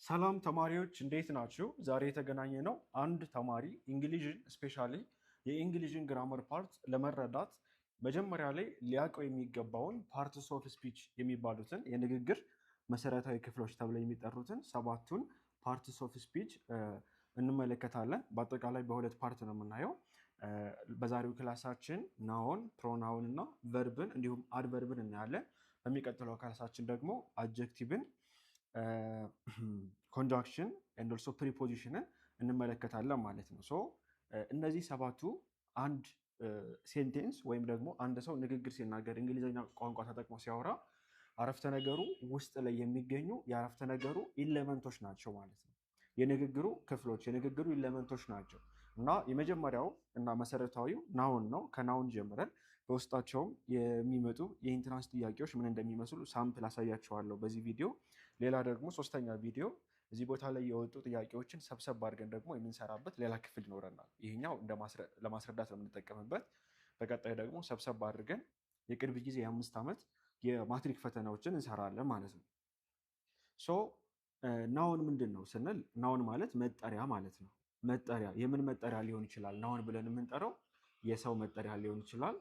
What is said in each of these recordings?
ሰላም ተማሪዎች እንዴት ናችሁ? ዛሬ የተገናኘ ነው አንድ ተማሪ እንግሊዝን ስፔሻሊ የእንግሊዝን ግራመር ፓርት ለመረዳት መጀመሪያ ላይ ሊያውቀው የሚገባውን ፓርትስ ኦፍ ስፒች የሚባሉትን የንግግር መሰረታዊ ክፍሎች ተብለው የሚጠሩትን ሰባቱን ፓርትስ ኦፍ ስፒች እንመለከታለን። በአጠቃላይ በሁለት ፓርት ነው የምናየው። በዛሬው ክላሳችን ናውን፣ ፕሮናውን እና ቨርብን እንዲሁም አድቨርብን እናያለን። በሚቀጥለው ክላሳችን ደግሞ አጀክቲቭን ኮንጃክሽን ኤንድ ኦልሶ ፕሪፖዚሽንን እንመለከታለን ማለት ነው። እነዚህ ሰባቱ አንድ ሴንቴንስ ወይም ደግሞ አንድ ሰው ንግግር ሲናገር እንግሊዝኛ ቋንቋ ተጠቅሞ ሲያወራ አረፍተ ነገሩ ውስጥ ላይ የሚገኙ የአረፍተ ነገሩ ኢሌመንቶች ናቸው ማለት ነው። የንግግሩ ክፍሎች የንግግሩ ኢሌመንቶች ናቸው እና የመጀመሪያው እና መሰረታዊው ናውን ነው። ከናውን ጀምረን በውስጣቸውም የሚመጡ የኢንትራንስ ጥያቄዎች ምን እንደሚመስሉ ሳምፕል አሳያቸዋለሁ በዚህ ቪዲዮ። ሌላ ደግሞ ሶስተኛ ቪዲዮ እዚህ ቦታ ላይ የወጡ ጥያቄዎችን ሰብሰብ አድርገን ደግሞ የምንሰራበት ሌላ ክፍል ይኖረናል። ይህኛው ለማስረዳት ነው የምንጠቀምበት። በቀጣይ ደግሞ ሰብሰብ አድርገን የቅርብ ጊዜ የ5 ዓመት የማትሪክ ፈተናዎችን እንሰራለን ማለት ነው። ናውን ምንድን ነው ስንል ናውን ማለት መጠሪያ ማለት ነው። መጠሪያ የምን መጠሪያ ሊሆን ይችላል? ናውን ብለን የምንጠራው የሰው መጠሪያ ሊሆን ይችላል፣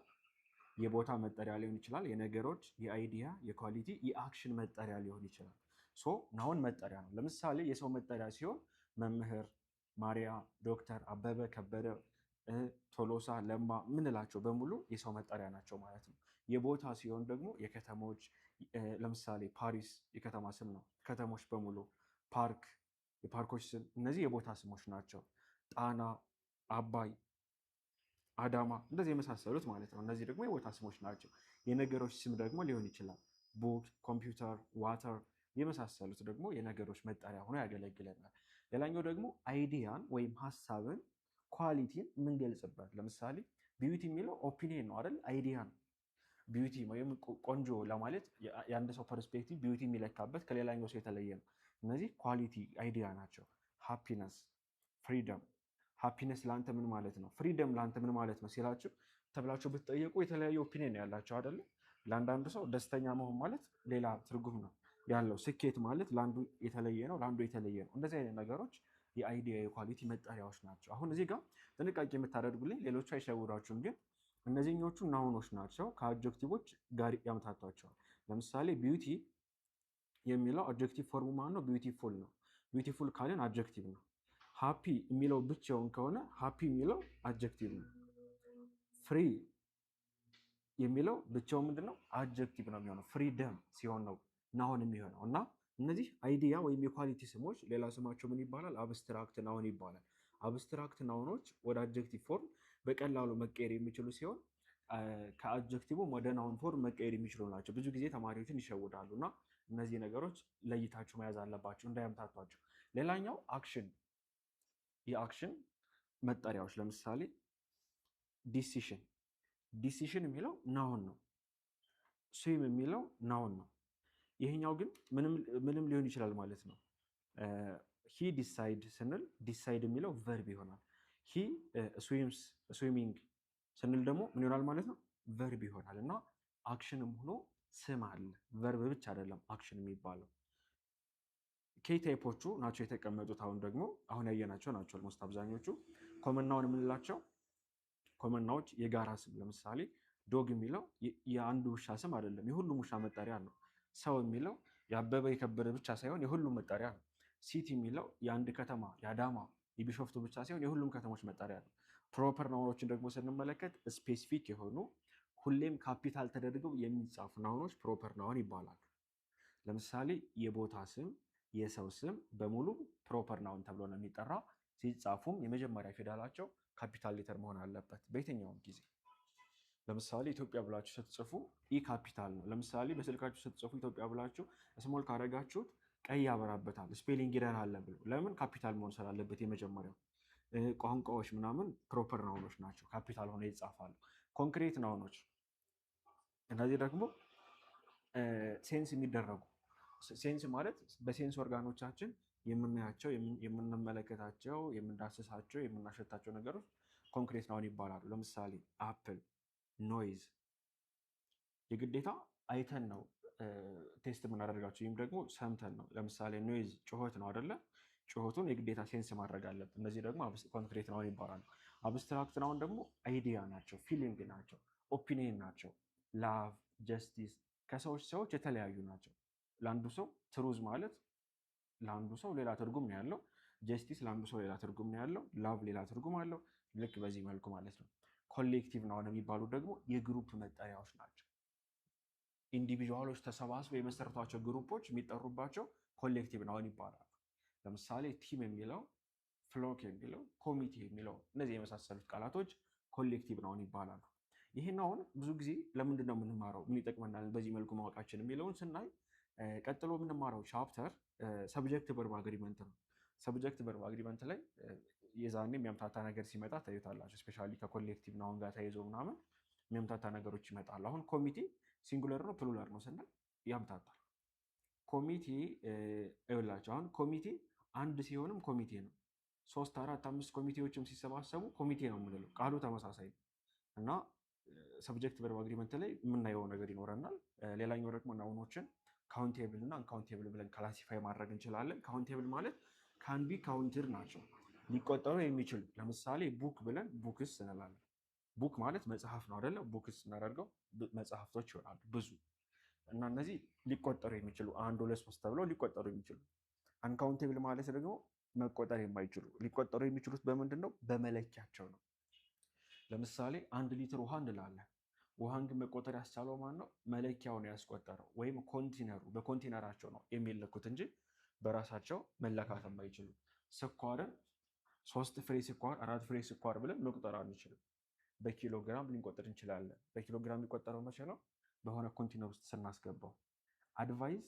የቦታ መጠሪያ ሊሆን ይችላል፣ የነገሮች፣ የአይዲያ፣ የኳሊቲ፣ የአክሽን መጠሪያ ሊሆን ይችላል። ናውን መጠሪያ ነው። ለምሳሌ የሰው መጠሪያ ሲሆን መምህር፣ ማሪያ፣ ዶክተር፣ አበበ፣ ከበደ፣ ቶሎሳ፣ ለማ ምንላቸው በሙሉ የሰው መጠሪያ ናቸው ማለት ነው። የቦታ ሲሆን ደግሞ የከተሞች፣ ለምሳሌ ፓሪስ የከተማ ስም ነው። ከተሞች በሙሉ ፓርክ፣ የፓርኮች ስም፣ እነዚህ የቦታ ስሞች ናቸው። ጣና፣ አባይ፣ አዳማ እንደዚህ የመሳሰሉት ማለት ነው። እነዚህ ደግሞ የቦታ ስሞች ናቸው። የነገሮች ስም ደግሞ ሊሆን ይችላል። ቡክ፣ ኮምፒውተር፣ ዋተር የመሳሰሉት ደግሞ የነገሮች መጠሪያ ሆኖ ያገለግለናል። ሌላኛው ደግሞ አይዲያን ወይም ሀሳብን፣ ኳሊቲን የምንገልጽበት ለምሳሌ ቢዩቲ የሚለው ኦፒኒየን ነው አይደል? አይዲያን ቢዩቲ ወይም ቆንጆ ለማለት የአንድ ሰው ፐርስፔክቲቭ ቢዩቲ የሚለካበት ከሌላኛው ሰው የተለየ ነው። እነዚህ ኳሊቲ አይዲያ ናቸው። ሃፒነስ፣ ፍሪደም። ሃፒነስ ለአንተ ምን ማለት ነው? ፍሪደም ለአንተ ምን ማለት ነው ሲላችሁ ተብላችሁ ብትጠየቁ የተለያየ ኦፒኒየን ያላቸው አይደለ? ለአንዳንዱ ሰው ደስተኛ መሆን ማለት ሌላ ትርጉም ነው ያለው። ስኬት ማለት ለአንዱ የተለየ ነው፣ ለአንዱ የተለየ ነው። እንደዚህ አይነት ነገሮች የአይዲያ የኳሊቲ መጠሪያዎች ናቸው። አሁን እዚህ ጋር ጥንቃቄ የምታደርጉልኝ ሌሎቹ አይሸውራችሁም፣ ግን እነዚህኞቹ ናውኖች ናቸው። ከአድጀክቲቮች ጋር ያምታቷቸዋል። ለምሳሌ ቢዩቲ የሚለው አድጀክቲቭ ፎርሙ ማን ነው? ቢዩቲፉል ነው። ቢዩቲፉል ካልን አድጀክቲቭ ነው። ሃፒ የሚለው ብቻውን ከሆነ ሃፒ የሚለው አድጀክቲቭ ነው። ፍሪ የሚለው ብቻውን ምንድነው? አድጀክቲቭ ነው የሚሆነው። ፍሪደም ሲሆን ነው ናውን የሚሆነው። እና እነዚህ አይዲያ ወይም የኳሊቲ ስሞች ሌላ ስማቸው ምን ይባላል? አብስትራክት ናውን ይባላል። አብስትራክት ናውኖች ወደ አድጀክቲቭ ፎርም በቀላሉ መቀየር የሚችሉ ሲሆን ከአድጀክቲቭም ወደ ናውን ፎርም መቀየር የሚችሉ ናቸው። ብዙ ጊዜ ተማሪዎችን ይሸውዳሉ እና እነዚህ ነገሮች ለይታችሁ መያዝ አለባቸው እንዳያምታቷቸው። ሌላኛው አክሽን፣ የአክሽን መጠሪያዎች ለምሳሌ ዲሲሽን። ዲሲሽን የሚለው ናውን ነው። ስዊም የሚለው ናውን ነው። ይሄኛው ግን ምንም ሊሆን ይችላል ማለት ነው። ሂ ዲሳይድ ስንል ዲሳይድ የሚለው ቨርብ ይሆናል። ሂ ስዊምስ ስዊሚንግ ስንል ደግሞ ምን ይሆናል ማለት ነው? ቨርብ ይሆናል። እና አክሽንም ሆኖ ስም አለ። ቨርብ ብቻ አይደለም አክሽን የሚባለው። ኬ ታይፖቹ ናቸው የተቀመጡት። አሁን ደግሞ አሁን ያየናቸው ናቸው። ኦልሞስት አብዛኞቹ ኮመን ናውን የምንላቸው ኮመን ናዎች የጋራ ስም። ለምሳሌ ዶግ የሚለው የአንዱ ውሻ ስም አይደለም፣ የሁሉም ውሻ መጠሪያ ነው። ሰው የሚለው የአበበ የከበደ ብቻ ሳይሆን የሁሉም መጠሪያ ነው። ሲቲ የሚለው የአንድ ከተማ የአዳማ የቢሾፍቱ ብቻ ሳይሆን የሁሉም ከተሞች መጠሪያ ነው። ፕሮፐር ናውኖችን ደግሞ ስንመለከት ስፔሲፊክ የሆኑ ሁሌም ካፒታል ተደርገው የሚጻፉ ናውኖች ፕሮፐር ናውን ይባላሉ። ለምሳሌ የቦታ ስም፣ የሰው ስም በሙሉ ፕሮፐር ናውን ተብሎ ነው የሚጠራ። ሲጻፉም የመጀመሪያ ፊደላቸው ካፒታል ሌተር መሆን አለበት በየትኛውም ጊዜ። ለምሳሌ ኢትዮጵያ ብላችሁ ስትጽፉ ኢ ካፒታል ነው። ለምሳሌ በስልካችሁ ስትጽፉ ኢትዮጵያ ብላችሁ ስሞል ካረጋችሁት ቀይ ያበራበታል፣ ስፔሊንግ ኤረር አለ ብሎ። ለምን? ካፒታል መሆን ስላለበት የመጀመሪያው። ቋንቋዎች ምናምን ፕሮፐር ናውኖች ናቸው፣ ካፒታል ሆነው ይጻፋሉ። ኮንክሪት ናውኖች እነዚህ ደግሞ ሴንስ የሚደረጉ ሴንስ ማለት በሴንስ ኦርጋኖቻችን የምናያቸው፣ የምንመለከታቸው፣ የምንዳስሳቸው፣ የምናሸታቸው ነገሮች ኮንክሪት ናውን ይባላሉ። ለምሳሌ አፕል፣ ኖይዝ የግዴታ አይተን ነው ቴስት የምናደርጋቸው ወይም ደግሞ ሰምተን ነው። ለምሳሌ ኖይዝ ጩኸት ነው አይደለ? ጩኸቱን የግዴታ ሴንስ ማድረግ አለብን። እነዚህ ደግሞ ኮንክሬት ናውን ይባላሉ። አብስትራክት ናውን ደግሞ አይዲያ ናቸው፣ ፊሊንግ ናቸው፣ ኦፒኒየን ናቸው። ላቭ፣ ጀስቲስ ሰዎች የተለያዩ ናቸው። ለአንዱ ሰው ትሩዝ ማለት ለአንዱ ሰው ሌላ ትርጉም ነው ያለው። ጀስቲስ ለአንዱ ሰው ሌላ ትርጉም ነው ያለው። ላቭ ሌላ ትርጉም አለው። ልክ በዚህ መልኩ ማለት ነው። ኮሌክቲቭ ናውን የሚባሉ ደግሞ የግሩፕ መጠሪያዎች ናቸው። ኢንዲቪዥዋሎች ተሰባስበው የመሰረቷቸው ግሩፖች የሚጠሩባቸው ኮሌክቲቭ ናውን ይባላሉ። ለምሳሌ ቲም የሚለው፣ ፍሎክ የሚለው፣ ኮሚቴ የሚለው እነዚህ የመሳሰሉት ቃላቶች ኮሌክቲቭ ናውን ይባላሉ። ይህን አሁን ብዙ ጊዜ ለምንድን ነው የምንማረው፣ ምን ይጠቅመናል በዚህ መልኩ ማወቃችን የሚለውን ስናይ ቀጥሎ የምንማረው ቻፕተር ሰብጀክት ቨርብ አግሪመንት ነው። ሰብጀክት ቨርብ አግሪመንት ላይ የዛኔ የሚያምታታ ነገር ሲመጣ ታዩታላችሁ። ስፔሻሊ ከኮሌክቲቭ ናውን ጋር ተይዞ ምናምን የሚያምታታ ነገሮች ይመጣሉ። አሁን ኮሚቴ ሲንጉለር ነው ፕሉራል ነው ስንል ያምታታል። ኮሚቴ ይኸውላችሁ፣ አሁን ኮሚቴ አንድ ሲሆንም ኮሚቴ ነው። 3፣ 4፣ 5 ኮሚቴዎችም ሲሰባሰቡ ኮሚቴ ነው የምንለው። ቃሉ ተመሳሳይ ነው እና ሰብጀክት ቨርብ አግሪመንት ላይ የምናየው ነገር ይኖረናል። ሌላኛው ደግሞ ናውኖችን ካውንቴብል እና አንካውንቴብል ብለን ክላሲፋይ ማድረግ እንችላለን። ካውንቴብል ማለት ካን ቢ ካውንትድ ናቸው፣ ሊቆጠሩ የሚችሉ። ለምሳሌ ቡክ ብለን ቡክስ እንላለን። ቡክ ማለት መጽሐፍ ነው አይደለ? ቡክስ እናደርገው መጽሐፍቶች ይሆናሉ ብዙ እና እነዚህ ሊቆጠሩ የሚችሉ 1፣ 2፣ 3 ተብለው ሊቆጠሩ የሚችሉ። አንካውንቴብል ማለት ደግሞ መቆጠር የማይችሉ። ሊቆጠሩ የሚችሉት በምንድን ነው? በመለኪያቸው ነው። ለምሳሌ 1 ሊትር ውሃ እንላለን። ውሃን ግን መቆጠር ያስቻለው ማን ነው? መለኪያው ነው ያስቆጠረው፣ ወይም ኮንቲነሩ በኮንቲነራቸው ነው የሚለኩት እንጂ በራሳቸው መለካት የማይችሉ። ስኳርን 3 ፍሬ ስኳር፣ 4 ፍሬ ስኳር ብለን መቁጠር አንችልም። በኪሎግራም ልንቆጥር እንችላለን። በኪሎግራም የሚቆጠረው መቼ ነው? በሆነ ኮንቲነር ውስጥ ስናስገባው። አድቫይስ፣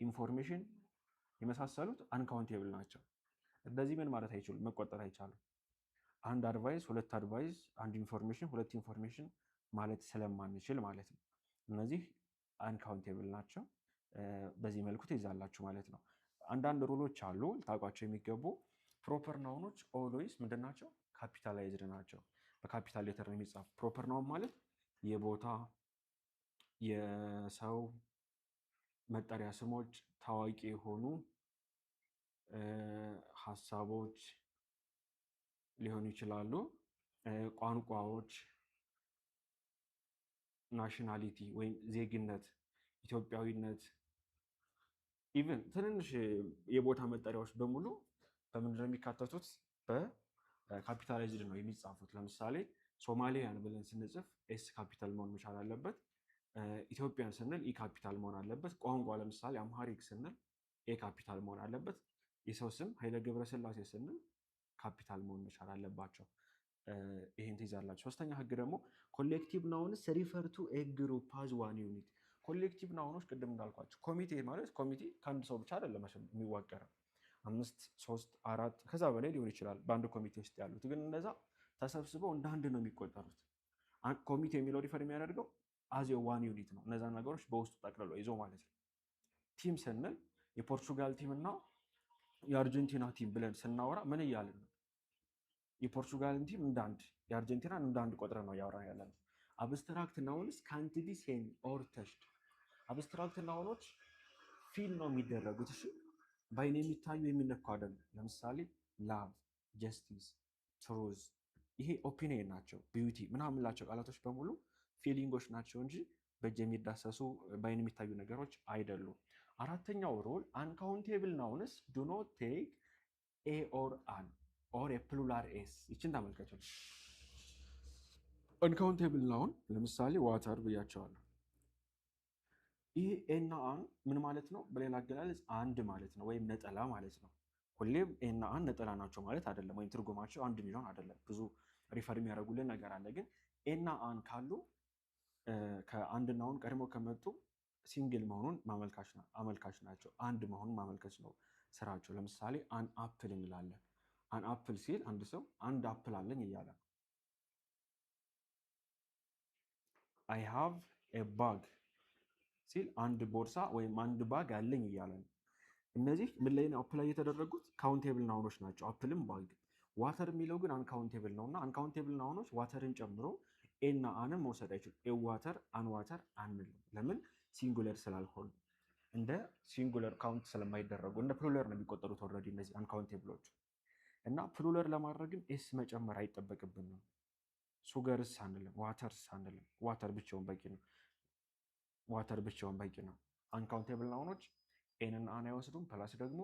ኢንፎርሜሽን የመሳሰሉት አንካውንቴብል ናቸው። እንደዚህ ምን ማለት አይችሉም፣ መቆጠር አይቻሉም። 1 አድቫይስ፣ 2 አድቫይስ፣ 1 ኢንፎርሜሽን፣ 2 ኢንፎርሜሽን ማለት ስለማንችል ማለት ነው። እነዚህ አንካውንቴብል ናቸው። በዚህ መልኩ ትይዛላችሁ ማለት ነው። አንዳንድ ሩሎች አሉ ልታውቋቸው የሚገቡ። ፕሮፐር ናውኖች ኦልዌይስ ምንድን ናቸው? ካፒታላይዝድ ናቸው። በካፒታል ሌተር ነው የሚጻፉ። ፕሮፐር ናውን ማለት የቦታ የሰው መጠሪያ ስሞች፣ ታዋቂ የሆኑ ሀሳቦች ሊሆኑ ይችላሉ፣ ቋንቋዎች፣ ናሽናሊቲ ወይም ዜግነት፣ ኢትዮጵያዊነት፣ ኢቨን ትንንሽ የቦታ መጠሪያዎች በሙሉ በምንድን ነው የሚካተቱት? በካፒታላይዝድ ነው የሚጻፉት። ለምሳሌ ሶማሊያን ብለን ስንጽፍ ኤስ ካፒታል መሆን መቻል አለበት። ኢትዮጵያን ስንል ኢ ካፒታል መሆን አለበት። ቋንቋ ለምሳሌ አምሃሪክ ስንል ኤ ካፒታል መሆን አለበት። የሰው ስም ኃይለ ገብረስላሴ ስንል ካፒታል መሆን መቻል አለባቸው። ይህን ትይዛላችሁ። ሶስተኛ ህግ ደግሞ ኮሌክቲቭ ናውንስ ሪፈር ቱ ኤ ግሩፕ አዝ ዋን ዩኒት። ኮሌክቲቭ ናውኖች ቅድም እንዳልኳቸው ኮሚቴ ማለት ኮሚቴ ከአንድ ሰው ብቻ አይደለም የሚዋቀረው 5፣ 3፣ 4 ከዛ በላይ ሊሆን ይችላል በአንድ ኮሚቴ ውስጥ ያሉት፣ ግን እነዛ ተሰብስበው እንደ አንድ ነው የሚቆጠሩት። ኮሚቴ የሚለው ሪፈር የሚያደርገው አዝ ዋን ዩኒት ነው። እነዛ ነገሮች በውስጡ ጠቅልሎ ይዞ ማለት ነው። ቲም ስንል የፖርቹጋል ቲም እና የአርጀንቲና ቲም ብለን ስናወራ ምን እያልን ነው? የፖርቹጋልን ቲም እንዳንድ፣ የአርጀንቲናን እንዳንድ ቆጥረ ነው እያወራን ያለ ነው። አብስትራክት ናውንስ ካንት ቢ ሴን ኦር ተችድ። አብስትራክት ናውኖች ፊል ነው የሚደረጉት። እሺ በአይን የሚታዩ የሚነኩ አይደለም። ለምሳሌ ላቭ፣ ጀስቲስ፣ ትሩዝ ይሄ ኦፒኒየን ናቸው። ቢዩቲ ምናምን ላቸው ቃላቶች በሙሉ ፊሊንጎች ናቸው እንጂ በእጅ የሚዳሰሱ በአይን የሚታዩ ነገሮች አይደሉም። አራተኛው ሩል አንካውንቴብል ናውንስ ዱ ኖት ቴክ ኤ ኦር አን ኦር የፕሉራል ኤስ። ይችን ተመልከቱ። አንካውንቴብል ናውን ለምሳሌ ዋተር ብያቸዋለሁ። ይህ ኤና አን ምን ማለት ነው? በሌላ አገላለጽ አንድ ማለት ነው፣ ወይም ነጠላ ማለት ነው። ሁሌም ኤና አን ነጠላ ናቸው ማለት አይደለም፣ ወይም ትርጉማቸው አንድ ሚሊዮን አይደለም። ብዙ ሪፈር የሚያደርጉልን ነገር አለ። ግን ኤና አን ካሉ ከአንድ ናውን ቀድሞ ከመጡ ሲንግል መሆኑን አመልካች ናቸው። አንድ መሆኑን ማመልከች ነው ስራቸው። ለምሳሌ አን አፕል እንላለን። አን አፕል ሲል አንድ ሰው አንድ አፕል አለኝ እያለ ነው። አይ ሃቭ ኤ ባግ ሲል አንድ ቦርሳ ወይም አንድ ባግ አለኝ እያለ ነው። እነዚህ ምን ላይ ነው አፕላይ የተደረጉት? ካውንቴብል ናውኖች ናቸው፣ አፕልም ባግ። ዋተር የሚለው ግን አንካውንቴብል ነው እና አንካውንቴብል ናውኖች ዋተርን ጨምሮ ኤና አንን መውሰድ አይችሉም። ኤ ዋተር፣ አን ዋተር አንልም። ለምን? ሲንጉለር ስላልሆኑ እንደ ሲንጉለር ካውንት ስለማይደረጉ እንደ ፕሉለር ነው የሚቆጠሩት ኦልሬዲ እነዚህ አንካውንቴብሎች። እና ፕሉለር ለማድረግም ኤስ መጨመር አይጠበቅብንም። ሱገርስ አንልም፣ ዋተርስ አንልም። ዋተር ብቻውን በቂ ነው። ዋተር ብቻውን በቂ ነው። አንካውንቴብል ናውኖች ኤንን አን አይወስዱም። ፕላስ ደግሞ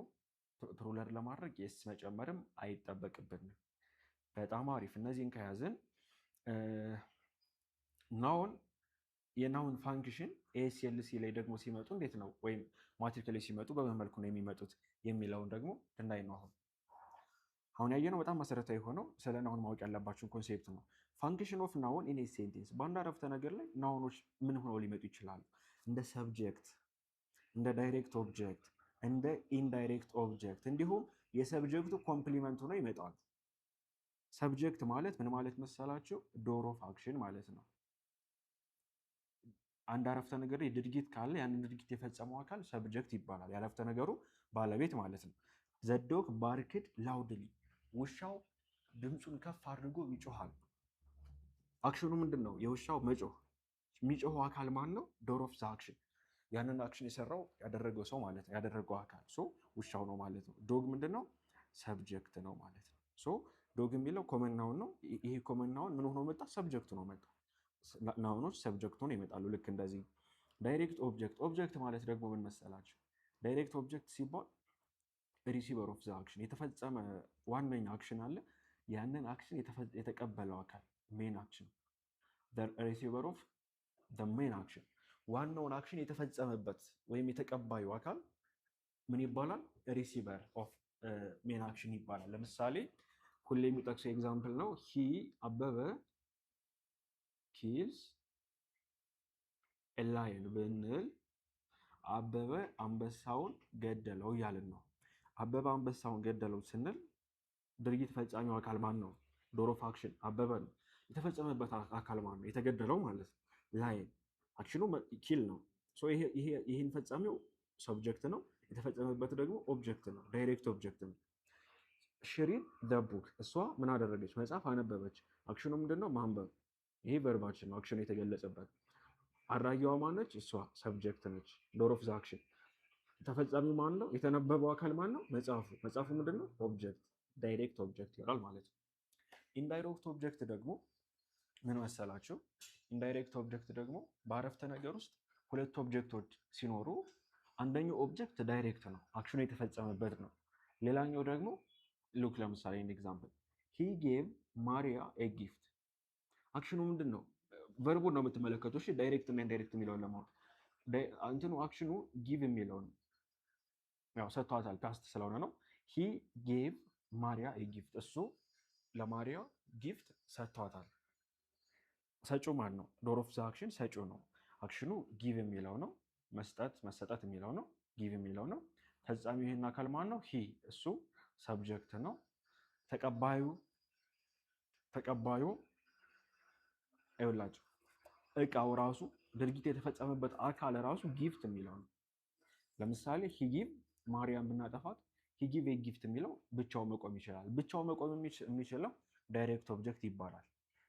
ፕሉለር ለማድረግ ኤስ መጨመርም አይጠበቅብንም። በጣም አሪፍ። እነዚህን ከያዝን ናውን የናውን ፋንክሽን ኤስኤልሲ ላይ ደግሞ ሲመጡ እንዴት ነው ወይም ማትሪክ ላይ ሲመጡ በምን መልኩ ነው የሚመጡት የሚለውን ደግሞ እናይ ነው። አሁን ያየነው በጣም መሰረታዊ የሆነው ስለ ናውን ማወቅ ያለባችሁን ኮንሴፕት ነው። ፋንክሽን ኦፍ ናውን ኢን ኤ ሴንቴንስ፣ በአንድ አረፍተ ነገር ላይ ናውኖች ምን ሆነው ሊመጡ ይችላሉ? እንደ ሰብጀክት፣ እንደ ዳይሬክት ኦብጀክት፣ እንደ ኢንዳይሬክት ኦብጀክት እንዲሁም የሰብጀክቱ ኮምፕሊመንት ሆነው ይመጣሉ። ሰብጀክት ማለት ምን ማለት መሰላችሁ? ዶር ኦፍ አክሽን ማለት ነው። አንድ አረፍተ ነገር ላይ ድርጊት ካለ ያንን ድርጊት የፈጸመው አካል ሰብጀክት ይባላል። የአረፍተ ነገሩ ባለቤት ማለት ነው። ዘ ዶግ ባርክድ ላውድሊ፣ ውሻው ድምፁን ከፍ አድርጎ ይጮሃል። አክሽኑ ምንድን ነው? የውሻው መጮህ። የሚጮኸው አካል ማን ነው? ዶር ኦፍ ዘ አክሽን። ያንን አክሽን የሰራው ያደረገው ሰው ማለት ነው። ያደረገው አካል ውሻው ነው ማለት ነው። ዶግ ምንድን ነው? ሰብጀክት ነው ማለት ነው። ዶግ የሚለው ኮመን ናውን ነው። ይሄ ኮመን ናውን ምን ሆኖ መጣ? ሰብጀክቱ ነው መጣ። ናውኖች ሰብጀክት ሆነው ይመጣሉ። ልክ እንደዚህ። ዳይሬክት ኦብጀክት፣ ኦብጀክት ማለት ደግሞ ምን መሰላችሁ? ዳይሬክት ኦብጀክት ሲባል ሪሲቨር ኦፍ ዘ አክሽን፣ የተፈጸመ ዋነኛ አክሽን አለ። ያንን አክሽን የተቀበለው አካል ሜን አክሽን፣ ሪሲቨር ኦፍ ዘ ሜን አክሽን፣ ዋናውን አክሽን የተፈጸመበት ወይም የተቀባዩ አካል ምን ይባላል? ሪሲቨር ኦፍ ሜን አክሽን ይባላል። ለምሳሌ ሁሌ የሚጠቅሰው ኤግዛምፕል ነው። አበበ ኪልስ ኤ ላየን ብንል አበበ አንበሳውን ገደለው እያልን ነው። አበበ አንበሳውን ገደለው ስንል ድርጊት ፈጻሚው አካል ማን ነው? ዶር ኦፍ አክሽን አበበ ነው። የተፈጸመበት አካል ማን ነው? የተገደለው ማለት ነው። ላየን አክሽኑ ኪል ነው። ይህን ፈጻሚው ሰብጀክት ነው። የተፈጸመበት ደግሞ ኦብጀክት ነው፣ ዳይሬክት ኦብጀክት ነው። ሽሪን ዘ ቡክ፣ እሷ ምን አደረገች? መጽሐፍ አነበበች። አክሽኑ ምንድነው? ማንበብ። ይሄ ቨርባችን ነው፣ አክሽኑ የተገለጸበት። አድራጊዋ ማነች? እሷ ሰብጀክት ነች፣ ዶር ኦፍ ዘ አክሽን። ተፈጻሚው ማን ነው? የተነበበው አካል ማን ነው? መጽሐፉ። መጽሐፉ ምንድነው? ኦብጀክት፣ ዳይሬክት ኦብጀክት ይሆናል ማለት ነው። ኢንዳይሬክት ኦብጀክት ደግሞ ምን መሰላችሁ? ኢንዳይሬክት ኦብጀክት ደግሞ በአረፍተ ነገር ውስጥ ሁለት ኦብጀክቶች ሲኖሩ አንደኛው ኦብጀክት ዳይሬክት ነው፣ አክሽኑ የተፈጸመበት ነው። ሌላኛው ደግሞ ሉክ፣ ለምሳሌ ኤግዛምፕል ሂ ጌቭ ማሪያ ኤ ጊፍት። አክሽኑ ምንድን ነው? ቨርቡን ነው የምትመለከቱ። እሺ፣ ዳይሬክት እና ኢንዳይሬክት የሚለውን ለማወቅ እንትኑ አክሽኑ ጊቭ የሚለውን ያው ሰጥቷታል፣ ፓስት ስለሆነ ነው። ሂ ጌቭ ማሪያ ኤ ጊፍት፣ እሱ ለማሪያ ጊፍት ሰጥቷታል። ሰጪው ማን ነው? ዶር ኦፍ ዘ አክሽን ሰጪው ነው። አክሽኑ ጊቭ የሚለው ነው፣ መስጠት መሰጠት የሚለው ነው፣ ጊቭ የሚለው ነው። ፈጻሚው ይህን አካል ማን ነው? ሂ፣ እሱ ሰብጀክት ነው። ተቀባዩ አይወላችሁ እቃው ራሱ ድርጊት የተፈጸመበት አካል ራሱ ጊፍት የሚለው ነው። ለምሳሌ ሂ ጊቭ ማርያም ብናጠፋት ሂ ጊቭ ኤ ጊፍት የሚለው ብቻው መቆም ይችላል። ብቻው መቆም የሚችለው ዳይሬክት ኦብጀክት ይባላል፣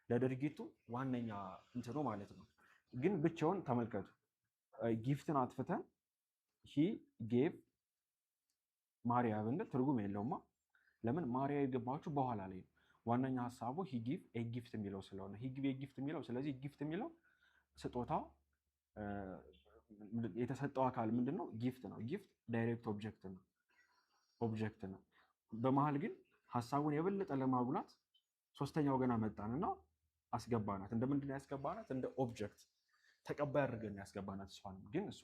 ለድርጊቱ ዋነኛ እንትኑ ማለት ነው። ግን ብቻውን ተመልከቱ፣ ጊፍትን አጥፍተን ሂ ጌቭ ማሪያ ብንል ትርጉም የለውማ። ለምን? ማሪያ የገባችሁ በኋላ ላይ ነው። ዋነኛ ሀሳቡ ሂ ጊቭ ኤ ጊፍት የሚለው ስለሆነ ሂ ጊቭ ኤ ጊፍት የሚለው፣ ስለዚህ ጊፍት የሚለው ስጦታ የተሰጠው አካል ምንድነው? ጊፍት ነው። ጊፍት ዳይሬክት ኦብጀክት ነው። በመሀል ግን ሀሳቡን የበለጠ ለማጉላት ሶስተኛ ወገን መጣንና አስገባናት። እንደምንድን ነው ያስገባናት? እንደ ኦብጀክት ተቀባይ አድርገን ያስገባናት። እሷን ግን እሷ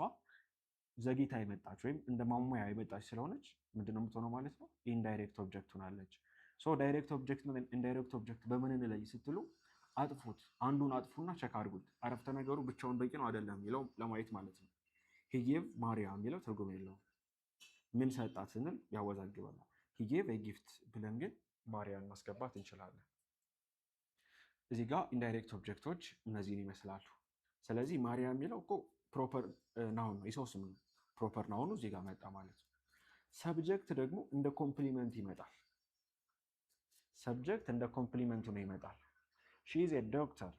ዘግይታ የመጣች ወይም እንደ ማሟያ የመጣች ስለሆነች ምንድነው የምትሆነው ማለት ነው? ኢንዳይሬክት ኦብጀክት ሆናለች። ዳይሬክት ኦብጀክት እና ኢንዳይሬክት ኦብጀክት በምን እንለይ ስትሉ አጥፉት፣ አንዱን አጥፉና ቸክ አድርጉት። አረፍተ ነገሩ ብቻውን በቂ ነው አይደለም የሚለው ለማየት ማለት ነው። ሂ ጌቭ ማሪያ የሚለው ትርጉም የለውም። ምን ሰጣት ስንል ያወዛግበናል። ሂ ጌቭ ኤ ጊፍት ብለን ግን ማሪያን ማስገባት እንችላለን። እዚህ ጋር ኢንዳይሬክት ኦብጀክቶች እነዚህን ይመስላሉ። ስለዚህ ማሪያ የሚለው እኮ ፕሮፐር ናውን ነው፣ የሰው ስም ነው። ፕሮፐር ናውኑ እዚህ ጋር መጣ ማለት ነው። ሰብጀክት ደግሞ እንደ ኮምፕሊመንት ይመጣል። ሰብጀክት እንደ ኮምፕሊመንት ነው ይመጣል። ሺ ኢዝ ኤ ዶክተር።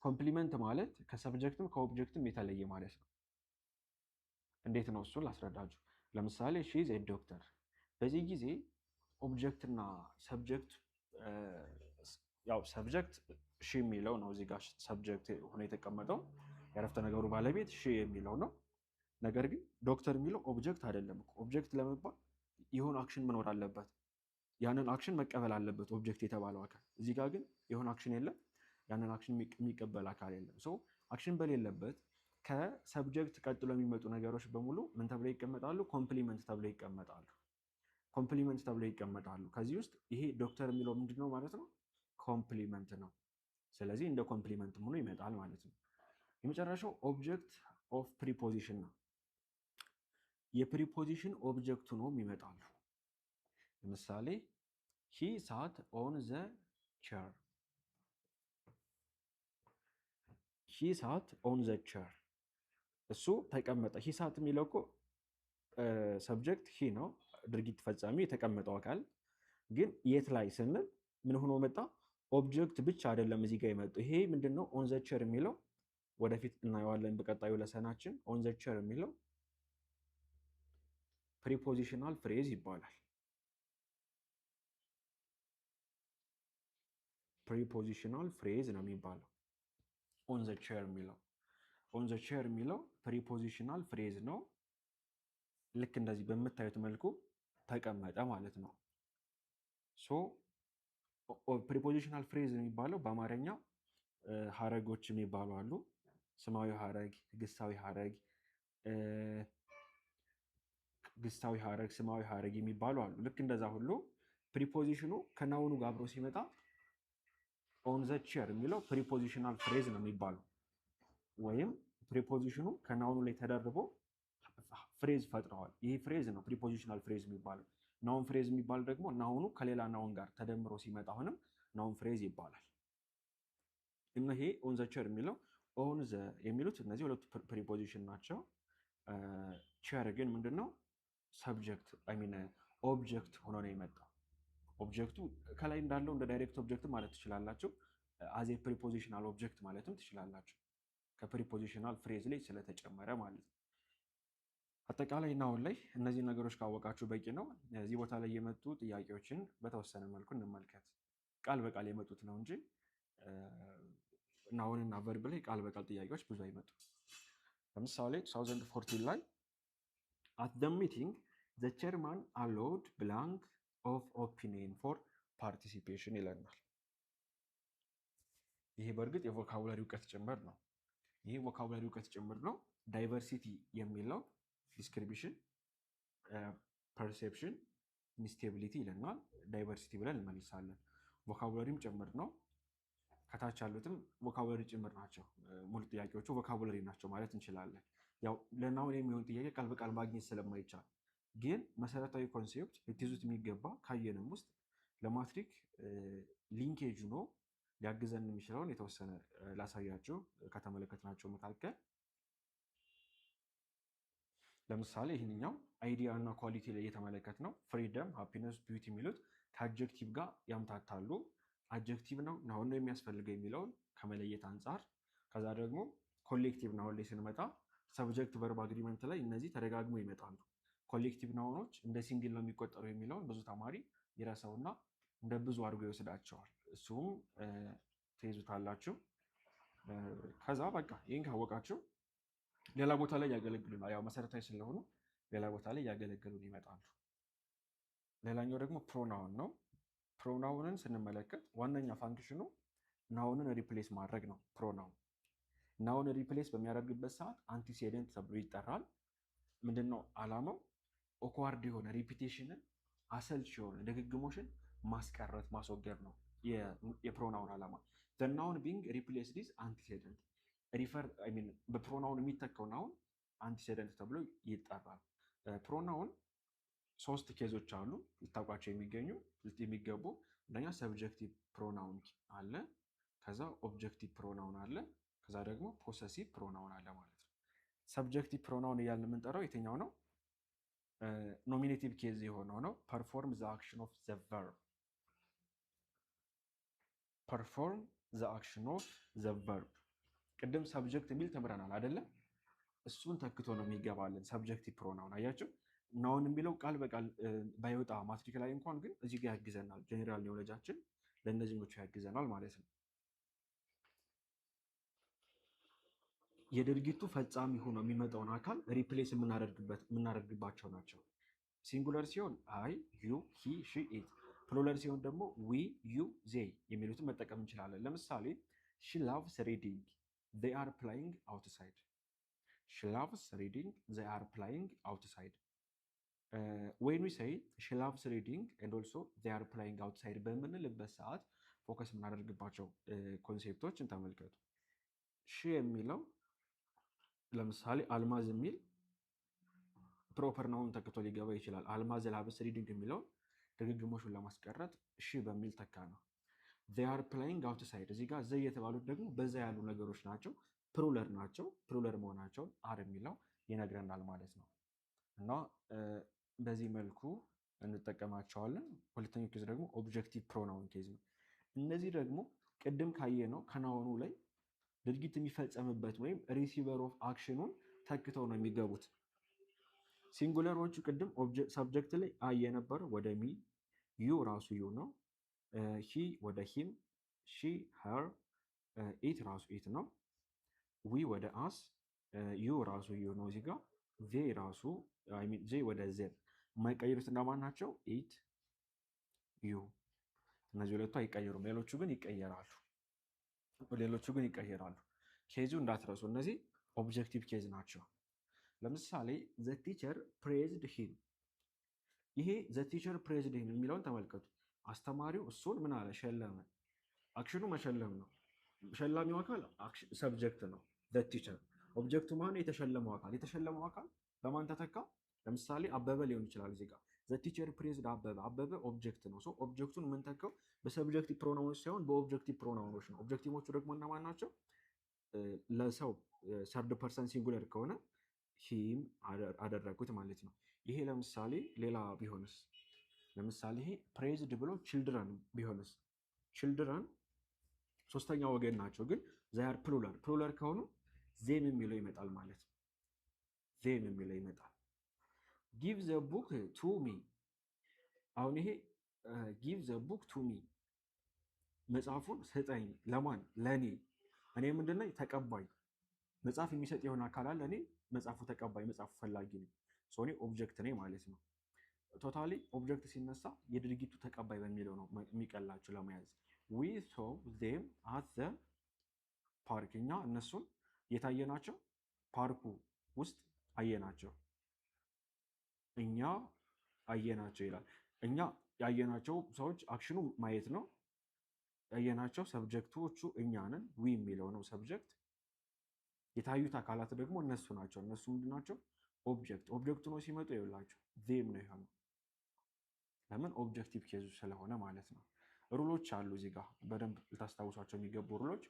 ኮምፕሊመንት ማለት ከሰብጀክትም ከኦብጀክትም የተለየ ማለት ነው። እንዴት ነው እሱን ላስረዳችሁ። ለምሳሌ ሺ ኢዝ ኤ ዶክተር። በዚህ ጊዜ ኦብጀክትና ሰብጀክት ያው ሰብጀክት ሺ የሚለው ነው እዚህ ጋር ሰብጀክት ሆኖ የተቀመጠው የአረፍተ ነገሩ ባለቤት ሺ የሚለው ነው። ነገር ግን ዶክተር የሚለው ኦብጀክት አይደለም። ኦብጀክት ለመባል የሆነ አክሽን መኖር አለበት። ያንን አክሽን መቀበል አለበት ኦብጀክት የተባለው አካል። እዚህ ጋር ግን የሆነ አክሽን የለም። ያንን አክሽን የሚቀበል አካል የለም። ሶ አክሽን በሌለበት ከሰብጀክት ቀጥሎ የሚመጡ ነገሮች በሙሉ ምን ተብለው ይቀመጣሉ? ኮምፕሊመንት ተብለው ይቀመጣሉ። ኮምፕሊመንት ተብለው ይቀመጣሉ። ከዚህ ውስጥ ይሄ ዶክተር የሚለው ምንድን ነው ማለት ነው? ኮምፕሊመንት ነው። ስለዚህ እንደ ኮምፕሊመንት ሆኖ ይመጣል ማለት ነው። የመጨረሻው ኦብጀክት ኦፍ ፕሪፖዚሽን ነው። የፕሪፖዚሽን ኦብጀክት ሆኖም ይመጣሉ። ለምሳሌ ሂ ሳት ኦን ዘ ቼር። ሂ ሳት ኦን ዘ ቼር፣ እሱ ተቀመጠ። ሂ ሳት የሚለው እኮ ሰብጀክት ሂ ነው፣ ድርጊት ፈጻሚ የተቀመጠው አካል። ግን የት ላይ ስንል ምን ሆኖ መጣ? ኦብጀክት ብቻ አይደለም እዚህ ጋር የመጡ። ይሄ ምንድነው? ኦን ዘ ቼር የሚለው ወደፊት እናየዋለን በቀጣዩ ለሰናችን። ኦን ዘ ቼር የሚለው ፕሪፖዚሽናል ፍሬዝ ይባላል። ፕሪፖዚሽናል ፍሬዝ ነው የሚባለው ኦን ዘ ቼር የሚለው። ኦን ዘ ቼር የሚለው ፕሪፖዚሽናል ፍሬዝ ነው። ልክ እንደዚህ በምታዩት መልኩ ተቀመጠ ማለት ነው። ሶ ፕሪፖዚሽናል ፍሬዝ የሚባለው በአማርኛ ሀረጎች የሚባሉ አሉ። ስማዊ ሀረግ፣ ግሳዊ ሀረግ፣ ግሳዊ ሀረግ፣ ስማዊ ሀረግ የሚባሉ አሉ። ልክ እንደዛ ሁሉ ፕሪፖዚሽኑ ከናውኑ ጋር አብሮ ሲመጣ ኦን ዘ ቼር የሚለው ፕሪፖዚሽናል ፍሬዝ ነው የሚባለው። ወይም ፕሪፖዚሽኑ ከናውኑ ላይ ተደርቦ ፍሬዝ ፈጥረዋል። ይህ ፍሬዝ ነው ፕሪፖዚሽናል ፍሬዝ የሚባለው። ናውን ፍሬዝ የሚባል ደግሞ ናውኑ ከሌላ ናውን ጋር ተደምሮ ሲመጣ አሁንም ናውን ፍሬዝ ይባላል። እና ይሄ ኦን ዘ ቼር የሚለው ኦን ዘ የሚሉት እነዚህ ሁለቱ ፕሪፖዚሽን ናቸው። ቼር ግን ምንድነው? ሰብጀክት ኦብጀክት ሆኖ ነው የመጣው። ኦብጀክቱ ከላይ እንዳለው እንደ ዳይሬክት ኦብጀክት ማለት ትችላላችሁ። አዜ ፕሪፖዚሽናል ኦብጀክት ማለትም ትችላላችሁ። ከፕሪፖዚሽናል ፍሬዝ ላይ ስለተጨመረ ማለት ነው። አጠቃላይ ናውን ላይ እነዚህ ነገሮች ካወቃችሁ በቂ ነው። እዚህ ቦታ ላይ የመጡ ጥያቄዎችን በተወሰነ መልኩ እንመልከት። ቃል በቃል የመጡት ነው እንጂ ናውን እና ቨርብ ላይ ቃል በቃል ጥያቄዎች ብዙ አይመጡ። ለምሳሌ 2014 ላይ at the meeting the chairman allowed blank of opinion for participation ይለናል። ይሄ በእርግጥ የቮካቡላሪ እውቀት ጭምር ነው። ይሄ ቮካቡላሪ እውቀት ጭምር ነው። ዳይቨርሲቲ የሚለው ዲስክሪፕሽን፣ ፐርሴፕሽን፣ ኢንስቴቢሊቲ ይለናል። ዳይቨርሲቲ ብለን እንመልሳለን። ቮካቡላሪም ጭምር ነው። ከታች ያሉትም ቮካቡላሪ ጭምር ናቸው። ሙሉ ጥያቄዎቹ ቮካቡላሪ ናቸው ማለት እንችላለን። ያው ለናውን የሚሆን ጥያቄ ቃል በቃል ማግኘት ስለማይቻል ግን መሰረታዊ ኮንሴፕት ልትይዙት የሚገባ ካየንም ውስጥ ለማትሪክ ሊንኬጅ ሆኖ ሊያግዘን የሚችለውን የተወሰነ ላሳያችሁ ከተመለከትናቸው መካከል። ለምሳሌ ይህንኛው አይዲያ እና ኳሊቲ ላይ የተመለከት ነው። ፍሪደም፣ ሃፒነስ፣ ቢዩቲ የሚሉት ከአጀክቲቭ ጋር ያምታታሉ። አጀክቲቭ ነው ናውን ነው የሚያስፈልገው የሚለውን ከመለየት አንጻር፣ ከዛ ደግሞ ኮሌክቲቭ ናውን ላይ ስንመጣ ሰብጀክት ቨርብ አግሪመንት ላይ እነዚህ ተደጋግሞ ይመጣሉ። ኮሌክቲቭ ናውኖች እንደ ሲንግል ነው የሚቆጠሩ የሚለውን ብዙ ተማሪ ይረሳውና እንደ ብዙ አድርጎ ይወስዳቸዋል። እሱም ትይዙታላችሁ። ከዛ በቃ ይህን ካወቃችሁ ሌላ ቦታ ላይ ያገለግሉናል። ያው መሰረታዊ ስለሆኑ ሌላ ቦታ ላይ ያገለግሉን ይመጣሉ። ሌላኛው ደግሞ ፕሮናውን ነው። ፕሮናውንን ስንመለከት ዋነኛ ፋንክሽኑ ናውንን ሪፕሌስ ማድረግ ነው። ፕሮናውን ናውን ሪፕሌስ በሚያደርግበት ሰዓት አንቲሴደንት ተብሎ ይጠራል። ምንድነው ዓላማው? ኦክዋርድ የሆነ ሪፒቴሽንን፣ አሰልች የሆነ ድግግሞሽን ማስቀረት ማስወገድ ነው የፕሮናውን ዓላማ። the noun being replaced is antecedent በፕሮናውን የሚተካው ናውን አንቲሴደንት ተብሎ ይጠራል። ፕሮናውን ሶስት ኬዞች አሉ ልታውቋቸው የሚገቡ። አንደኛ ሰብጀክቲቭ ፕሮናውን አለ፣ ከዛ ኦብጀክቲቭ ፕሮናውን አለ፣ ከዛ ደግሞ ፖሰሲቭ ፕሮናውን አለ ማለት ነው። ሰብጀክቲቭ ፕሮናውን እያልን የምንጠራው የትኛው ነው? ኖሚኔቲቭ ኬዝ የሆነው ነው። ፐርፎርም ዘ አክሽን ኦፍ ዘ ቨርብ፣ ፐርፎርም ዘ አክሽን ኦፍ ዘ ቨርብ ቅድም ሰብጀክት የሚል ተምረናል አይደለም? እሱን ተክቶ ነው የሚገባልን ሰብጀክቲቭ ፕሮናውን። አያቸው ናውን የሚለው ቃል በቃል ባይወጣ ማትሪክ ላይ እንኳን ግን እዚህ ጋር ያግዘናል። ጄኔራል ኖሌጃችን ለእነዚህኞቹ ያግዘናል ማለት ነው። የድርጊቱ ፈጻሚ ሆኖ የሚመጣውን አካል ሪፕሌስ የምናደርግባቸው ናቸው። ሲንጉለር ሲሆን አይ፣ ዩ፣ ሂ፣ ሺ፣ ኢት። ፕሉራል ሲሆን ደግሞ ዊ፣ ዩ፣ ዜይ የሚሉትን መጠቀም እንችላለን። ለምሳሌ ሺ ላቭስ ሪዲንግ ዜይ አር ፕላይንግ አውትሳይድ። ሺ ላቭስ ሪዲንግ ዜይ አር ፕላይንግ አውትሳይድ። ዌን ዊ ሴይ ሺ ላቭስ ሪዲንግ ኤንድ ኦልሶ ዜይ አር ፕላይንግ አውትሳይድ በምንልበት ሰዓት ፎከስ የምናደርግባቸው ኮንሴፕቶችን ተመልከቱ። ሺ የሚለው ለምሳሌ አልማዝ የሚል ፕሮፐር ናውን ተክቶ ሊገባ ይችላል። አልማዝ ላቭስ ሪዲንግ የሚለውን ድግግሞሹን ለማስቀረት ሺ በሚል ተካ ነው። ዜይ አር ፕላይንግ አውትሳይድ፣ እዚህ ጋር ዘይ የተባሉት ደግሞ በዛ ያሉ ነገሮች ናቸው፣ ፕሉራል ናቸው። ፕሉራል መሆናቸውን አር የሚለው ይነግረናል ማለት ነው። እና በዚህ መልኩ እንጠቀማቸዋለን። ሁለተኛው ኬዝ ደግሞ ኦብጀክቲቭ ፕሮናውን ኬዝ ነው። እነዚህ ደግሞ ቅድም ካየ ነው ከናውኑ ላይ ድርጊት የሚፈጸምበት ወይም ሪሲቨር ኦፍ አክሽኑን ተክተው ነው የሚገቡት። ሲንጉለሮቹ ቅድም ሰብጀክት ላይ አይ የነበረው ወደ ሚ፣ ዩ ራሱ ዩ ነው፣ ሂ ወደ ሂም፣ ሺ ሄር፣ ኢት ራሱ ኢት ነው፣ ዊ ወደ አስ፣ ዩ ራሱ ዩ ነው እዚህ ጋር፣ ዜ ራሱ ዜ ወደ ዜር። የማይቀይሩት እንደማን ናቸው? ኢት፣ ዩ። እነዚህ ሁለቱ አይቀየሩም፣ ሌሎቹ ግን ይቀየራሉ። ኬዙ እንዳትረሱ፣ እነዚህ ኦብጀክቲቭ ኬዝ ናቸው። ለምሳሌ ዘ ቲቸር ፕሬዝድ ሂም። ይሄ ዘ ቲቸር ፕሬዝድ ሂም የሚለውን ተመልከቱ። አስተማሪው እሱን ምን አለ? ሸለመ። አክሽኑ መሸለም ነው። ሸላሚው አካል ሰብጀክት ነው ዘ ቲቸር። ኦብጀክቱ ማነው? የተሸለመው አካል። የተሸለመው አካል በማን ተተካ? ለምሳሌ አበበ ሊሆን ይችላል እዚህ ጋር ዘ ቲቸር ፕሬዝድ አበበ። አበበ ኦብጀክት ነው። ኦብጀክቱን የምንተካው በሰብጀክቲቭ ፕሮናውኖች ሳይሆን በኦብጀክቲቭ ፕሮናውኖች ነው። ኦብጀክቲቮቹ ደግሞ እነማን ናቸው? ለሰው ሰርድ ፐርሰን ሲንጉለር ከሆነ ሂም አደረጉት ማለት ነው። ይሄ ለምሳሌ ሌላ ቢሆንስ? ለምሳሌ ይሄ ፕሬዝድ ብሎ ችልድረን ቢሆንስ? ችልድረን ሶስተኛ ወገን ናቸው፣ ግን ዛያር ፕሉራል ከሆኑ ዜም የሚለው ይመጣል ማለት ነው። ዜም የሚለው ይመጣል። ጊቭ ዘ ቡክ ቱ ሚ። አሁን ይሄ ጊቭ ዘ ቡክ ቱ ሚ፣ መጽሐፉን ስጠኝ። ለማን? ለእኔ። እኔ ምንድን ነኝ? ተቀባይ። መጽሐፍ የሚሰጥ የሆነ አካል አለ፣ እኔ መጽሐፉ ተቀባይ፣ መጽሐፉ ፈላጊ ነኝ። እኔ ኦብጀክት ነኝ ማለት ነው። ቶታሊ ኦብጀክት ሲነሳ የድርጊቱ ተቀባይ በሚለው ነው የሚቀላቸው ለመያዝ። ዊ ሶ ዜም አት ዘ ፓርክ። እኛ እነሱን የታየናቸው ፓርኩ ውስጥ አየናቸው። እኛ አየናቸው ይላል። እኛ ያየናቸው ሰዎች አክሽኑ ማየት ነው። ያየናቸው ሰብጀክቶቹ እኛ ነን። ዊ የሚለው ነው ሰብጀክት። የታዩት አካላት ደግሞ እነሱ ናቸው። እነሱ ምንድን ናቸው? ኦብጀክት። ኦብጀክቱ ነው ሲመጡ ይውላቸው ዜም ነው የሆነው። ለምን? ኦብጀክቲቭ ኬዙ ስለሆነ ማለት ነው። ሩሎች አሉ እዚህ ጋር በደንብ ልታስታውሷቸው የሚገቡ ሩሎች።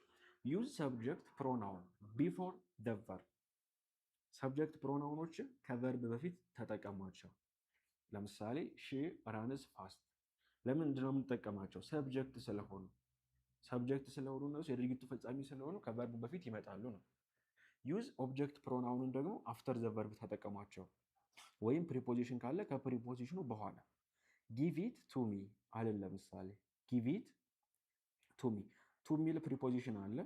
ዩዝ ሰብጀክት ፕሮናውን ቢፎር ደ ቨርብ። ሰብጀክት ፕሮናውኖችን ከቨርብ በፊት ተጠቀሟቸው። ለምሳሌ ሺ ራንስ ፋስት። ለምንድን ነው የምንጠቀማቸው? ሰብጀክት ስለሆኑ። ሰብጀክት ስለሆኑ እነሱ የድርጊቱ ፈጻሚ ስለሆኑ ከቨርብ በፊት ይመጣሉ ነው። ዩዝ ኦብጀክት ፕሮናውንን ደግሞ አፍተር ዘ ቨርብ ተጠቀሟቸው። ወይም ፕሪፖዚሽን ካለ ከፕሪፖዚሽኑ በኋላ። ጊቭ ኢት ቱ ሚ አለን። ለምሳሌ ጊቭ ኢት ቱ ሚ። ቱ የሚል ፕሪፖዚሽን አለ፣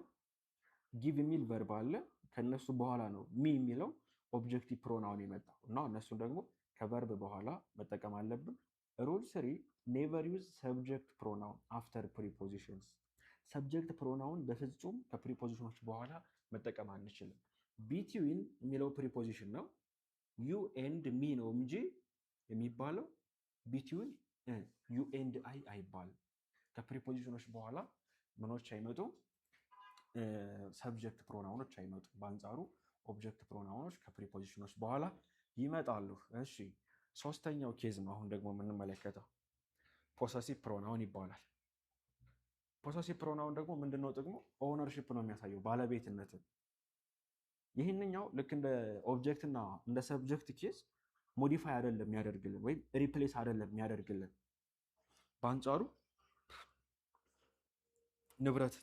ጊቭ የሚል ቨርብ አለ። ከነሱ በኋላ ነው ሚ የሚለው ኦብጀክቲቭ ፕሮናውን የመጣው እና እነሱን ደግሞ ከቨርብ በኋላ መጠቀም አለብን። ሩል 3 ኔቨር ዩዝ ሰብጀክት ፕሮናውን አፍተር ፕሪፖዚሽንስ። ሰብጀክት ፕሮናውን በፍጹም ከፕሪፖዚሽኖች በኋላ መጠቀም አንችልም። ቢትዊን የሚለው ፕሪፖዚሽን ነው። ዩ ኤንድ ሚ ነው እንጂ የሚባለው ቢትዊን ዩ ኤንድ አይ አይባልም። ከፕሪፖዚሽኖች በኋላ ምኖች አይመጡም? ሰብጀክት ፕሮናውኖች አይመጡም። በአንጻሩ ኦብጀክት ፕሮናውኖች ከፕሪፖዚሽኖች በኋላ ይመጣሉ። እሺ፣ ሶስተኛው ኬዝ ነው አሁን ደግሞ የምንመለከተው። ፖሰሲቭ ፕሮናውን ይባላል። ፖሰሲቭ ፕሮናውን ደግሞ ምንድነው ጥቅሙ? ኦውነርሺፕ ነው የሚያሳየው፣ ባለቤትነትን። ይህንኛው ልክ እንደ ኦብጀክት እና እንደ ሰብጀክት ኬዝ ሞዲፋይ አይደለም የሚያደርግልን ወይም ሪፕሌስ አይደለም የሚያደርግልን። በአንጻሩ ንብረት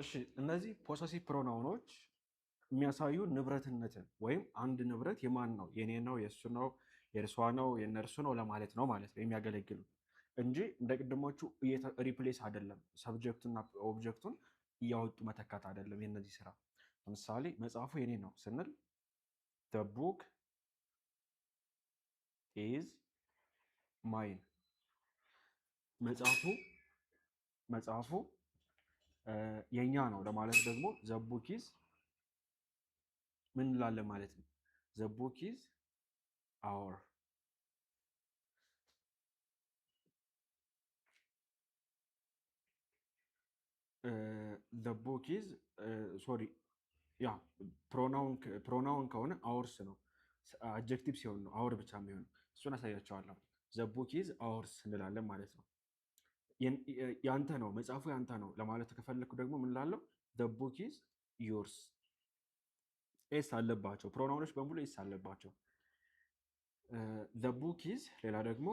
እሺ እነዚህ ፖሰሲቭ ፕሮናውኖች የሚያሳዩ ንብረትነትን ወይም አንድ ንብረት የማን ነው፣ የኔ ነው፣ የእሱ ነው፣ የእርሷ ነው፣ የእነርሱ ነው ለማለት ነው ማለት ነው የሚያገለግሉ እንጂ እንደ ቅድሞቹ ሪፕሌስ አይደለም። ሰብጀክቱና ኦብጀክቱን እያወጡ መተካት አይደለም የነዚህ ስራ። ለምሳሌ መጽሐፉ የኔ ነው ስንል the book is mine። መጽሐፉ የኛ ነው ለማለት ደግሞ the book is ምን እንላለን ማለት ነው? the book is our። the book is ሶሪ ያ ፕሮናውን ከሆነ አወርስ ነው። አጀክቲቭ ሲሆን ነው አወር ብቻ የሚሆነው። እሱን አሳያቸዋለሁ። the book is ours እንላለን ማለት ነው። ያንተ ነው መጽሐፉ ያንተ ነው ለማለት ከፈለኩ ደግሞ ምን ላለው the book is yours። ኤስ አለባቸው ፕሮናውኖች በሙሉ ኤስ አለባቸው። the book is ሌላ ደግሞ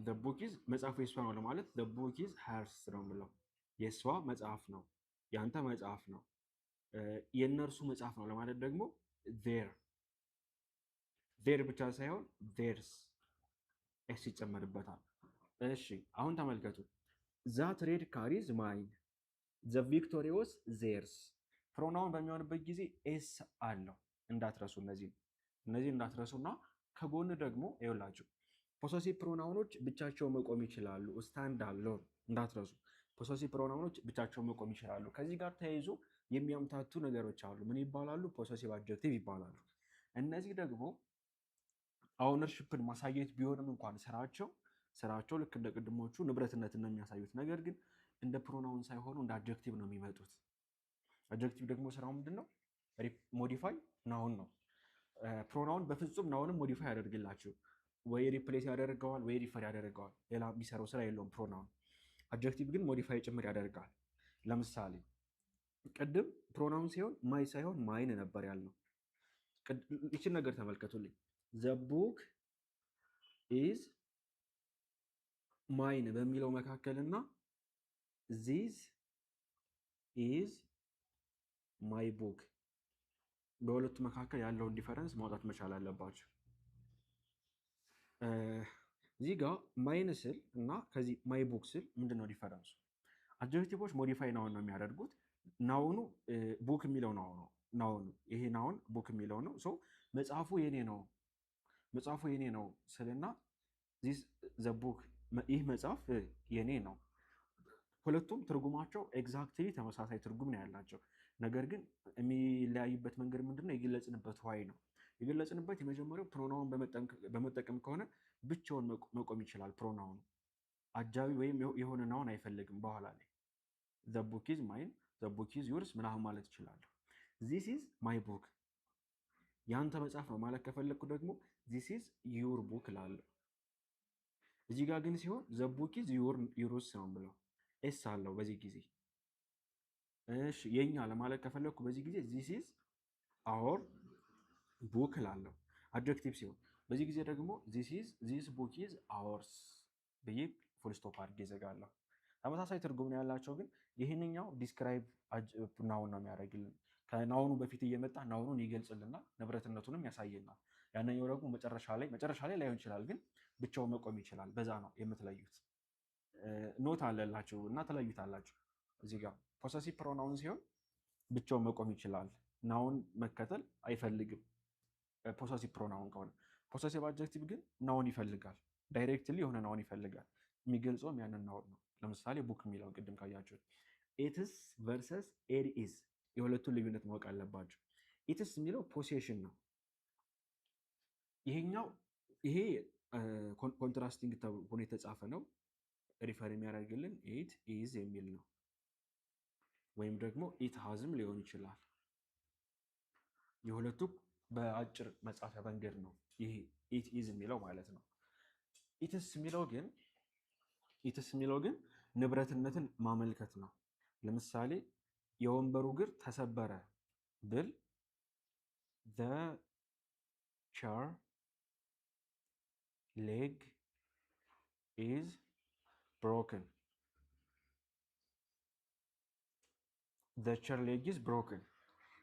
the book is መጽሐፉ የሷ ነው ለማለት the book is hers ነው የምለው። የሷ መጽሐፍ ነው፣ ያንተ መጽሐፍ ነው። የእነርሱ መጽሐፍ ነው ለማለት ደግሞ ዜር ብቻ ሳይሆን ዜርስ ኤስ ይጨመርበታል። እሺ አሁን ተመልከቱ። ዛት ሬድ ካሪዝ ማይን ዘ ቪክቶሪዮስ ዜርስ። ፕሮናውን በሚሆንበት ጊዜ ኤስ አለው እንዳትረሱ። እነዚህ እንዳትረሱና ከጎን ደግሞ ይኸውላችሁ ፖሰሲቭ ፕሮናውኖች ብቻቸው መቆም ይችላሉ። ስታንድ አሎን እንዳትረሱ። ፖሰሲቭ ፕሮናውኖች ብቻቸው መቆም ይችላሉ። ከዚህ ጋር ተያይዞ የሚያምታቱ ነገሮች አሉ። ምን ይባላሉ? ፖሰሲቭ አድጀክቲቭ ይባላሉ። እነዚህ ደግሞ አውነርሽፕን ማሳየት ቢሆንም እንኳን ስራቸው ልክ እንደ ቅድሞቹ ንብረትነትን ነው የሚያሳዩት። ነገር ግን እንደ ፕሮናውን ሳይሆኑ እንደ አድጀክቲቭ ነው የሚመጡት። አድጀክቲቭ ደግሞ ስራው ምንድን ነው? ሞዲፋይ ናውን ነው። ፕሮናውን በፍጹም ናውንም ሞዲፋይ ያደርግላችሁ ወይ ሪፕሌስ ያደርገዋል ወይ ሪፈር ያደርገዋል። ሌላ የሚሰራው ስራ የለውም ፕሮናውን። አድጀክቲቭ ግን ሞዲፋይ ጭምር ያደርጋል። ለምሳሌ ቅድም ፕሮናውን ሲሆን ማይ ሳይሆን ማይን ነበር ያልነው። ይችን ነገር ተመልከቱልኝ። ዘ ቡክ ኢዝ ማይን በሚለው መካከልና ዚዝ ኢዝ ማይ ቡክ በሁለቱ መካከል ያለውን ዲፈረንስ ማውጣት መቻል አለባቸው። እዚህ ጋር ማይን ስል እና ከዚህ ማይ ቡክ ስል ምንድነው ዲፈረንሱ? አድጀክቲቮች ሞዲፋይ ናውን ነው የሚያደርጉት። ናውኑ ቡክ የሚለው ናውኑ ይሄ ናውን ቡክ የሚለው ነው። መጽሐፉ የኔ ነው ስልና ዚስ ዘ ቡክ ይህ መጽሐፍ የኔ ነው። ሁለቱም ትርጉማቸው ኤግዛክትሊ ተመሳሳይ ትርጉም ነው ያላቸው። ነገር ግን የሚለያዩበት መንገድ ምንድነው? የገለጽንበት ዋይ ነው። የገለጽንበት የመጀመሪያው ፕሮናውን በመጠቀም ከሆነ ብቻውን መቆም ይችላል። ፕሮናውኑ አጃቢ ወይም የሆነ ናውን አይፈልግም። በኋላ ላይ ዘ ቡክ ኢዝ ማይን፣ ዘ ቡክ ኢዝ ዩርስ ምናምን ማለት ይችላለሁ። ዚስ ኢዝ ማይ ቡክ ያንተ መጽሐፍ ነው ማለት ከፈለግኩ ደግሞ ዚስ ኢዝ ዩር ቡክ እላለሁ። እዚህ ጋር ግን ሲሆን ዘ ቡክ ኢዝ ዩርስ ነው ብለው ኤስ አለው በዚህ ጊዜ። እሺ የኛ ለማለት ከፈለግኩ በዚህ ጊዜ ዚስ ኢዝ አወር ቡክ እላለሁ አድጀክቲቭ ሲሆን። በዚህ ጊዜ ደግሞ ዚስ ቡክ ኢዝ አወርስ ብዬ ፉል ስቶፕ አድርጌ እዘጋለሁ። ተመሳሳይ ትርጉም ነው ያላቸው፣ ግን ይህንኛው ዲስክራይብ ናውን ነው የሚያደርግልን። ከናውኑ በፊት እየመጣ ናውኑን ይገልጽልናል፣ ንብረትነቱንም ያሳየናል። ያንኛው ደግሞ መጨረሻ ላይ ላይሆን ይችላል፣ ግን ብቻው መቆም ይችላል። በዛ ነው የምትለዩት። ኖት አለላችሁ እና ትለዩታላችሁ። እዚህ ጋር ፖሰሲቭ ፕሮናውን ሲሆን ብቻው መቆም ይችላል፣ ናውን መከተል አይፈልግም። ፖሰሲቭ ፕሮናውን ከሆነ ፖሰሲቭ አድጀክቲቭ ግን ናውን ይፈልጋል፣ ዳይሬክትሊ የሆነ ናውን ይፈልጋል። የሚገልጸውም ያንን ናውን ነው። ለምሳሌ ቡክ የሚለውን ቅድም ካያችሁት ኢትስ ቨርሰስ ኤር ኢዝ የሁለቱን ልዩነት ማወቅ አለባቸው። ኢትስ የሚለው ፖሴሽን ነው። ይሄ ኮንትራስቲንግ ሆኖ የተጻፈ ነው። ሪፈር የሚያደርግልን ኢት ኢዝ የሚል ነው፣ ወይም ደግሞ ኢት ሃዝም ሊሆን ይችላል። የሁለቱ በአጭር መጻፊያ መንገድ ነው ይሄ ኢት ኢዝ የሚለው ማለት ነው። ኢትስ የሚለው ግን ንብረትነትን ማመልከት ነው። ለምሳሌ የወንበሩ እግር ተሰበረ ብል the chair leg is broken። the chair leg is broken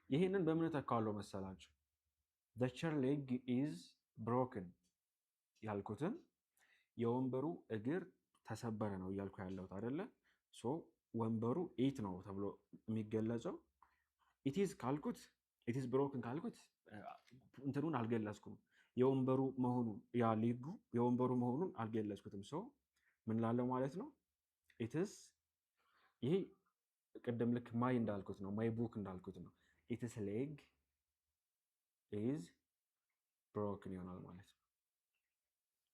ይሄንን በምን ተካለው መሰላችሁ? the chair leg is broken ያልኩትን የወንበሩ እግር ተሰበረ ነው እያልኩ ያለሁት አይደለ? ሶ ወንበሩ ኢት ነው ተብሎ የሚገለጸው it is ካልኩት it is broken ካልኩት እንትኑን አልገለጽኩም። የወንበሩ መሆኑን ያ ሊጉ የወንበሩ መሆኑን አልገለጽኩትም። ሶ ምን ላለው ማለት ነው it is ይሄ ቅድም ልክ ማይ እንዳልኩት ነው ማይ ቡክ እንዳልኩት ነው it is leg is broken ይሆናል ማለት ነው።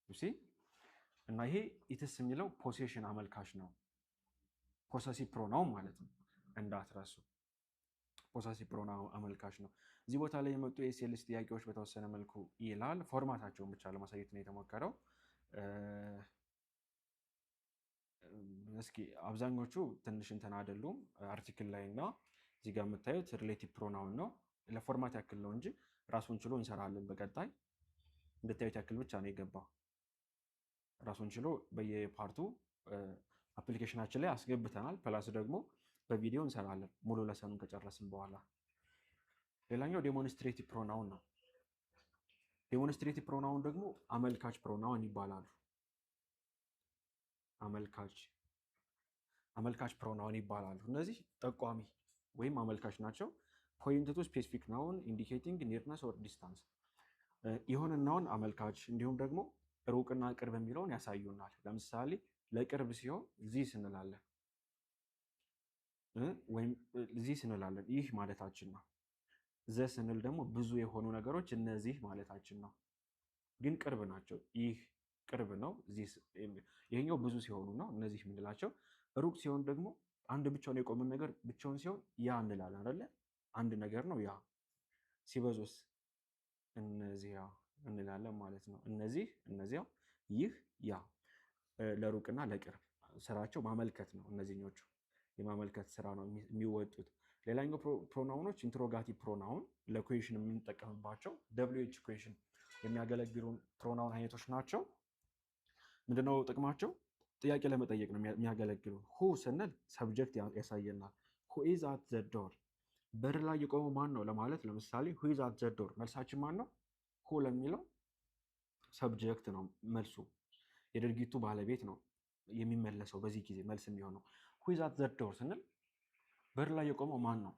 you see እና ይሄ ኢትስ የሚለው ፖሴሽን አመልካች ነው። ፖሰሲቭ ፕሮናውን ማለት ነው እንዳትረሱ። ፖሰሲቭ ፕሮናውን አመልካች ነው። እዚህ ቦታ ላይ የመጡ የኤስኤልኤስ ጥያቄዎች በተወሰነ መልኩ ይላል። ፎርማታቸውን ብቻ ለማሳየት ነው የተሞከረው። እስኪ አብዛኞቹ ትንሽ እንትን አይደሉም። አርቲክል ላይ እና እዚህ ጋር የምታዩት ሪሌቲቭ ፕሮናውን ነው። ለፎርማት ያክል ነው እንጂ ራሱን ችሎ እንሰራለን። በቀጣይ እንድታዩት ያክል ብቻ ነው የገባው። ራሱን ችሎ በየፓርቱ አፕሊኬሽናችን ላይ አስገብተናል። ፕላስ ደግሞ በቪዲዮ እንሰራለን ሙሉ ለሰኑን ከጨረስን በኋላ። ሌላኛው ዴሞንስትሬቲቭ ፕሮናውን ነው። ዴሞንስትሬቲቭ ፕሮናውን ደግሞ አመልካች ፕሮናውን ይባላሉ። አመልካች ፕሮናውን ይባላሉ። እነዚህ ጠቋሚ ወይም አመልካች ናቸው። ፖይንት ቱ ስፔሲፊክ ናውን ኢንዲኬቲንግ ኒርነስ ኦር ዲስታንስ የሆነ ናውን አመልካች እንዲሁም ደግሞ ሩቅና ቅርብ የሚለውን ያሳዩናል። ለምሳሌ ለቅርብ ሲሆን ዚስ እንላለን ወይም ዚስ እንላለን፣ ይህ ማለታችን ነው። ዘ ስንል ደግሞ ብዙ የሆኑ ነገሮች እነዚህ ማለታችን ነው፣ ግን ቅርብ ናቸው። ይህ ቅርብ ነው፣ ይሄኛው ብዙ ሲሆኑ ነው እነዚህ የምንላቸው። ሩቅ ሲሆን ደግሞ አንድ ብቻውን የቆመን ነገር ብቻውን ሲሆን ያ እንላለን አይደለ? አንድ ነገር ነው ያ። ሲበዙስ እነዚያ እንላለን ማለት ነው። እነዚህ፣ እነዚያ፣ ይህ፣ ያ ለሩቅና ለቅርብ ስራቸው ማመልከት ነው። እነዚህኞቹ የማመልከት ስራ ነው የሚወጡት። ሌላኛው ፕሮናውኖች ኢንትሮጋቲቭ ፕሮናውን ለኩዌሽን የምንጠቀምባቸው WH ኩዌሽን የሚያገለግሉን ፕሮናውን አይነቶች ናቸው። ምንድነው ጥቅማቸው? ጥያቄ ለመጠየቅ ነው የሚያገለግሉ። ሁ ስንል ሰብጀክት ያሳየናል። ሁ ኢዝ አት ዘ ዶር፣ በር ላይ የቆመው ማን ነው ለማለት ለምሳሌ ሁ ኢዝ አት ዘ ዶር፣ መልሳችን ማን ነው? ሁ ለሚለው ሰብጀክት ነው መልሱ። የድርጊቱ ባለቤት ነው የሚመለሰው በዚህ ጊዜ መልስ የሚሆነው። ሁ ኢዝ አት ዘ ዶር ስንል በር ላይ የቆመው ማን ነው?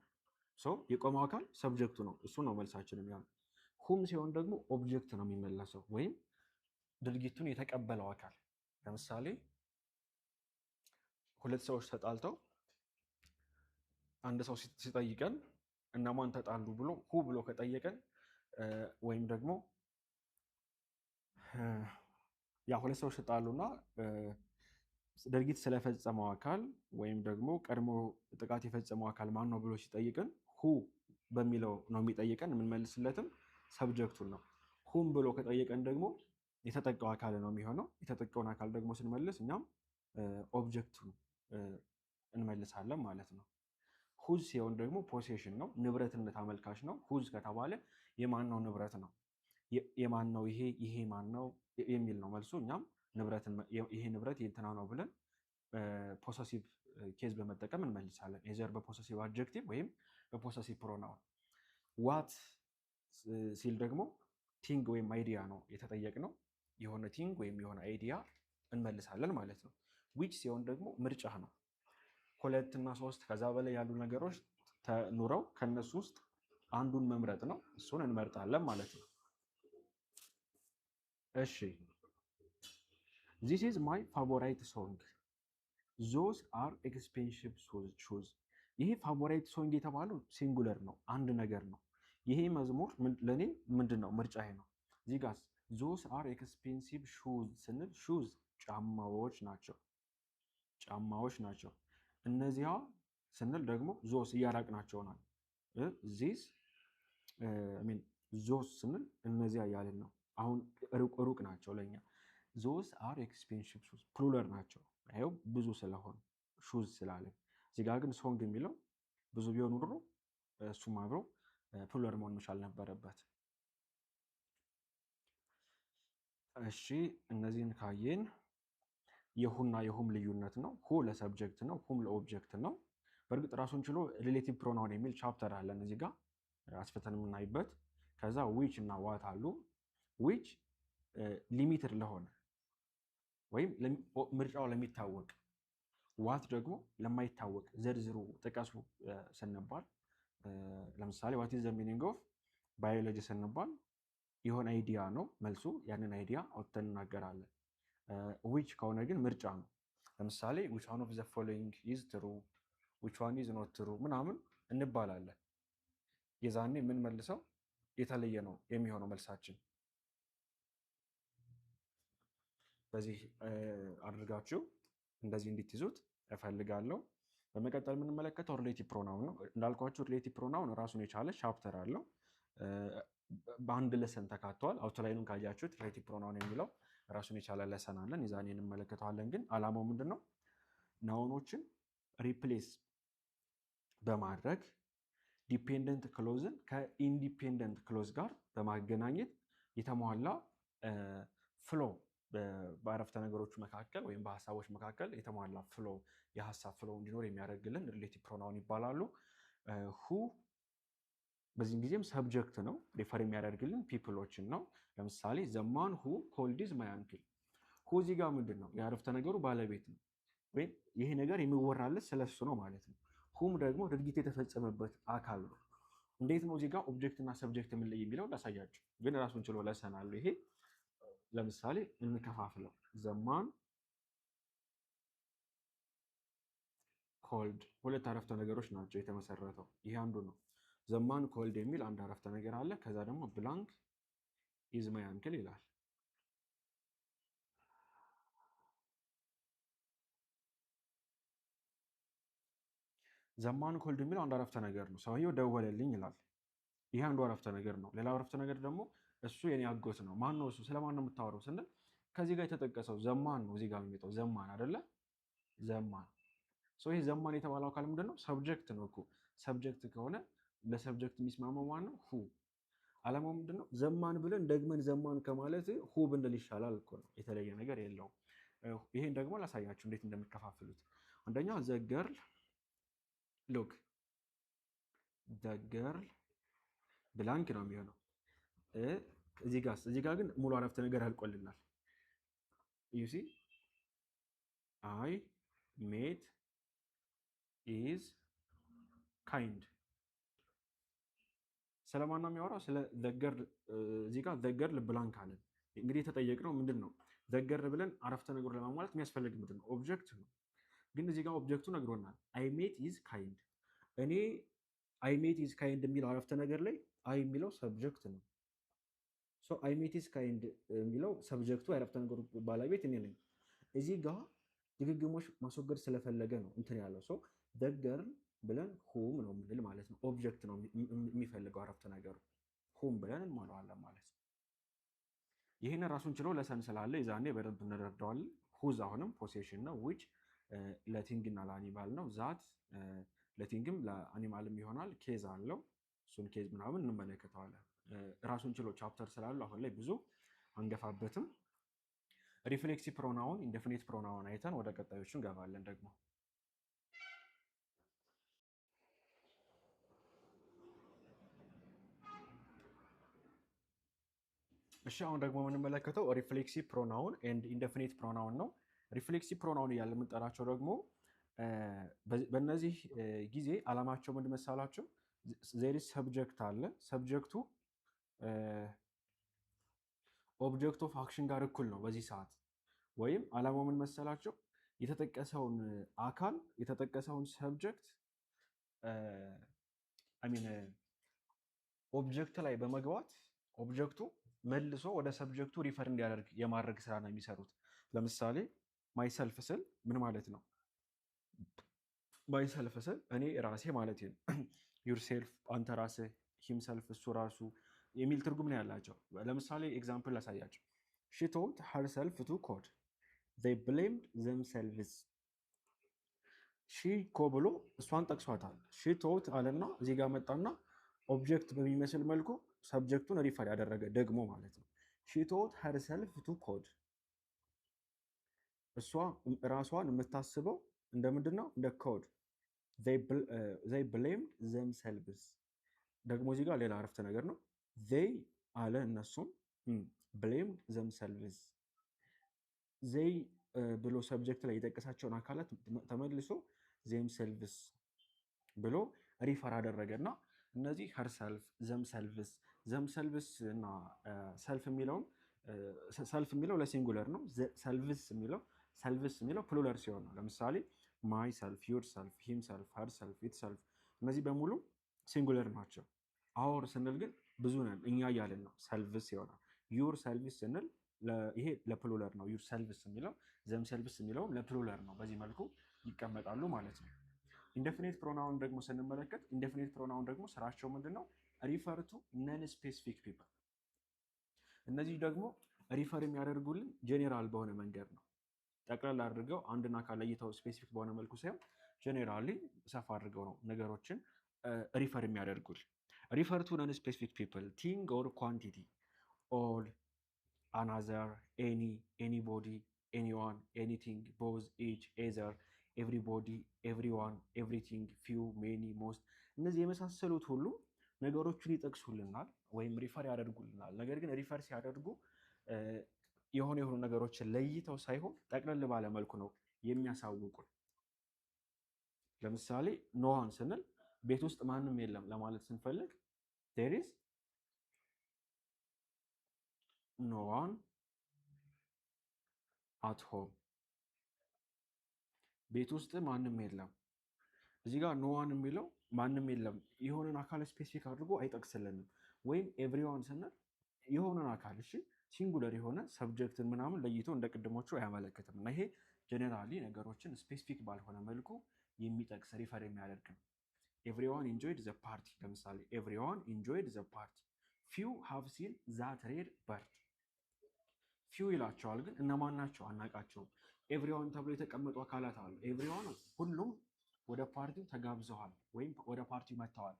የቆመው አካል ሰብጀክቱ ነው፣ እሱ ነው መልሳችን የሚሆነው። ሁም ሲሆን ደግሞ ኦብጀክት ነው የሚመለሰው ወይም ድርጊቱን የተቀበለው አካል። ለምሳሌ ሁለት ሰዎች ተጣልተው አንድ ሰው ሲጠይቀን እነማን ተጣሉ ብሎ ሁ ብሎ ከጠየቀን ወይም ደግሞ ያ ሁለት ሰዎች ተጣሉና ድርጊት ስለፈጸመው አካል ወይም ደግሞ ቀድሞ ጥቃት የፈጸመው አካል ማን ነው ብሎ ሲጠይቀን ሁ በሚለው ነው የሚጠይቀን። የምንመልስለትም ሰብጀክቱን ነው። ሁም ብሎ ከጠየቀን ደግሞ የተጠቃው አካል ነው የሚሆነው። የተጠቃውን አካል ደግሞ ስንመልስ እኛም ኦብጀክቱን እንመልሳለን ማለት ነው። ሁዝ ሲሆን ደግሞ ፖሴሽን ነው፣ ንብረትነት አመልካች ነው። ሁዝ ከተባለ የማን ነው ንብረት ነው፣ የማን ነው ይሄ ማን ነው የሚል ነው መልሱ። እኛም ይሄ ንብረት የእንትና ነው ብለን ፖሰሲቭ ኬዝ በመጠቀም እንመልሳለን። የዘር በፖሰሲቭ አድጀክቲቭ ወይም በፖሰሲቭ ፕሮናውን። ዋት ሲል ደግሞ ቲንግ ወይም አይዲያ ነው የተጠየቅነው። የሆነ ቲንግ ወይም የሆነ አይዲያ እንመልሳለን ማለት ነው። ዊች ሲሆን ደግሞ ምርጫ ነው። 2 እና 3 ከዛ በላይ ያሉ ነገሮች ኑረው ከነሱ ውስጥ አንዱን መምረጥ ነው። እሱን እንመርጣለን ማለት ነው። እሺ this is my favorite song those are expensive shoes ይሄ ፋቮራይት ሶንግ የተባለው ሲንጉለር ነው፣ አንድ ነገር ነው። ይሄ መዝሙር ለኔ ምንድነው? ምርጫዬ ነው። እዚህ ጋር those are expensive shoes ስንል shoes ጫማዎች ናቸው። እነዚያ ስንል ደግሞ ዞስ እያራቅናቸው ነው። ዚስ ዞስ ስንል እነዚያ እያልን ነው። አሁን ሩቅ ናቸው ለኛ። ዞስ አር ኤክስፔንሲቭ ሹዝ ፕሉለር ናቸው። ይኸው ብዙ ስለሆኑ ሹዝ ስላለን። እዚህ ጋር ግን ሶንግ የሚለው ብዙ ቢሆን ኑሮ እሱም አብሮ ፕሉለር መሆን መቻል ነበረበት። እሺ እነዚህን ካየን የሁና የሁም ልዩነት ነው። ሁ ለሰብጀክት ነው፣ ሁም ለኦብጀክት ነው። በእርግጥ ራሱን ችሎ ሪሌቲቭ ፕሮናውን የሚል ቻፕተር አለን እዚህ ጋር አስፈተን የምናይበት። ከዛ ዊች እና ዋት አሉ። ዊች ሊሚትድ ለሆነ ወይም ምርጫው ለሚታወቅ፣ ዋት ደግሞ ለማይታወቅ ዝርዝሩ ጥቀሱ ስንባል፣ ለምሳሌ ዋት ኢዝ ዘ ሚኒንግ ኦፍ ባዮሎጂ ስንባል የሆነ አይዲያ ነው መልሱ። ያንን አይዲያ አውጥተን እናገራለን። ዊች ከሆነ ግን ምርጫ ነው። ለምሳሌ ዊች ዋን ኦፍ ዘ ፎሎዊንግ ኢዝ ትሩ፣ ዊች ዋን ኢዝ ኖት ትሩ ምናምን እንባላለን። የዛኔ የምንመልሰው የተለየ ነው የሚሆነው መልሳችን። በዚህ አድርጋችሁ እንደዚህ እንድትይዙት እፈልጋለሁ። በመቀጠል የምንመለከተው ሪሌቲቭ ፕሮናውን ነው። እንዳልኳችሁ ሪሌቲቭ ፕሮናውን ራሱን የቻለ ቻፕተር አለው። በአንድ ለሰን ተካቷል። አውትላይኑን ካያችሁት ሪሌቲቭ ፕሮናውን የሚለው ራሱን የቻለ ለሰን አለን። የዛኔ እንመለከተዋለን። ግን አላማው ምንድን ነው? ናውኖችን ሪፕሌስ በማድረግ ዲፔንደንት ክሎዝን ከኢንዲፔንደንት ክሎዝ ጋር በማገናኘት የተሟላ ፍሎ በአረፍተ ነገሮቹ መካከል ወይም በሀሳቦች መካከል የተሟላ ፍሎ የሀሳብ ፍሎ እንዲኖር የሚያደርግልን ሪሌቲቭ ፕሮናውን ይባላሉ። ሁ በዚህም ጊዜም ሰብጀክት ነው፣ ሪፈር የሚያደርግልን ፒፕሎችን ነው። ለምሳሌ ዘማን ሁ ኮልድ ኢዝ ማይ አንክል። ሁ እዚህ ጋር ምንድን ነው? የአረፍተ ነገሩ ባለቤት ነው፣ ወይም ይሄ ነገር የሚወራለት ስለሱ ነው ማለት ነው። ሁም ደግሞ ድርጊት የተፈጸመበት አካል ነው። እንዴት ነው እዚህ ጋር ኦብጀክት እና ሰብጀክት የምንለይ የሚለው ላሳያችሁ። ግን ራሱን ችሎ ለሰን አለው ይሄ። ለምሳሌ እንከፋፍለው። ዘማን ኮልድ ሁለት አረፍተ ነገሮች ናቸው የተመሰረተው። ይሄ አንዱ ነው። ዘማን ኮልድ የሚል አንድ አረፍተ ነገር አለ። ከዛ ደግሞ ብላንክ ኢዝ ማይ አንክል ይላል። ዘማን ኮልድ የሚለው አንድ አረፍተ ነገር ነው። ሰውየው ደወለልኝ ይላል። ይሄ አንዱ አረፍተ ነገር ነው። ሌላ አረፍተ ነገር ደግሞ እሱ የኔ አጎት ነው። ማን ነው እሱ? ስለማን ነው የምታወራው ስንል ከዚህ ጋር የተጠቀሰው ዘማን ነው። እዚህ ጋር የሚመጣው ዘማን አይደለ? ዘማን። ይሄ ዘማን የተባለው አካል ምንድን ነው? ሰብጀክት ነው እኮ። ሰብጀክት ከሆነ ለሰብጀክት የሚስማማው ማን ነው? ሁ። አላማው ምንድን ነው? ዘማን ብለን ደግመን ዘማን ከማለት ሁ ብንል ይሻላል እኮ ነው። የተለየ ነገር የለውም። ይሄን ደግሞ ላሳያችሁ እንዴት እንደምትከፋፍሉት። አንደኛ ዘ ገርል ሉክ፣ ዘ ገርል ብላንክ ነው የሚሆነው። እዚህ ጋር ግን ሙሉ አረፍተ ነገር ያልቆልናል። ዩሲ አይ ሜት ኢዝ ካይንድ። ስለማን ነው የሚያወራው? ስለ ዘገርል። እዚህ ጋር ዘገርል ብላንክ አለን። እንግዲህ የተጠየቅነው ምንድን ነው? ዘገርል ብለን አረፍተ ነገሩ ለማሟላት የሚያስፈልግ ምንድን ነው? ኦብጀክት ነው። ግን እዚህ ጋር ኦብጀክቱ ነግሮናል። አይ ሜት ኢዝ ካይንድ። እኔ አይ ሜት ኢዝ ካይንድ የሚለው አረፍተ ነገር ላይ አይ የሚለው ሰብጀክት ነው። አይ ሜት ኢዝ ካይንድ የሚለው ሰብጀክቱ የአረፍተ ነገሩ ባለቤት እኔ ነኝ። እዚህ ጋር ድግግሞሽ ማስወገድ ስለፈለገ ነው እንትን ያለው ሰው ዘገርል ብለን ሁም ነው የምንል ማለት ነው። ኦብጀክት ነው የሚፈልገው አረፍተ ነገሩ። ሁም ብለን እንሞላዋለን ማለት ነው። ይህን ራሱን ችሎ ለሰን ስላለ የዛኔ በደንብ እንረዳዋለን። ሁዝ አሁንም ፖሴሽን ነው። ዊች ለቲንግ እና ለአኒማል ነው። ዛት ለቲንግም ለአኒማልም ይሆናል። ኬዝ አለው። እሱን ኬዝ ምናምን እንመለከተዋለን። ራሱን ችሎ ቻፕተር ስላለው አሁን ላይ ብዙ አንገፋበትም። ሪፍሌክሲቭ ፕሮናውን፣ ኢንዴፊኒት ፕሮናውን አይተን ወደ ቀጣዮቹ እንገባለን ደግሞ። እሺ አሁን ደግሞ የምንመለከተው ሪፍሌክሲቭ ፕሮናውን ኤንድ ኢንዴፊኒት ፕሮናውን ነው። ሪፍሌክሲቭ ፕሮናውን እያለ የምንጠራቸው ደግሞ በእነዚህ ጊዜ አላማቸው ምንድን መሰላቸው? ዜሪ ሰብጀክት አለ። ሰብጀክቱ ኦብጀክት ኦፍ አክሽን ጋር እኩል ነው በዚህ ሰዓት። ወይም አላማው ምን መሰላቸው? የተጠቀሰውን አካል የተጠቀሰውን ሰብጀክት ኦብጀክት ላይ በመግባት ኦብጀክቱ መልሶ ወደ ሰብጀክቱ ሪፈር እንዲያደርግ የማድረግ ስራ ነው የሚሰሩት። ለምሳሌ ማይሰልፍ ስል ምን ማለት ነው? ማይሰልፍ ስል እኔ ራሴ ማለት ነው። ዩርሴልፍ አንተ ራስህ፣ ሂምሰልፍ እሱ ራሱ የሚል ትርጉም ነው ያላቸው። ለምሳሌ ኤግዛምፕል ላሳያቸው። ሺ ቶልድ ሄርሰልፍ ቱ ኮድ they blamed themselves። ሺ ኮ ብሎ እሷን ጠቅሷታል። ሺ ቶልድ አለና እዚህ ጋር መጣና ኦብጀክት በሚመስል መልኩ ሰብጀክቱን ሪፈር ያደረገ ደግሞ ማለት ነው። ሺ ቶልድ ሄርሰልፍ ቱ ኮድ፣ እሷ ራሷን የምታስበው እንደምንድን ነው? እንደ ኮድ they blamed themselves ደግሞ እዚህ ጋር ሌላ አረፍተ ነገር ነው። they አለ እነሱም blamed themselves they ብሎ ሰብጀክት ላይ የጠቀሳቸውን አካላት ተመልሶ themselves ብሎ ሪፈር አደረገ እና እነዚህ herself themselves themselves እና ሰልፍ የሚለውም ሰልፍ የሚለው ለሲንጉለር ነው። ሰልቭስ የሚለው ፕሉለር ሲሆን ነው። ለምሳሌ ማይ ሰልፍ፣ ዩር ሰልፍ፣ ሂም ሰልፍ፣ ሀር ሰልፍ፣ ኢት ሰልፍ እነዚህ በሙሉ ሲንጉለር ናቸው። አወር ስንል ግን ብዙ ነን እኛ እያልን ነው፣ ሰልቭስ ይሆናል። ዩር ሰልቪስ ስንል ይሄ ለፕሉለር ነው። ዩር ሰልቭስ የሚለው ዘም ሰልቭስ የሚለውም ለፕሉለር ነው። በዚህ መልኩ ይቀመጣሉ ማለት ነው። ኢንዴፊኒት ፕሮናውን ደግሞ ስንመለከት ኢንዴፊኒት ፕሮናውን ደግሞ ስራቸው ምንድን ነው? ሪፈር ቱ ነን ስፔሲፊክ ፒፕል። እነዚህ ደግሞ ሪፈር የሚያደርጉልን ጄኔራል በሆነ መንገድ ነው። ጠቅላላ አድርገው አንድን አካል ለይተው ስፔሲፊክ በሆነ መልኩ ሳይሆን ጄኔራሊ ሰፋ አድርገው ነው ነገሮችን ሪፈር የሚያደርጉል። ሪፈር ቱ ነን ስፔሲፊክ ፒፕል ቲንግ ኦር ኳንቲቲ ኦል አናዘር ኤኒ ኤኒቦዲ ኤኒዋን ኤኒቲንግ ቦዝ ኢች ኤዘር ኤቭሪቦዲ ኤቭሪዋን ኤቭሪቲንግ ፊው ሜኒ ሞስት እነዚህ የመሳሰሉት ሁሉ ነገሮችን ይጠቅሱልናል ወይም ሪፈር ያደርጉልናል። ነገር ግን ሪፈር ሲያደርጉ የሆኑ ነገሮችን ለይተው ሳይሆን ጠቅለል ባለ መልኩ ነው የሚያሳውቁን። ለምሳሌ ኖዋን ስንል ቤት ውስጥ ማንም የለም ለማለት ስንፈልግ there is no one at home ቤት ውስጥ ማንም የለም። እዚህ ጋር ኖ ዋን የሚለው ማንም የለም የሆነን አካል ስፔሲፊክ አድርጎ አይጠቅስልንም። ወይም ኤቭሪዋን ስንል የሆነን አካል እሺ ሲንጉለር የሆነ ሰብጀክትን ምናምን ለይቶ እንደ ቅድሞቹ አያመለክትም። እና ይሄ ጀነራሊ ነገሮችን ስፔሲፊክ ባልሆነ መልኩ የሚጠቅስ ሪፈር የሚያደርግ ነው። ኤቭሪዋን ኢንጆይድ ዘ ፓርቲ ለምሳሌ ኤቭሪዋን ኢንጆይድ ዘ ፓርቲ ፊው ሃቭ ሲን ዛት ሬድ በርድ ፊው ይላቸዋል፣ ግን እነማን ናቸው አናቃቸውም። ኤቭሪዋን ተብሎ የተቀመጡ አካላት አሉ። ኤቭሪዋን ሁሉም ወደ ፓርቲው ተጋብዘዋል ወይም ወደ ፓርቲው መጥተዋል።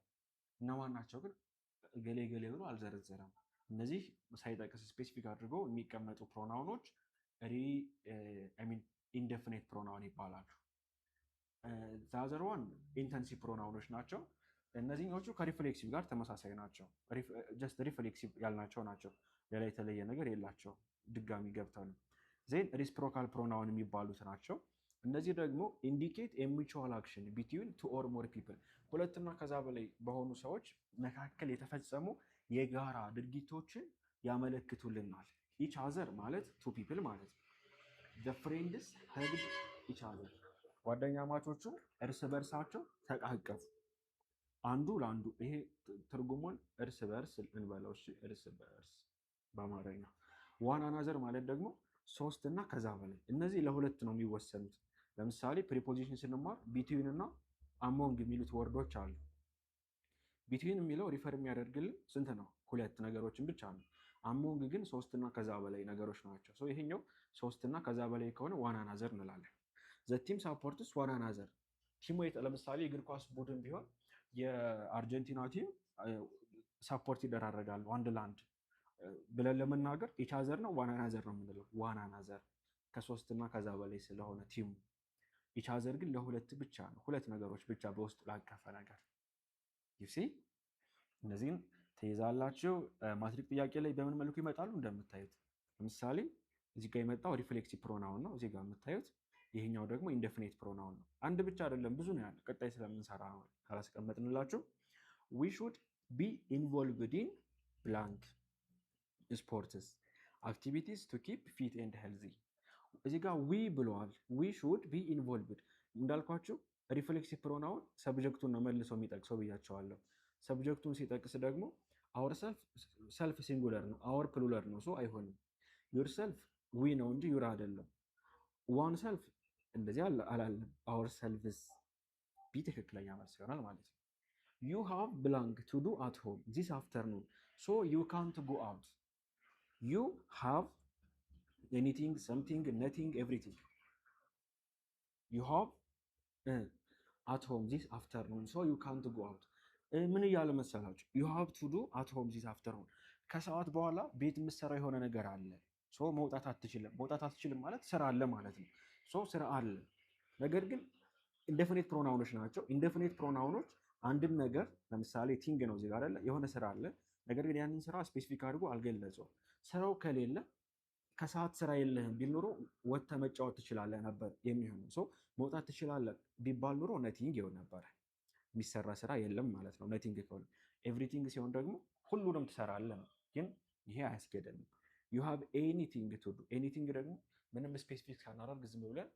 እነማን ናቸው ግን ገሌ ገሌ ብሎ አልዘረዘረም። እነዚህ ሳይጠቅስ ስፔሲፊክ አድርገው የሚቀመጡ ፕሮናውኖች ኢንዴፊኒት ፕሮናውን ይባላሉ። ዛዘር ዋን ኢንተንሲቭ ፕሮናውኖች ናቸው። እነዚህኞቹ ከሪፍሌክሲቭ ጋር ተመሳሳይ ናቸው። ጀስት ሪፍሌክሲቭ ያልናቸው ናቸው። ሌላ የተለየ ነገር የላቸው። ድጋሚ ገብተው ነው። ዜን ሪስፕሮካል ፕሮናውን የሚባሉት ናቸው። እነዚህ ደግሞ ኢንዲኬት ሚቹዋል አክሽን ቢትዊን ቱ ኦር ሞር ፒፕል ሁለትና ከዛ በላይ በሆኑ ሰዎች መካከል የተፈጸሙ የጋራ ድርጊቶችን ያመለክቱልናል። ኢች አዘር ማለት ቱ ፒፕል ማለት ነው። ዘ ፍሬንድስ ሄግድ ኢች አዘር ጓደኛ ማቾቹ እርስ በርሳቸው ተቃቀፉ አንዱ ለአንዱ። ይሄ ትርጉሙን እርስ በርስ እንበለው እሺ፣ እርስ በርስ በአማርኛ። ዋን አናዘር ማለት ደግሞ ሶስት እና ከዛ በላይ። እነዚህ ለሁለት ነው የሚወሰኑት። ለምሳሌ ፕሪፖዚሽን ስንማር ቢትዊን እና አሞንግ የሚሉት ወርዶች አሉ። ቢትዊን የሚለው ሪፈር የሚያደርግልን ስንት ነው? ሁለት ነገሮችን ብቻ ነው። አሞንግ ግን ሶስት እና ከዛ በላይ ነገሮች ናቸው። ይሄኛው ሶስት እና ከዛ በላይ ከሆነ ዋን አናዘር እንላለን። ዘ ቲም ሳፖርትስ ዋን አናዘር ቲሙ ለምሳሌ እግር ኳስ ቡድን ቢሆን የአርጀንቲና ቲም ሳፖርት ይደራረጋሉ አንድ ለአንድ ብለን ለመናገር ኢች አዘር ነው ዋን አናዘር ነው የምንለው። ዋን አናዘር ከሶስት እና ከዛ በላይ ስለሆነ ቲሙ። ኢች አዘር ግን ለሁለት ብቻ ነው፣ ሁለት ነገሮች ብቻ በውስጡ ላቀፈ ነገር። ዩሲ እነዚህን ትይዛላችሁ። ማትሪክ ጥያቄ ላይ በምን መልኩ ይመጣሉ? እንደምታዩት ለምሳሌ እዚህ ጋር የመጣው ሪፍሌክሲቭ ፕሮናውን ነው። እዚህ ጋር የምታዩት ይሄኛው ደግሞ ኢንዴፊኒት ፕሮናውን ነው። አንድ ብቻ አይደለም ብዙ ነው ያለ። ቀጣይ ስለምንሰራ ነው ካላስቀመጥንላችሁ። ዊ ሹድ ቢ ኢንቮልቭድ ኢን ብላንክ ስፖርትስ አክቲቪቲስ ቱ ኪፕ ፊት ኤንድ ሄልዚ። እዚህ ጋር ዊ ብለዋል። ዊ ሹድ ቢ ኢንቮልቭድ እንዳልኳችሁ ሪፍሌክሲቭ ፕሮናውን ሰብጀክቱን ነው መልሶ የሚጠቅሰው ብያቸዋለሁ። ሰብጀክቱን ሲጠቅስ ደግሞ አወር ሰልፍ ሲንጉለር ነው፣ አወር ፕሉለር ነው። ሶ አይሆንም። ዩር ሰልፍ ዊ ነው እንጂ ዩር አይደለም። ዋን ሰልፍ እንደዚህ አላለም። አወር ሰልፍስ ቢ ትክክለኛ መልስ ይሆናል ማለት ነው። ዩ ሃቭ ብላንክ ቱ ዱ አት ሆም ዚስ አፍተርኑን ሶ ዩ ካንት ጎ አውት። ዩ ሃቭ ኤኒቲንግ ሰምቲንግ ነቲንግ ኤቭሪቲንግ። ዩ ሃቭ አት ሆም ዚስ አፍተርኑን ሶ ዩ ካንት ጎ አውት። ምን እያለ መሰላችሁ? ዩ ሃቭ ቱ ዱ አት ሆም ዚስ አፍተርኑን ከሰዓት በኋላ ቤት የምትሰራው የሆነ ነገር አለ። ሶ መውጣት አትችልም። መውጣት አትችልም ማለት ስራ አለ ማለት ነው። ሶ ስራ አለ፣ ነገር ግን ኢንዴፊኒት ፕሮናውኖች ናቸው። ኢንዴፊኒት ፕሮናውኖች አንድን ነገር ለምሳሌ ቲንግ ነው እዚህ ጋር አይደለ የሆነ ስራ አለ፣ ነገር ግን ያንን ስራ ስፔሲፊክ አድርጎ አልገለጸውም። ስራው ከሌለ ከሰዓት ስራ የለህም ቢል ኖሮ ወጥተህ መጫወት ትችላለህ ነበር የሚሆነው። ሰው መውጣት ትችላለህ ቢባል ኖሮ ነቲንግ ይሆን ነበረ። የሚሰራ ስራ የለም ማለት ነው ነቲንግ ከሆነ። ኤቭሪቲንግ ሲሆን ደግሞ ሁሉንም ትሰራለህ ነው። ግን ይሄ አያስኬደንም። ዩ ሃቭ ኤኒቲንግ ቱ ዱ። ኤኒቲንግ ደግሞ ምንም ስፔሲፊክ ሳናደርግ ዝም ብለን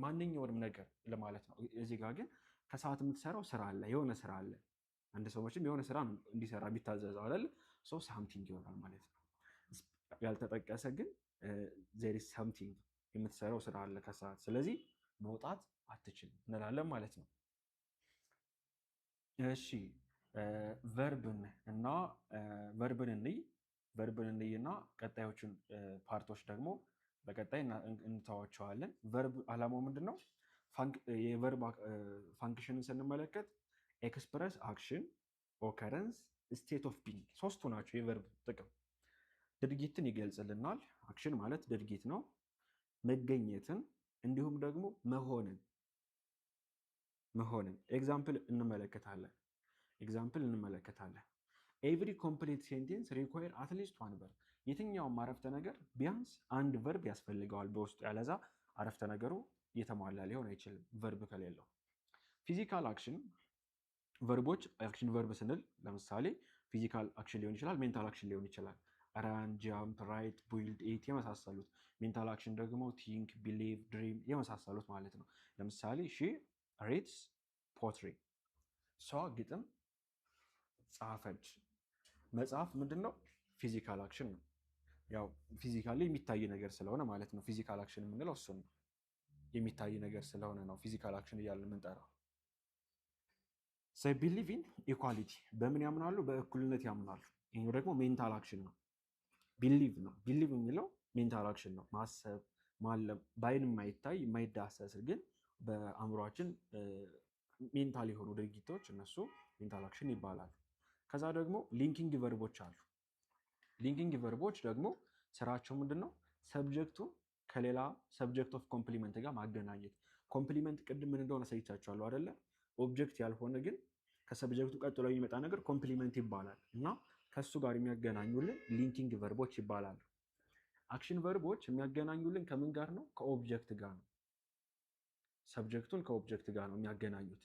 ማንኛውንም ነገር ለማለት ነው። እዚህ ጋር ግን ከሰዓት የምትሰራው ስራ አለ፣ የሆነ ስራ አለ። አንድ ሰው መቼም የሆነ ስራ እንዲሰራ ቢታዘዘው አይደል? ሰው ሳምቲንግ ይሆናል ማለት ነው። ያልተጠቀሰ ግን ዜር ኢዝ ሳምቲንግ የምትሰራው ስራ አለ ከሰዓት፣ ስለዚህ መውጣት አትችልም እንላለን ማለት ነው። እሺ ቨርብን እንይ እና ቀጣዮቹን ፓርቶች ደግሞ በቀጣይ እንተዋቸዋለን። ቨርብ አላማው ምንድን ነው? የቨርብ ፋንክሽንን ስንመለከት ኤክስፕረስ አክሽን፣ ኦከረንስ፣ ስቴት ኦፍ ቢንግ ሶስቱ ናቸው የቨርብ ጥቅም። ድርጊትን ይገልጽልናል። አክሽን ማለት ድርጊት ነው። መገኘትን እንዲሁም ደግሞ መሆንን ኤግዛምፕል እንመለከታለን። ኤቭሪ ኮምፕሊት ሴንቴንስ ሪኳየር አትሊስት ዋን ቨርብ። የትኛውም አረፍተ ነገር ቢያንስ አንድ ቨርብ ያስፈልገዋል በውስጡ፣ ያለዛ አረፍተ ነገሩ የተሟላ ሊሆን አይችልም ቨርብ ከሌለው። ፊዚካል አክሽን ቨርቦች፣ አክሽን ቨርብ ስንል ለምሳሌ ፊዚካል አክሽን ሊሆን ይችላል፣ ሜንታል አክሽን ሊሆን ይችላል። ራን፣ ጃምፕ፣ ራይት፣ ቢልድ፣ ኢት የመሳሰሉት። ሜንታል አክሽን ደግሞ ቲንክ፣ ቢሊቭ፣ ድሪም የመሳሰሉት ማለት ነው። ለምሳሌ ሺ ሪድስ ፖትሪ፣ እሷ ግጥም ጻፈች። መጽሐፍ ምንድን ነው? ፊዚካል አክሽን ነው። ያው ፊዚካሊ የሚታይ ነገር ስለሆነ ማለት ነው። ፊዚካል አክሽን የምንለው እሱን ነው። የሚታይ ነገር ስለሆነ ነው ፊዚካል አክሽን እያልን የምንጠራው። ቢሊቭ ኢን ኢኳሊቲ፣ በምን ያምናሉ? በእኩልነት ያምናሉ። ይሄው ደግሞ ሜንታል አክሽን ነው። ቢሊቭ ነው። ቢሊቭ የሚለው ሜንታል አክሽን ነው። ማሰብ፣ ማለም፣ በአይን የማይታይ የማይዳሰስ ግን በአእምሯችን ሜንታል የሆኑ ድርጊቶች እነሱ ሜንታል አክሽን ይባላሉ። ከዛ ደግሞ ሊንኪንግ ቨርቦች አሉ። ሊንኪንግ ቨርቦች ደግሞ ስራቸው ምንድን ነው? ሰብጀክቱን ከሌላ ሰብጀክት ኦፍ ኮምፕሊመንት ጋር ማገናኘት። ኮምፕሊመንት ቅድም ምን እንደሆነ አሳይቻችኋለሁ አይደለ? ኦብጀክት ያልሆነ ግን ከሰብጀክቱ ቀጥሎ የሚመጣ ነገር ኮምፕሊመንት ይባላል እና ከሱ ጋር የሚያገናኙልን ሊንኪንግ ቨርቦች ይባላሉ። አክሽን ቨርቦች የሚያገናኙልን ከምን ጋር ነው? ከኦብጀክት ጋር ነው። ሰብጀክቱን ከኦብጀክት ጋር ነው የሚያገናኙት።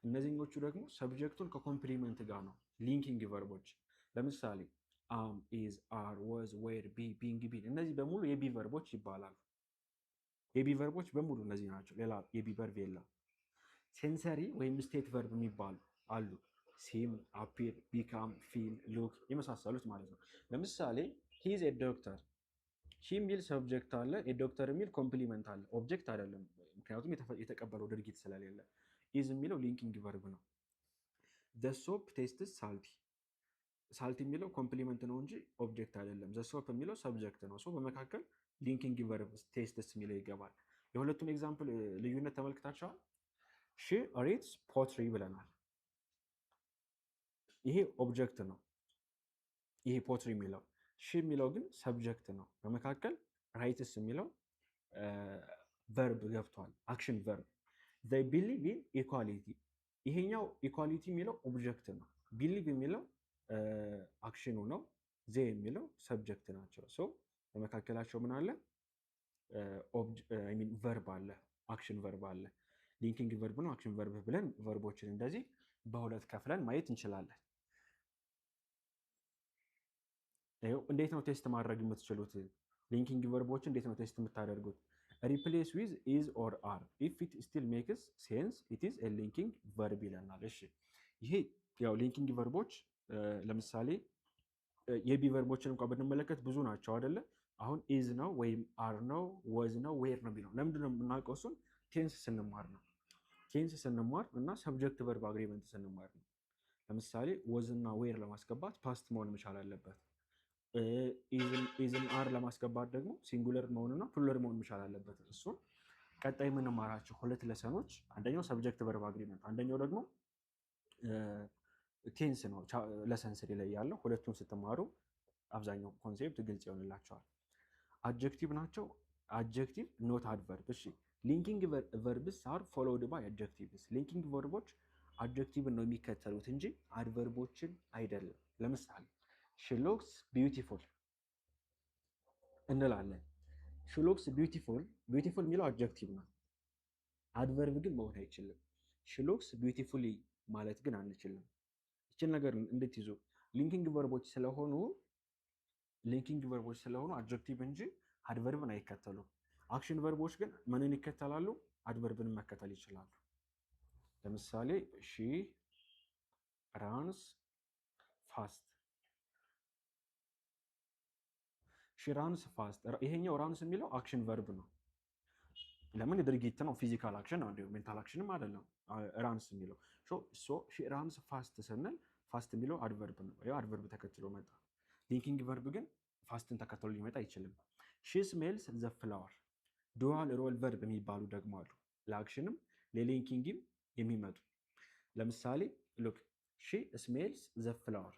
እነዚህኞቹ ደግሞ ሰብጀክቱን ከኮምፕሊመንት ጋር ነው ሊንኪንግ ቨርቦች። ለምሳሌ አም፣ ኢዝ፣ አር፣ ወዝ፣ ዌር፣ ቢ፣ ቢንግ፣ ቢን እነዚህ በሙሉ የቢ ቨርቦች ይባላሉ። የቢ ቨርቦች በሙሉ እነዚህ ናቸው። ሌላ የቢ ቨርብ የለም። ሴንሰሪ ወይም ስቴት ቨርብ የሚባሉ አሉ። ሲም፣ አፒር፣ ቢካም፣ ፊል፣ ሉክ የመሳሰሉት ማለት ነው። ለምሳሌ ሂዝ ኤ ዶክተር፣ ሺ የሚል ሰብጀክት አለ፣ ዶክተር የሚል ኮምፕሊመንት አለ። ኦብጀክት አይደለም፣ ምክንያቱም የተቀበለው ድርጊት ስለሌለ። ኢዝ የሚለው ሊንኪንግ ቨርብ ነው። ዘ ሶፕ ቴስትስ ሳልቲ፣ ሳልቲ የሚለው ኮምፕሊመንት ነው እንጂ ኦብጀክት አይደለም። ዘ ሶፕ የሚለው ሰብጀክት ነው። ሶ በመካከል ሊንኪንግ ቨርብ ቴስትስ የሚለው ይገባል። የሁለቱን ኤግዛምፕል ልዩነት ተመልክታችኋል። ሺ ሪድስ ፖትሪ ብለናል። ይሄ ኦብጀክት ነው። ይሄ ፖትሪ የሚለው ሺ የሚለው ግን ሰብጀክት ነው። በመካከል ራይትስ የሚለው ቨርብ ገብቷል፣ አክሽን ቨርብ። ዘይ ቢሊቭ ኢን ኢኳሊቲ፣ ይሄኛው ኢኳሊቲ የሚለው ኦብጀክት ነው። ቢሊቭ የሚለው አክሽኑ ነው። ዘ የሚለው ሰብጀክት ናቸው። ሶ በመካከላቸው ምን አለ? ቨርብ አለ፣ አክሽን ቨርብ አለ። ሊንኪንግ ቨርብ ነው፣ አክሽን ቨርብ ብለን ቨርቦችን እንደዚህ በሁለት ከፍለን ማየት እንችላለን። እንዴት ነው ቴስት ማድረግ የምትችሉት? ሊንኪንግ ቨርቦች እንዴት ነው ቴስት የምታደርጉት? ሪፕሌስ ዊዝ ኢዝ ኦር አር ኢፍ ኢት ስቲል ሜክስ ሴንስ ኢት ኢዝ ኤ ሊንኪንግ ቨርብ ይለናል። እሺ ይሄ ያው ሊንኪንግ ቨርቦች ለምሳሌ የቢ ቨርቦችን እንኳን ብንመለከት ብዙ ናቸው አይደለ? አሁን ኢዝ ነው ወይም አር ነው ወዝ ነው ዌር ነው ቢለው ለምንድን ነው የምናውቀው? እሱን ቴንስ ስንማር ነው። ቴንስ ስንማር እና ሰብጀክት ቨርብ አግሪመንት ስንማር ነው። ለምሳሌ ወዝ እና ዌር ለማስገባት ፓስት መሆን መቻል አለበት። ኢዝን አር ለማስገባት ደግሞ ሲንጉለር መሆንና ፕሉራል መሆን መቻል አለበት። እሱን ቀጣይ የምንማራቸው ሁለት ለሰኖች፣ አንደኛው ሰብጀክት ቨርብ አግሪመንት፣ አንደኛው ደግሞ ቴንስ ነው። ለሰን ስሪ ላይ ያለው ሁለቱን ስትማሩ አብዛኛው ኮንሴፕት ግልጽ ይሆንላቸዋል። አድጀክቲቭ ናቸው። አድጀክቲቭ ኖት አድቨርብ። እሺ ሊንኪንግ ቨርብስ አር ፎሎውድ ባይ አድጀክቲቭስ። ሊንኪንግ ቨርቦች አድጀክቲቭን ነው የሚከተሉት እንጂ አድቨርቦችን አይደለም። ለምሳሌ ሺ ሉክስ ቢዩቲፉል እንላለን። ሺ ሉክስ ቢዩቲፉል፣ ቢዩቲፉል የሚለው አድጀክቲቭ ነው። አድቨርብ ግን መሆን አይችልም። ሺ ሉክስ ቢዩቲፉሊ ማለት ግን አንችልም። ይችን ነገር እንድትይዙ ሊንኪንግ ቨርቦች ስለሆኑ አድጀክቲቭ እንጂ አድቨርብን አይከተሉም። አክሽን ቨርቦች ግን ምንን ይከተላሉ? አድቨርብን መከተል ይችላሉ። ለምሳሌ ሺ ራንስ ፋስት፣ ሺ ራንስ ፋስት። ይሄኛው ራንስ የሚለው አክሽን ቨርብ ነው። ለምን? የድርጊት ነው፣ ፊዚካል አክሽን ነው፣ እንዲሁም ሜንታል አክሽንም አይደለም። ራንስ የሚለው ሺ ራንስ ፋስት ስንል ፋስት የሚለው አድቨርብ ነው። አድቨርብ ተከትሎ መጣ። ሊንኪንግ ቨርብ ግን ፋስትን ተከትሎ ሊመጣ አይችልም። ሺ ስሜልስ ዘ ፍላወር። ዱዋል ሮል ቨርብ የሚባሉ ደግሞ አሉ፣ ለአክሽንም ለሊንኪንግም የሚመጡ። ለምሳሌ ሉክ ሺ ስሜልስ ዘ ፍላወር፣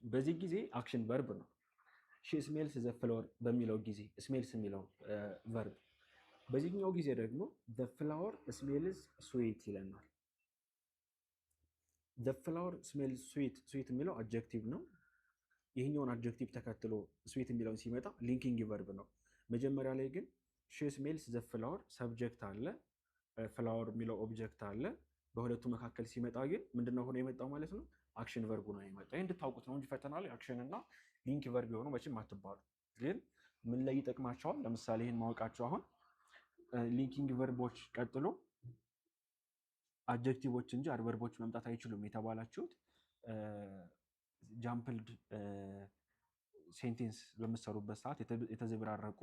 በዚህ ጊዜ አክሽን ቨርብ ነው። ሺ ስሜልስ ዘ ፍላወር በሚለው ጊዜ ስሜልስ የሚለው ቨርብ፣ በዚህኛው ጊዜ ደግሞ ዘ ፍላወር ስሜልስ ስዊት ይለናል። ዘ ፍላወር ስሜልስ ስዊት፣ ስዊት የሚለው አድጀክቲቭ ነው። ይህኛውን አድጀክቲቭ ተከትሎ ስዊት የሚለውን ሲመጣ ሊንኪንግ ቨርብ ነው። መጀመሪያ ላይ ግን ሺ ስሜልስ ዘ ፍላወር ሰብጀክት አለ፣ ፍላወር የሚለው ኦብጀክት አለ። በሁለቱ መካከል ሲመጣ ግን ምንድነው ሆኖ የመጣው ማለት ነው? አክሽን ቨርቡ ነው የመጣው። ይህ እንድታውቁት ነው እንጂ ፈተና ላይ አክሽን እና ሊንክ ቨርብ የሆኑ መቼም አትባሉ። ግን ምን ላይ ይጠቅማቸዋል? ለምሳሌ ይህን ማወቃቸው አሁን ሊንኪንግ ቨርቦች ቀጥሎ አድጀክቲቮች እንጂ አድቨርቦች መምጣት አይችሉም የተባላችሁት ጃምፕልድ ሴንቴንስ በምትሰሩበት ሰዓት የተዘበራረቁ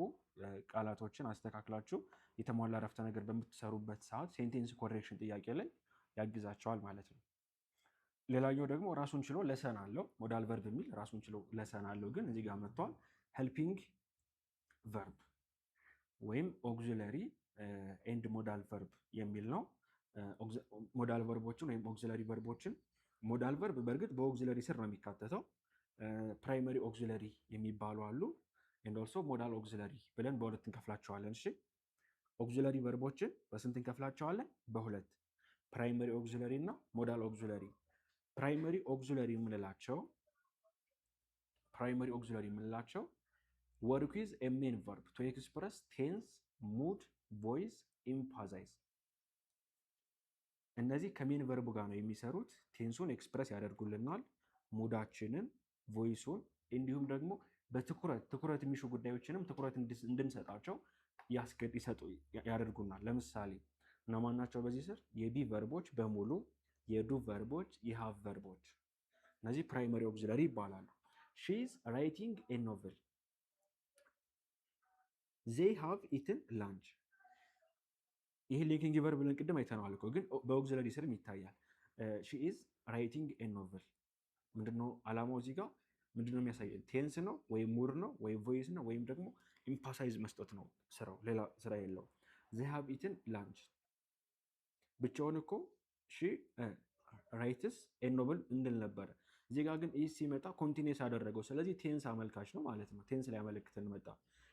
ቃላቶችን አስተካክላችሁ የተሟላ ረፍተ ነገር በምትሰሩበት ሰዓት ሴንቴንስ ኮሬክሽን ጥያቄ ላይ ያግዛቸዋል ማለት ነው። ሌላኛው ደግሞ ራሱን ችሎ ለሰን አለው። ሞዳል ቨርብ የሚል ራሱን ችሎ ለሰን አለው፣ ግን እዚህ ጋር መጥቷል። ሄልፒንግ ቨርብ ወይም ኦግዚለሪ ኤንድ ሞዳል ቨርብ የሚል ነው። ሞዳል ቨርቦችን ወይም ኦግዚለሪ ቨርቦችን፣ ሞዳል ቨርብ በእርግጥ በኦግዚለሪ ስር ነው የሚካተተው። ፕራይመሪ ኦግዚለሪ የሚባሉ አሉ፣ ኤንድ ኦልሶ ሞዳል ኦግዚለሪ ብለን በሁለት እንከፍላቸዋለን። እሺ ኦግዚለሪ ቨርቦችን በስንት እንከፍላቸዋለን? በሁለት፣ ፕራይመሪ ኦግዚለሪ እና ሞዳል ኦግዚለሪ። ፕራይመሪ ኦግዚለሪ የምንላቸው ወርክ ዊዝ ኤ ሜን ቨርብ ቱ ኤክስፕረስ ቴንስ፣ ሙድ፣ ቮይስ፣ ኢምፓዛይዝ። እነዚህ ከሜን ቨርቡ ጋር ነው የሚሰሩት። ቴንሱን ኤክስፕረስ ያደርጉልናል፣ ሙዳችንን፣ ቮይሱን፣ እንዲሁም ደግሞ ትኩረት የሚሹ ጉዳዮችንም ትኩረት እንድንሰጣቸው ያደርጉናል። ለምሳሌ እነማን ናቸው በዚህ ስር? የቢ ቨርቦች በሙሉ፣ የዱ ቨርቦች፣ የሃቭ ቨርቦች፣ እነዚህ ፕራይመሪ ኦግዚለሪ ይባላሉ። ሺ ኢዝ ራይቲንግ ኤ ኖቨል፣ ዜይ ሃቭ ኢትን ላንች። ይህ ሊንኪንግ ቨርብ ብለን ቅድም አይተነዋል እኮ፣ ግን በኦግዚለሪ ስርም ይታያል። ሺ ኢዝ ራይቲንግ ኤ ኖቨል ምንድነው ዓላማው? እዚህ ጋር ምንድነው የሚያሳየን? ቴንስ ነው ወይም ሙድ ነው ወይም ቮይስ ነው ወይም ደግሞ ኢምፓሳይዝ መስጠት ነው ስራው፣ ሌላ ስራ የለው። ዜይ ሃቭ ኢትን ላንች ብቻውን እኮ ሺ ራይትስ ኤ ኖቨል እንድል ነበረ። እዚህ ጋር ግን ይህ ሲመጣ ኮንቲኒስ አደረገው። ስለዚህ ቴንስ አመልካች ነው ማለት ነው። ቴንስ ላይ ያመለክተን መጣ።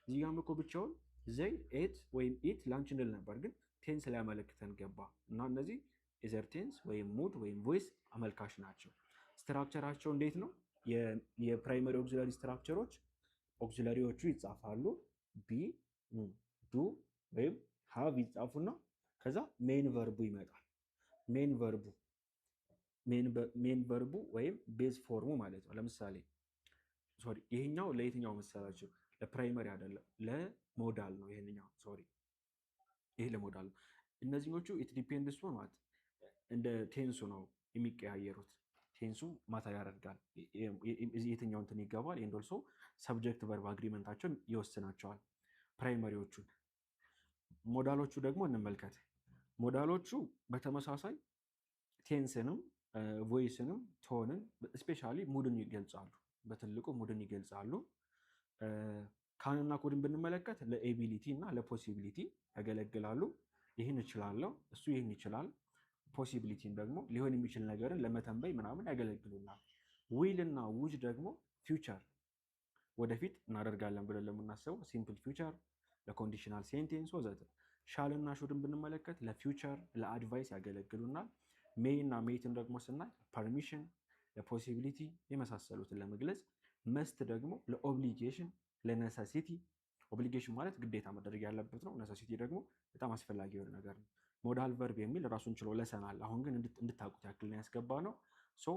እዚህ ጋርም እኮ ብቻውን ዘይ ኤት ወይም ኢት ላንች እንድል ነበር፣ ግን ቴንስ ላይ ያመለክተን ገባ እና እነዚህ ኢዘር ቴንስ ወይም ሙድ ወይም ቮይስ አመልካች ናቸው። ስትራክቸራቸው እንዴት ነው? የፕራይመሪ ኦግዚለሪ ስትራክቸሮች ኦግዚለሪዎቹ ይጻፋሉ። ቢ፣ ዱ ወይም ሃቭ ይጻፉና ከዛ ሜን ቨርቡ ይመጣል። ሜን ቨርቡ ወይም ቤዝ ፎርሙ ማለት ነው። ለምሳሌ ሶሪ፣ ይሄኛው ለየትኛው መሰላችሁ? ለፕራይመሪ አይደለም፣ ለሞዳል ነው ይሄኛው። ሶሪ፣ ይሄ ለሞዳል ነው። እነዚህኞቹ ኢት ዲፔንድስ ኦን ዋት፣ እንደ ቴንሱ ነው የሚቀያየሩት። ቴንሱ ማተር ያደርጋል፣ የትኛው እንትን ይገባል። ኤንድ ኦልሶ ሰብጀክት ቨርብ አግሪመንታቸውን ይወስናቸዋል ፕራይመሪዎቹን። ሞዳሎቹ ደግሞ እንመልከት። ሞዳሎቹ በተመሳሳይ ቴንስንም ቮይስንም ቶንን ስፔሻሊ ሙድን ይገልጻሉ። በትልቁ ሙድን ይገልጻሉ። ካንና ኮድን ብንመለከት ለኤቢሊቲ እና ለፖሲቢሊቲ ያገለግላሉ። ይህን እችላለሁ፣ እሱ ይህን ይችላል። ፖሲቢሊቲን ደግሞ ሊሆን የሚችል ነገርን ለመተንበይ ምናምን ያገለግሉናል። ዊል እና ውጅ ደግሞ ፊውቸር፣ ወደፊት እናደርጋለን ብለን ለምናስበው ሲምፕል ፊውቸር፣ ለኮንዲሽናል ሴንቴንስ ወዘተ። ሻል እና ሹድን ብንመለከት ለፊውቸር ለአድቫይስ ያገለግሉናል። ሜይ እና ሜይትን ደግሞ ስናይ ፐርሚሽን ለፖሲቢሊቲ የመሳሰሉትን ለመግለጽ፣ መስት ደግሞ ለኦብሊጌሽን ለነሰሲቲ፣ ኦብሊጌሽን ማለት ግዴታ መደረግ ያለበት ነው። ነሰሲቲ ደግሞ በጣም አስፈላጊ የሆነ ነገር ነው። ሞዳል ቨርብ የሚል ራሱን ችሎ ለሰናል። አሁን ግን እንድታውቁት ያክል ነው ያስገባ ነው። ሶ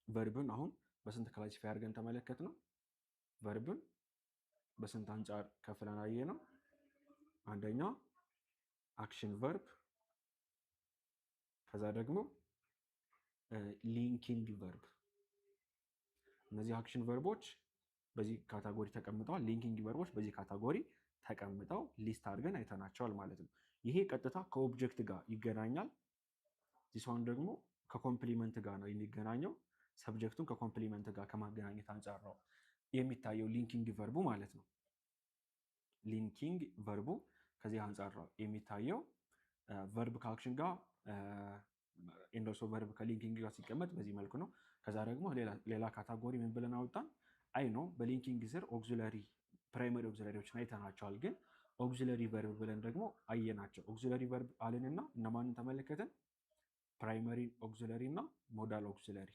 ቨርብን አሁን በስንት ክላሲፋይ አድርገን ተመለከት ነው። ቨርብን በስንት አንጻር ከፍለን አየ ነው። አንደኛ አክሽን ቨርብ፣ ከዛ ደግሞ ሊንኪንግ ቨርብ። እነዚህ አክሽን ቨርቦች በዚህ ካታጎሪ ተቀምጠዋል። ሊንኪንግ ቨርቦች በዚህ ካታጎሪ ተቀምጠው ሊስት አድርገን አይተናቸዋል ማለት ነው። ይሄ ቀጥታ ከኦብጀክት ጋር ይገናኛል። ዚሷን ደግሞ ከኮምፕሊመንት ጋር ነው የሚገናኘው። ሰብጀክቱን ከኮምፕሊመንት ጋር ከማገናኘት አንጻር ነው የሚታየው ሊንኪንግ ቨርቡ ማለት ነው። ሊንኪንግ ቨርቡ ከዚህ አንጻር ነው የሚታየው። ቨርብ ከአክሽን ጋር ኢንዶሶ ቨርብ ከሊንኪንግ ጋር ሲቀመጥ በዚህ መልኩ ነው። ከዛ ደግሞ ሌላ ካታጎሪ ምን ብለን አወጣን? አይ ነው በሊንኪንግ ስር ኦክሲለሪ ፕራይመሪ ኦክሲለሪዎችን አይተናቸዋል። ግን ኦክሲለሪ ቨርብ ብለን ደግሞ አየናቸው። ኦክሲለሪ ቨርብ አልንና እነማንን ተመለከትን? ፕራይመሪ ኦክሲለሪ እና ሞዳል ኦክሲለሪ።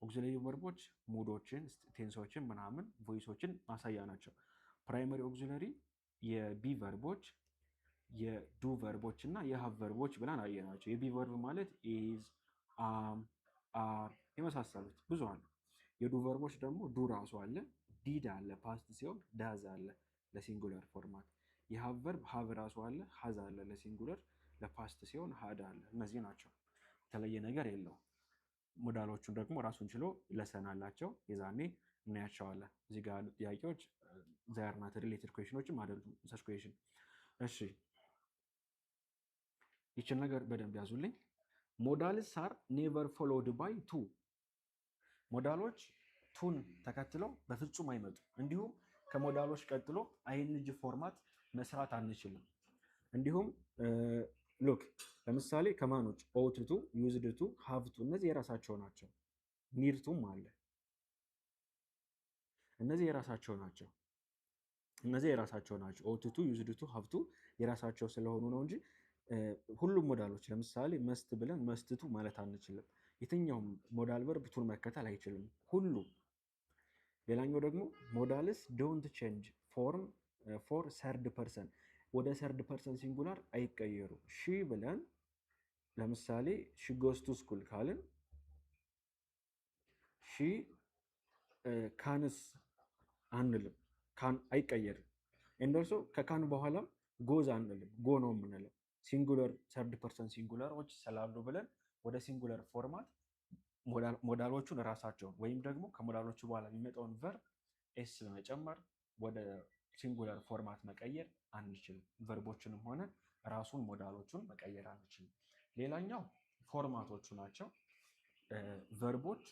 ኦክሲለሪ ቨርቦች ሙዶችን፣ ቴንሶችን፣ ምናምን ቮይሶችን ማሳያ ናቸው። ፕራይመሪ ኦክሲለሪ የቢ ቨርቦች፣ የዱ ቨርቦች እና የሀቭ ቨርቦች ብለን አየናቸው። የቢ ቨርብ ማለት ኢዝ፣ አም፣ አር የመሳሰሉት ብዙ አሉ። የዱ ቨርቦች ደግሞ ዱ ራሱ አለ፣ ዲድ አለ ፓስት ሲሆን፣ ዳዝ አለ ለሲንጉለር ፎርማት። የሀቭ ቨርብ ሀቭ ራሱ አለ፣ ሀዝ አለ ለሲንጉለር፣ ለፓስት ሲሆን ሀድ አለ። እነዚህ ናቸው፣ የተለየ ነገር የለውም። ሞዳሎቹን ደግሞ ራሱን ችሎ ለሰን አላቸው። የዛኔ እናያቸዋለን። እዚህ ጋር ያሉት ጥያቄዎች ዛር ናት ሪሌትድ ኩዌሽኖችም አይደሉም ሰርች ኩዌሽን። እሺ ይችን ነገር በደንብ ያዙልኝ። ሞዳልስ አር ኔቨር ፎሎድ ባይ ቱ። ሞዳሎች ቱን ተከትለው በፍጹም አይመጡም። እንዲሁም ከሞዳሎች ቀጥሎ አይንጅ ፎርማት መስራት አንችልም። እንዲሁም ሉክ ለምሳሌ ከማኖች ኦትቱ፣ ዩዝድቱ፣ ሀቭቱ እነዚህ የራሳቸው ናቸው። ኒርቱም አለ እነዚህ የራሳቸው ናቸው። እነዚህ የራሳቸው ናቸው። ኦትቱ፣ ዩዝድቱ፣ ሀቭቱ የራሳቸው ስለሆኑ ነው እንጂ ሁሉም ሞዳሎች ለምሳሌ መስት ብለን መስትቱ ማለት አንችልም። የትኛውም ሞዳል ቨርብ ቱን መከተል አይችልም ሁሉ። ሌላኛው ደግሞ ሞዳልስ ዶንት ቼንጅ ፎርም ፎር ሰርድ ፐርሰን፣ ወደ ሰርድ ፐርሰን ሲንጉላር አይቀየሩ። ሺ ብለን ለምሳሌ ሺ ጎስ ቱ ስኩል ካልን ሺ ካንስ አንልም፣ ካን አይቀየርም። እንደርሶ ከካን በኋላ ጎዝ አንልም፣ ጎ ነው የምንለው። ሲንጉለር ሰርድ ፐርሰን ሲንጉለሮች ስላሉ ብለን ወደ ሲንጉለር ፎርማት ሞዳሎቹን ራሳቸውን ወይም ደግሞ ከሞዳሎቹ በኋላ የሚመጣውን ቨርብ ኤስ በመጨመር ወደ ሲንጉለር ፎርማት መቀየር አንችልም። ቨርቦችንም ሆነ ራሱን ሞዳሎቹን መቀየር አንችልም። ሌላኛው ፎርማቶቹ ናቸው። ቨርቦች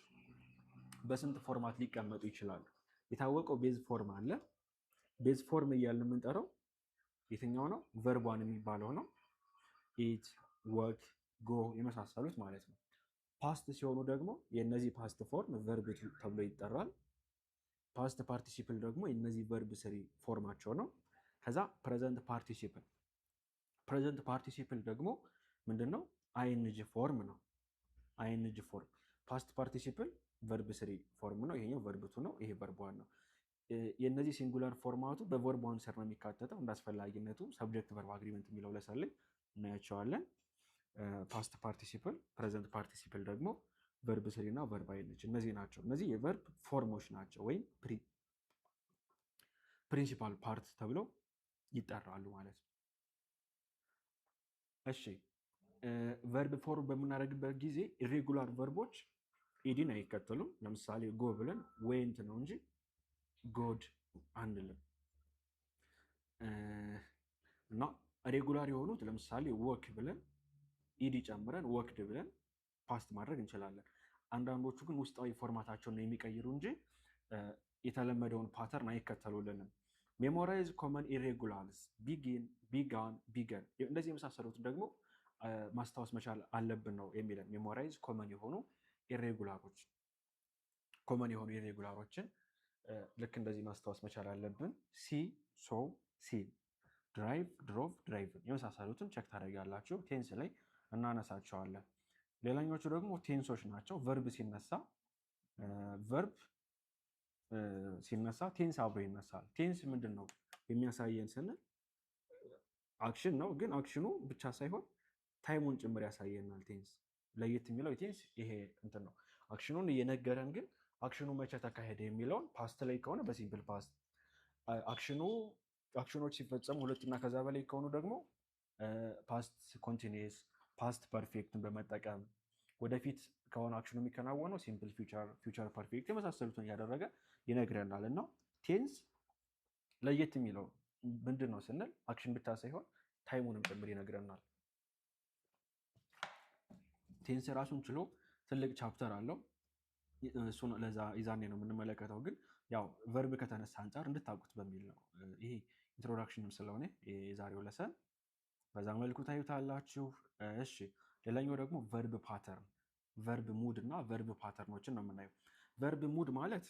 በስንት ፎርማት ሊቀመጡ ይችላሉ? የታወቀው ቤዝ ፎርም አለ። ቤዝ ፎርም እያልን የምንጠራው የትኛው ነው? ቨርቧን የሚባለው ነው። ኢት፣ ወክ፣ ጎ የመሳሰሉት ማለት ነው። ፓስት ሲሆኑ ደግሞ የእነዚህ ፓስት ፎርም ቨርብ ተብሎ ይጠራል። ፓስት ፓርቲሲፕል ደግሞ የእነዚህ ቨርብ ስሪ ፎርማቸው ነው። ከዛ ፕሬዘንት ፓርቲሲፕል። ፕሬዘንት ፓርቲሲፕል ደግሞ ምንድነው? አይንጅ ፎርም ነው። አይንጅ ፎርም። ፓስት ፓርቲሲፕል ቨርብ ስሪ ፎርም ነው። ይሄኛው ቨርብ ቱ ነው። ይሄ ቨርብ ዋን ነው። የእነዚህ ሲንጉላር ፎርማቱ በቨርብ ዋን ስር ነው የሚካተተው። እንዳስፈላጊነቱ ሰብጀክት ቨርብ አግሪመንት የሚለው ለሰልኝ እናያቸዋለን። ፓስት ፓርቲሲፕል፣ ፕሬዘንት ፓርቲሲፕል ደግሞ ቨርብ ስሪ እና ቨርብ አይንጅ እነዚህ ናቸው። እነዚህ የቨርብ ፎርሞች ናቸው ወይም ፕሪንሲፓል ፓርት ተብለው ይጠራሉ ማለት ነው። እሺ ቨርብ ፎርም በምናደርግበት ጊዜ ኢሬጉላር ቨርቦች ኢዲን አይከተሉም። ለምሳሌ ጎ ብለን ዌንት ነው እንጂ ጎድ አንልም። እና ሬጉላር የሆኑት ለምሳሌ ወክ ብለን ኢዲ ጨምረን ወክድ ብለን ፓስት ማድረግ እንችላለን። አንዳንዶቹ ግን ውስጣዊ ፎርማታቸውን ነው የሚቀይሩ እንጂ የተለመደውን ፓተርን አይከተሉልንም። ሜሞራይዝ ኮመን ኢሬጉላርስ፣ ቢጊን፣ ቢጋን፣ ቢገን እንደዚህ የመሳሰሉትን ደግሞ ማስታወስ መቻል አለብን ነው የሚለን። ሜሞራይዝ ኮመን የሆኑ ኢሬጉላሮችን ልክ እንደዚህ ማስታወስ መቻል አለብን። ሲ፣ ሶ፣ ሲን ድራይቭ፣ ድሮቭ፣ ድራይቭን የመሳሰሉትን ቸክ ታደርጋላችሁ። ቴንስ ላይ እናነሳቸዋለን። ሌላኞቹ ደግሞ ቴንሶች ናቸው። ቨርብ ሲነሳ ቨርብ ሲነሳ ቴንስ አብሮ ይነሳል። ቴንስ ምንድን ነው የሚያሳየን ስንል አክሽን ነው። ግን አክሽኑ ብቻ ሳይሆን ታይሙን ጭምር ያሳየናል። ቴንስ ለየት የሚለው ቴንስ ይሄ እንትን ነው። አክሽኑን እየነገረን ግን አክሽኑ መቼ ተካሄደ የሚለውን ፓስት ላይ ከሆነ በሲምፕል ፓስት፣ አክሽኖች ሲፈጸሙ ሁለትና ከዛ በላይ ከሆኑ ደግሞ ፓስት ኮንቲኒየስ፣ ፓስት ፐርፌክትን በመጠቀም ወደፊት ከሆነ አክሽኑ የሚከናወነው ሲምፕል ፊውቸር፣ ፊውቸር ፐርፌክት የመሳሰሉትን እያደረገ ይነግረናል። እና ቴንስ ለየት የሚለው ምንድን ነው ስንል አክሽን ብቻ ሳይሆን ታይሙንም ጭምር ይነግረናል። ቴንስ ራሱን ችሎ ትልቅ ቻፕተር አለው። እሱን ለዛ ይዛኔ ነው የምንመለከተው። ግን ያው ቨርብ ከተነሳ አንጻር እንድታውቁት በሚል ነው። ይሄ ኢንትሮዳክሽንም ስለሆነ የዛሬው ለሰን በዛ መልኩ ታዩታላችሁ። እሺ፣ ሌላኛው ደግሞ ቨርብ ፓተርን፣ ቨርብ ሙድ እና ቨርብ ፓተርኖችን ነው የምናየው። ቨርብ ሙድ ማለት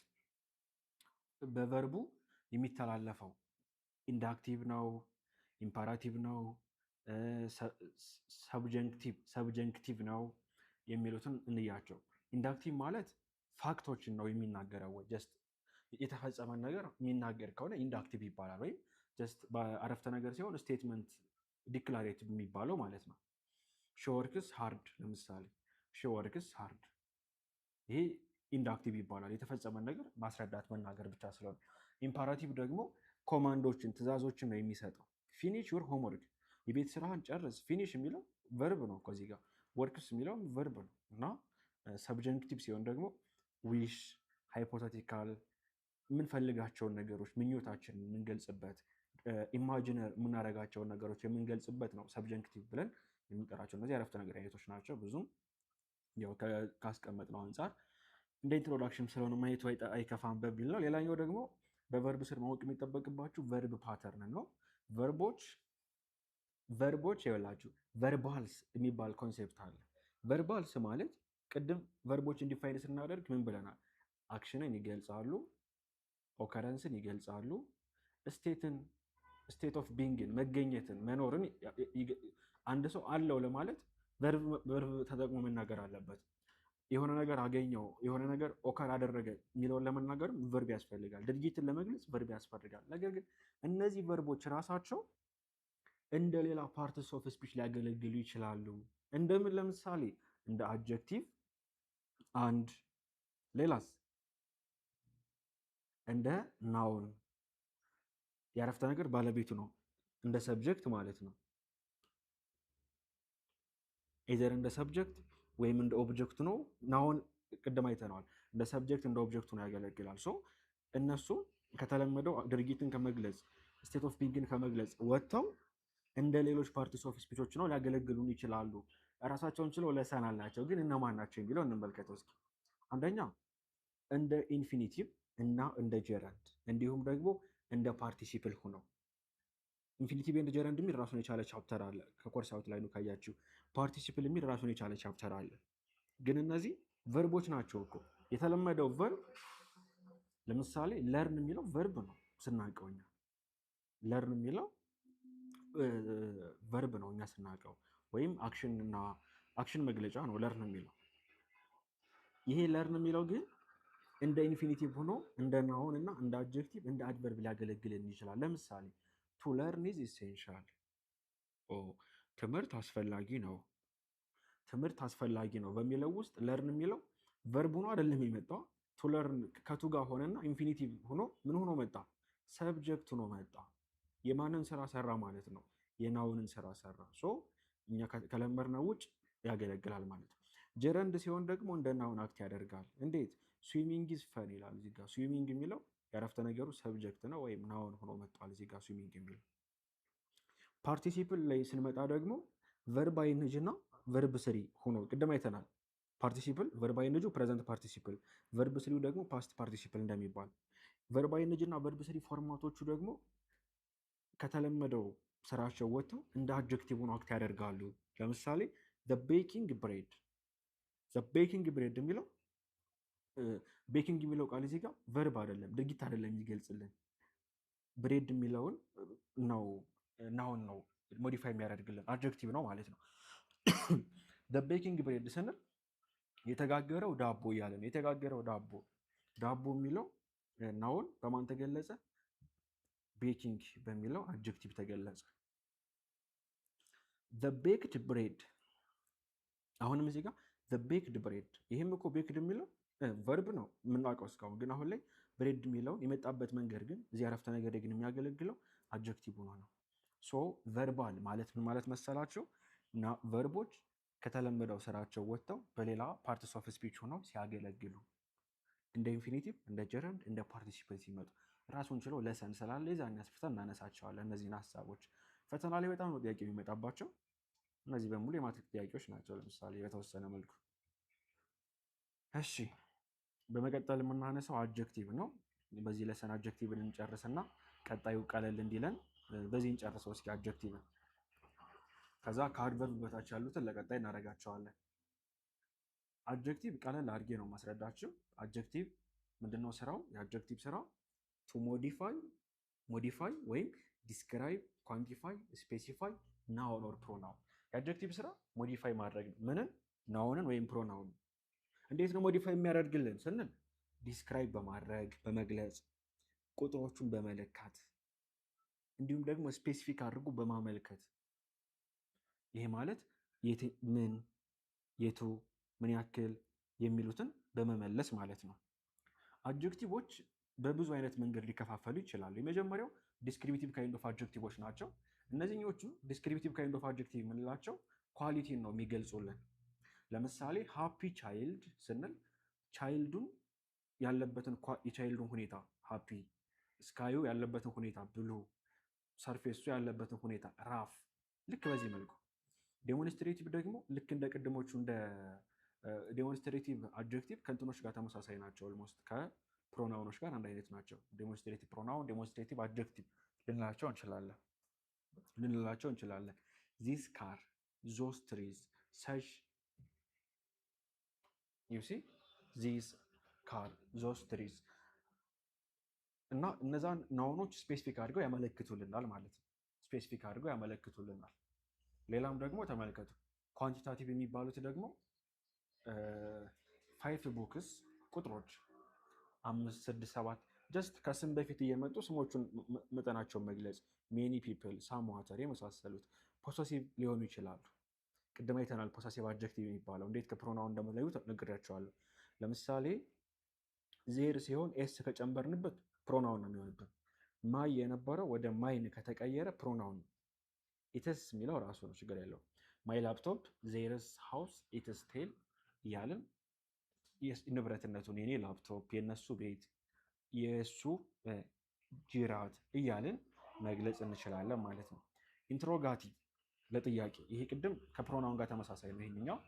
በቨርቡ የሚተላለፈው ኢንዳክቲቭ ነው፣ ኢምፓራቲቭ ነው፣ ሰብጀንክቲቭ ነው የሚሉትን እንያቸው። ኢንዳክቲቭ ማለት ፋክቶችን ነው የሚናገረው። ጀስት የተፈጸመን ነገር የሚናገር ከሆነ ኢንዳክቲቭ ይባላል። ወይም ጀስት በአረፍተ ነገር ሲሆን ስቴትመንት ዲክላሬቲቭ የሚባለው ማለት ነው። ሺ ወርክስ ሃርድ፣ ለምሳሌ ሺ ወርክስ ሃርድ፣ ይሄ ኢንዳክቲቭ ይባላል። የተፈጸመን ነገር ማስረዳት መናገር ብቻ ስለሆነ። ኢምፓራቲቭ ደግሞ ኮማንዶችን ትእዛዞችን ነው የሚሰጠው። ፊኒሽ ዩር ሆምወርክ፣ የቤት ስራህን ጨርስ። ፊኒሽ የሚለው ቨርብ ነው ከዚህ ጋር፣ ወርክስ የሚለው ቨርብ ነው። እና ሰብጀንክቲቭ ሲሆን ደግሞ ዊሽ፣ ሃይፖቴቲካል፣ የምንፈልጋቸውን ነገሮች ምኞታችንን የምንገልጽበት፣ ኢማጂነር የምናደርጋቸውን ነገሮች የምንገልጽበት ነው ሰብጀንክቲቭ ብለን የምንጠራቸው። እነዚህ አረፍተ ነገር አይነቶች ናቸው። ብዙም ያው ካስቀመጥነው አንጻር እንደ ኢንትሮዳክሽን ስለሆነ ማየቱ አይከፋም በሚል ነው። ሌላኛው ደግሞ በቨርብ ስር ማወቅ የሚጠበቅባችሁ ቨርብ ፓተርን ነው። ቨርቦች ይኸውላችሁ ቨርባልስ የሚባል ኮንሴፕት አለ። ቨርባልስ ማለት ቅድም ቨርቦችን ዲፋይን ስናደርግ ምን ብለናል? አክሽንን ይገልጻሉ፣ ኦከረንስን ይገልጻሉ፣ ስቴት ኦፍ ቢንግን መገኘትን፣ መኖርን። አንድ ሰው አለው ለማለት ቨርብ ተጠቅሞ መናገር አለበት። የሆነ ነገር አገኘው፣ የሆነ ነገር ኦከር አደረገ የሚለውን ለመናገርም ቨርብ ያስፈልጋል። ድርጊትን ለመግለጽ ቨርብ ያስፈልጋል። ነገር ግን እነዚህ ቨርቦች ራሳቸው እንደ ሌላ ፓርትስ ኦፍ ስፒች ሊያገለግሉ ይችላሉ። እንደምን? ለምሳሌ እንደ አድጀክቲቭ አንድ፣ ሌላስ እንደ ናውን የአረፍተ ነገር ባለቤቱ ነው፣ እንደ ሰብጀክት ማለት ነው። ኢዘር እንደ ሰብጀክት ወይም እንደ ኦብጀክት ነው። ናውን ቅድም አይተነዋል። እንደ ሰብጀክት እንደ ኦብጀክቱ ነው ያገለግላል። ሶ እነሱ ከተለመደው ድርጊትን ከመግለጽ ስቴት ኦፍ ቢንግን ከመግለጽ ወጥተው እንደ ሌሎች ፓርቲስ ኦፍ ስፒቾች ነው ሊያገለግሉን ይችላሉ። ራሳቸውን ችለው ለሰን አላቸው። ግን እነማን ናቸው የሚለው እንመልከተው እስኪ። አንደኛ እንደ ኢንፊኒቲቭ እና እንደ ጀረንድ እንዲሁም ደግሞ እንደ ፓርቲሲፕል ሆነው። ኢንፊኒቲቭ ኤንድ ጀረንድ የሚል ራሱን የቻለ ቻፕተር አለ። ከኮርስ አውት ላይ ነው ካያችሁ። ፓርቲሲፕል የሚል ራሱን የቻለ ቻፕተር አለ። ግን እነዚህ ቨርቦች ናቸው እኮ። የተለመደው ቨርብ ለምሳሌ ለርን የሚለው ቨርብ ነው ስናውቀው እኛ። ለርን የሚለው ቨርብ ነው እኛ ስናውቀው፣ ወይም አክሽን መግለጫ ነው ለርን የሚለው። ይሄ ለርን የሚለው ግን እንደ ኢንፊኒቲቭ ሆኖ እንደ ናውን እና እንደ አድጀክቲቭ እንደ አድቨርብ ሊያገለግልን ይችላል። ለምሳሌ ቱ ለርን ኢዝ ኢሴንሻል፣ ትምህርት አስፈላጊ ነው። ትምህርት አስፈላጊ ነው በሚለው ውስጥ ለርን የሚለው ቨርብ ሆኖ አይደለም የመጣው። ቱ ለርን ከቱ ጋር ሆነና ኢንፊኒቲቭ ሆኖ ምን ሆኖ መጣ? ሰብጀክት ሆኖ መጣ። የማንን ስራ ሰራ ማለት ነው? የናውንን ስራ ሰራ። ሶ እኛ ከለመድነው ውጭ ያገለግላል ማለት ነው። ጀረንድ ሲሆን ደግሞ እንደ ናውን አክት ያደርጋል። እንዴት? ስዊሚንግ ኢዝ ፈን ይላል እዚህ ጋር። ስዊሚንግ የሚለው የአረፍተ ነገሩ ሰብጀክት ነው ወይም ናውን ሆኖ መጥቷል እዚህ ጋር ስዊሚንግ የሚለው። ፓርቲሲፕል ላይ ስንመጣ ደግሞ ቨርብ አይንጅ እና ቨርብ ስሪ ሆኖ ቅድም አይተናል። ፓርቲሲፕል ቨርብ አይንጁ ፕሬዘንት ፓርቲሲፕል፣ ቨርብ ስሪው ደግሞ ፓስት ፓርቲሲፕል እንደሚባል። ቨርብ አይንጅ እና ቨርብ ስሪ ፎርማቶቹ ደግሞ ከተለመደው ስራቸው ወጥተው እንደ አድጀክቲቭ ሆኖ አክት ያደርጋሉ። ለምሳሌ ቤኪንግ ብሬድ፣ ቤኪንግ ብሬድ የሚለው ቤኪንግ የሚለው ቃል እዚህ ጋር ቨርብ አይደለም፣ ድርጊት አይደለም የሚገልጽልን። ብሬድ የሚለውን ነው ናውን ነው ሞዲፋይ የሚያደርግልን አድጀክቲቭ ነው ማለት ነው። ቤኪንግ ብሬድ ስንል የተጋገረው ዳቦ እያለ ነው። የተጋገረው ዳቦ የሚለው ናውን በማን ተገለጸ? ቤኪንግ በሚለው አድጀክቲቭ ተገለጸ። ቤክድ ብሬድ አሁንም እዚህ ጋር ቤክድ ብሬድ፣ ይህም እኮ ቤክድ የሚለው ቨርብ ነው የምናውቀው እስካሁን፣ ግን አሁን ላይ ብሬድ የሚለውን የመጣበት መንገድ ግን እዚህ አረፍተ ነገር ግን የሚያገለግለው አድጀክቲቭ ሆኖ ነው። ሶ ቨርባል ማለት ምን ማለት መሰላቸው? እና ቨርቦች ከተለመደው ስራቸው ወጥተው በሌላ ፓርትስ ኦፍ ስፒች ሆነው ሲያገለግሉ እንደ ኢንፊኒቲቭ፣ እንደ ጀረንድ፣ እንደ ፓርቲሲፕል ሲመጡ ራሱን ችሎ ለሰን ስላለ የዛን ያስፍተን እናነሳቸዋለን። እነዚህን ሀሳቦች ፈተና ላይ በጣም ነው ጥያቄ የሚመጣባቸው። እነዚህ በሙሉ የማትሪክ ጥያቄዎች ናቸው። ለምሳሌ በተወሰነ መልኩ እሺ፣ በመቀጠል የምናነሳው አድጀክቲቭ ነው። በዚህ ለሰን አድጀክቲቭን እንጨርስና ቀጣዩ ቀለል እንዲለን በዚህ እንጨርሰው እስኪ አድጀክቲቭን። ከዛ ከአድቨርብ በታች ያሉትን ለቀጣይ እናደርጋቸዋለን። አድጀክቲቭ ቀለል አድርጌ ነው ማስረዳችሁ። አድጀክቲቭ ምንድነው ስራው? የአድጀክቲቭ ስራው ቱ ሞዲፋይ ወይም ዲስክራይብ፣ ኳንቲፋይ፣ ስፔሲፋይ ናውን ኦር ፕሮናውን። የአድጀክቲቭ ስራ ሞዲፋይ ማድረግ ነው። ምንን? ናውንን ወይም ፕሮናውን። እንዴት ነው ሞዲፋይ የሚያደርግልን ስንል ዲስክራይብ በማድረግ በመግለጽ፣ ቁጥሮቹን በመለካት እንዲሁም ደግሞ ስፔሲፊክ አድርጎ በማመልከት። ይሄ ማለት ምን፣ የቱ፣ ምን ያክል የሚሉትን በመመለስ ማለት ነው። አድጀክቲቮች በብዙ አይነት መንገድ ሊከፋፈሉ ይችላሉ። የመጀመሪያው ዲስክሪፕቲቭ ካይንድ ኦፍ አድጀክቲቮች ናቸው። እነዚህኞቹ ዲስክሪፕቲቭ ካይንድ ኦፍ አድጀክቲቭ የምንላቸው ኳሊቲን ነው የሚገልጹልን። ለምሳሌ ሃፒ ቻይልድ ስንል ቻይልዱን ያለበትን የቻይልዱን ሁኔታ ሃፒ፣ ስካዩ ያለበትን ሁኔታ ብሉ፣ ሰርፌሱ ያለበትን ሁኔታ ራፍ። ልክ በዚህ መልኩ ዴሞንስትሬቲቭ ደግሞ ልክ እንደ ቅድሞቹ እንደ ዴሞንስትሬቲቭ አድጀክቲቭ ከእንትኖች ጋር ተመሳሳይ ናቸው። ኦልሞስት ከፕሮናውኖች ጋር አንድ አይነት ናቸው። ዴሞንስትሬቲቭ ፕሮናውን፣ ዴሞንስትሬቲቭ አድጀክቲቭ ልንላቸው እንችላለን። ዚስ ካር፣ ዞስ ትሪዝ፣ ሰች ዩ ሲ ዚስ ካር፣ ዞስ ትሪዝ እና እነዛን ናውኖች ስፔሲፊክ አድርገው ያመለክቱልናል ማለት ነው። ስፔሲፊክ አድርገው ያመለክቱልናል። ሌላም ደግሞ ተመልከቱ፣ ኳንቲታቲቭ የሚባሉት ደግሞ 5 ቡክስ ቁጥሮች 5፣ 6፣ 7 ጀስት ከስም በፊት እየመጡ ስሞቹን መጠናቸውን መግለጽ፣ ሜኒ ፒፕል፣ ሳም ዋተር የመሳሰሉት ፖሰሲቭ ሊሆኑ ይችላሉ። ቅድም አይተናል ፖሰሲቭ አድጀክቲቭ የሚባለው እንዴት ከፕሮናውን እንደምትለዩ ነግሬያቸዋለሁ። ለምሳሌ ዜር ሲሆን ኤስ ከጨመርንበት ፕሮናውን ነው የሚሆንበት። ማይ የነበረው ወደ ማይን ከተቀየረ ፕሮናውን ነው። ኢትስ የሚለው ራሱ ነው፣ ችግር የለው። ማይ ላፕቶፕ፣ ዜርስ ሃውስ፣ ኢትስ ቴል እያልን ንብረትነቱን የኔ ላፕቶፕ፣ የነሱ ቤት፣ የእሱ ጅራት እያልን መግለጽ እንችላለን ማለት ነው። ኢንትሮጋቲቭ ለጥያቄ፣ ይሄ ቅድም ከፕሮናውን ጋር ተመሳሳይ ነው። ይሄኛው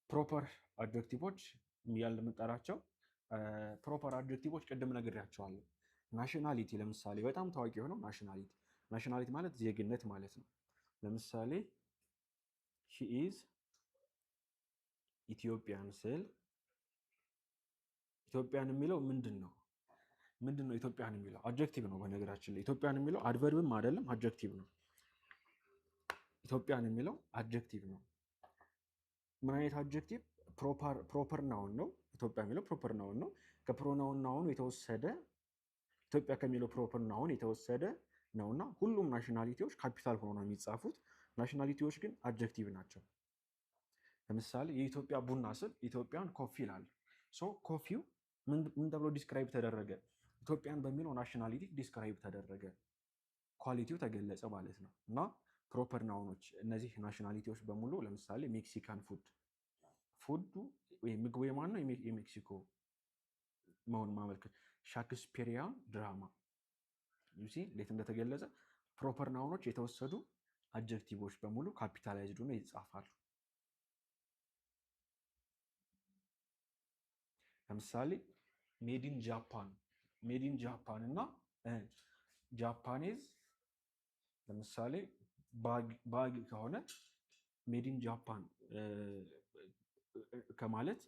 ፕሮፐር አድጀክቲቮች እያልን የምንጠራቸው ፕሮፐር አድጀክቲቮች ቅድም ነግሬያቸዋለሁ። ናሽናሊቲ ለምሳሌ በጣም ታዋቂ የሆነው ናሽናሊቲ ማለት ዜግነት ማለት ነው። ለምሳሌ ሺ ኢዝ ኢትዮጵያን ስል ኢትዮጵያን የሚለው ምንድን ነው ኢትዮጵያን የሚለው አድጀክቲቭ ነው። በነገራችን ላይ ኢትዮጵያን የሚለው አድቨርብም አይደለም አድጀክቲቭ ነው። ኢትዮጵያን የሚለው አድጀክቲቭ ነው። ምን አይነት አድጀክቲቭ? ፕሮፐር ናውን ነው። ኢትዮጵያ የሚለው ፕሮፐር ናውን ነው። ከፕሮናውን ናውን የተወሰደ ኢትዮጵያ ከሚለው ፕሮፐር ናውን የተወሰደ ነውና ሁሉም ናሽናሊቲዎች ካፒታል ሆኖ ነው የሚጻፉት። ናሽናሊቲዎች ግን አድጀክቲቭ ናቸው። ለምሳሌ የኢትዮጵያ ቡና ስል ኢትዮጵያን ኮፊ ይላል። ሶ ኮፊው ምን ተብሎ ዲስክራይብ ተደረገ? ኢትዮጵያን በሚለው ናሽናሊቲ ዲስክራይብ ተደረገ፣ ኳሊቲው ተገለጸ ማለት ነው። እና ፕሮፐር ናውኖች እነዚህ ናሽናሊቲዎች በሙሉ ለምሳሌ ሜክሲካን ፉዱ ወይም ምግቡ የማን ነው? የሜክሲኮ መሆን ማመልከት። ሻክስፒሪያን ድራማ ዩሲ እንዴት እንደተገለጸ። ፕሮፐር ናውኖች የተወሰዱ አድጀክቲቮች በሙሉ ካፒታላይዝድ ሆነው ይጻፋሉ። ለምሳሌ ሜዲን ጃፓን እና ጃፓኔዝ። ለምሳሌ ባግ ከሆነ ሜዲን ጃፓን ከማለት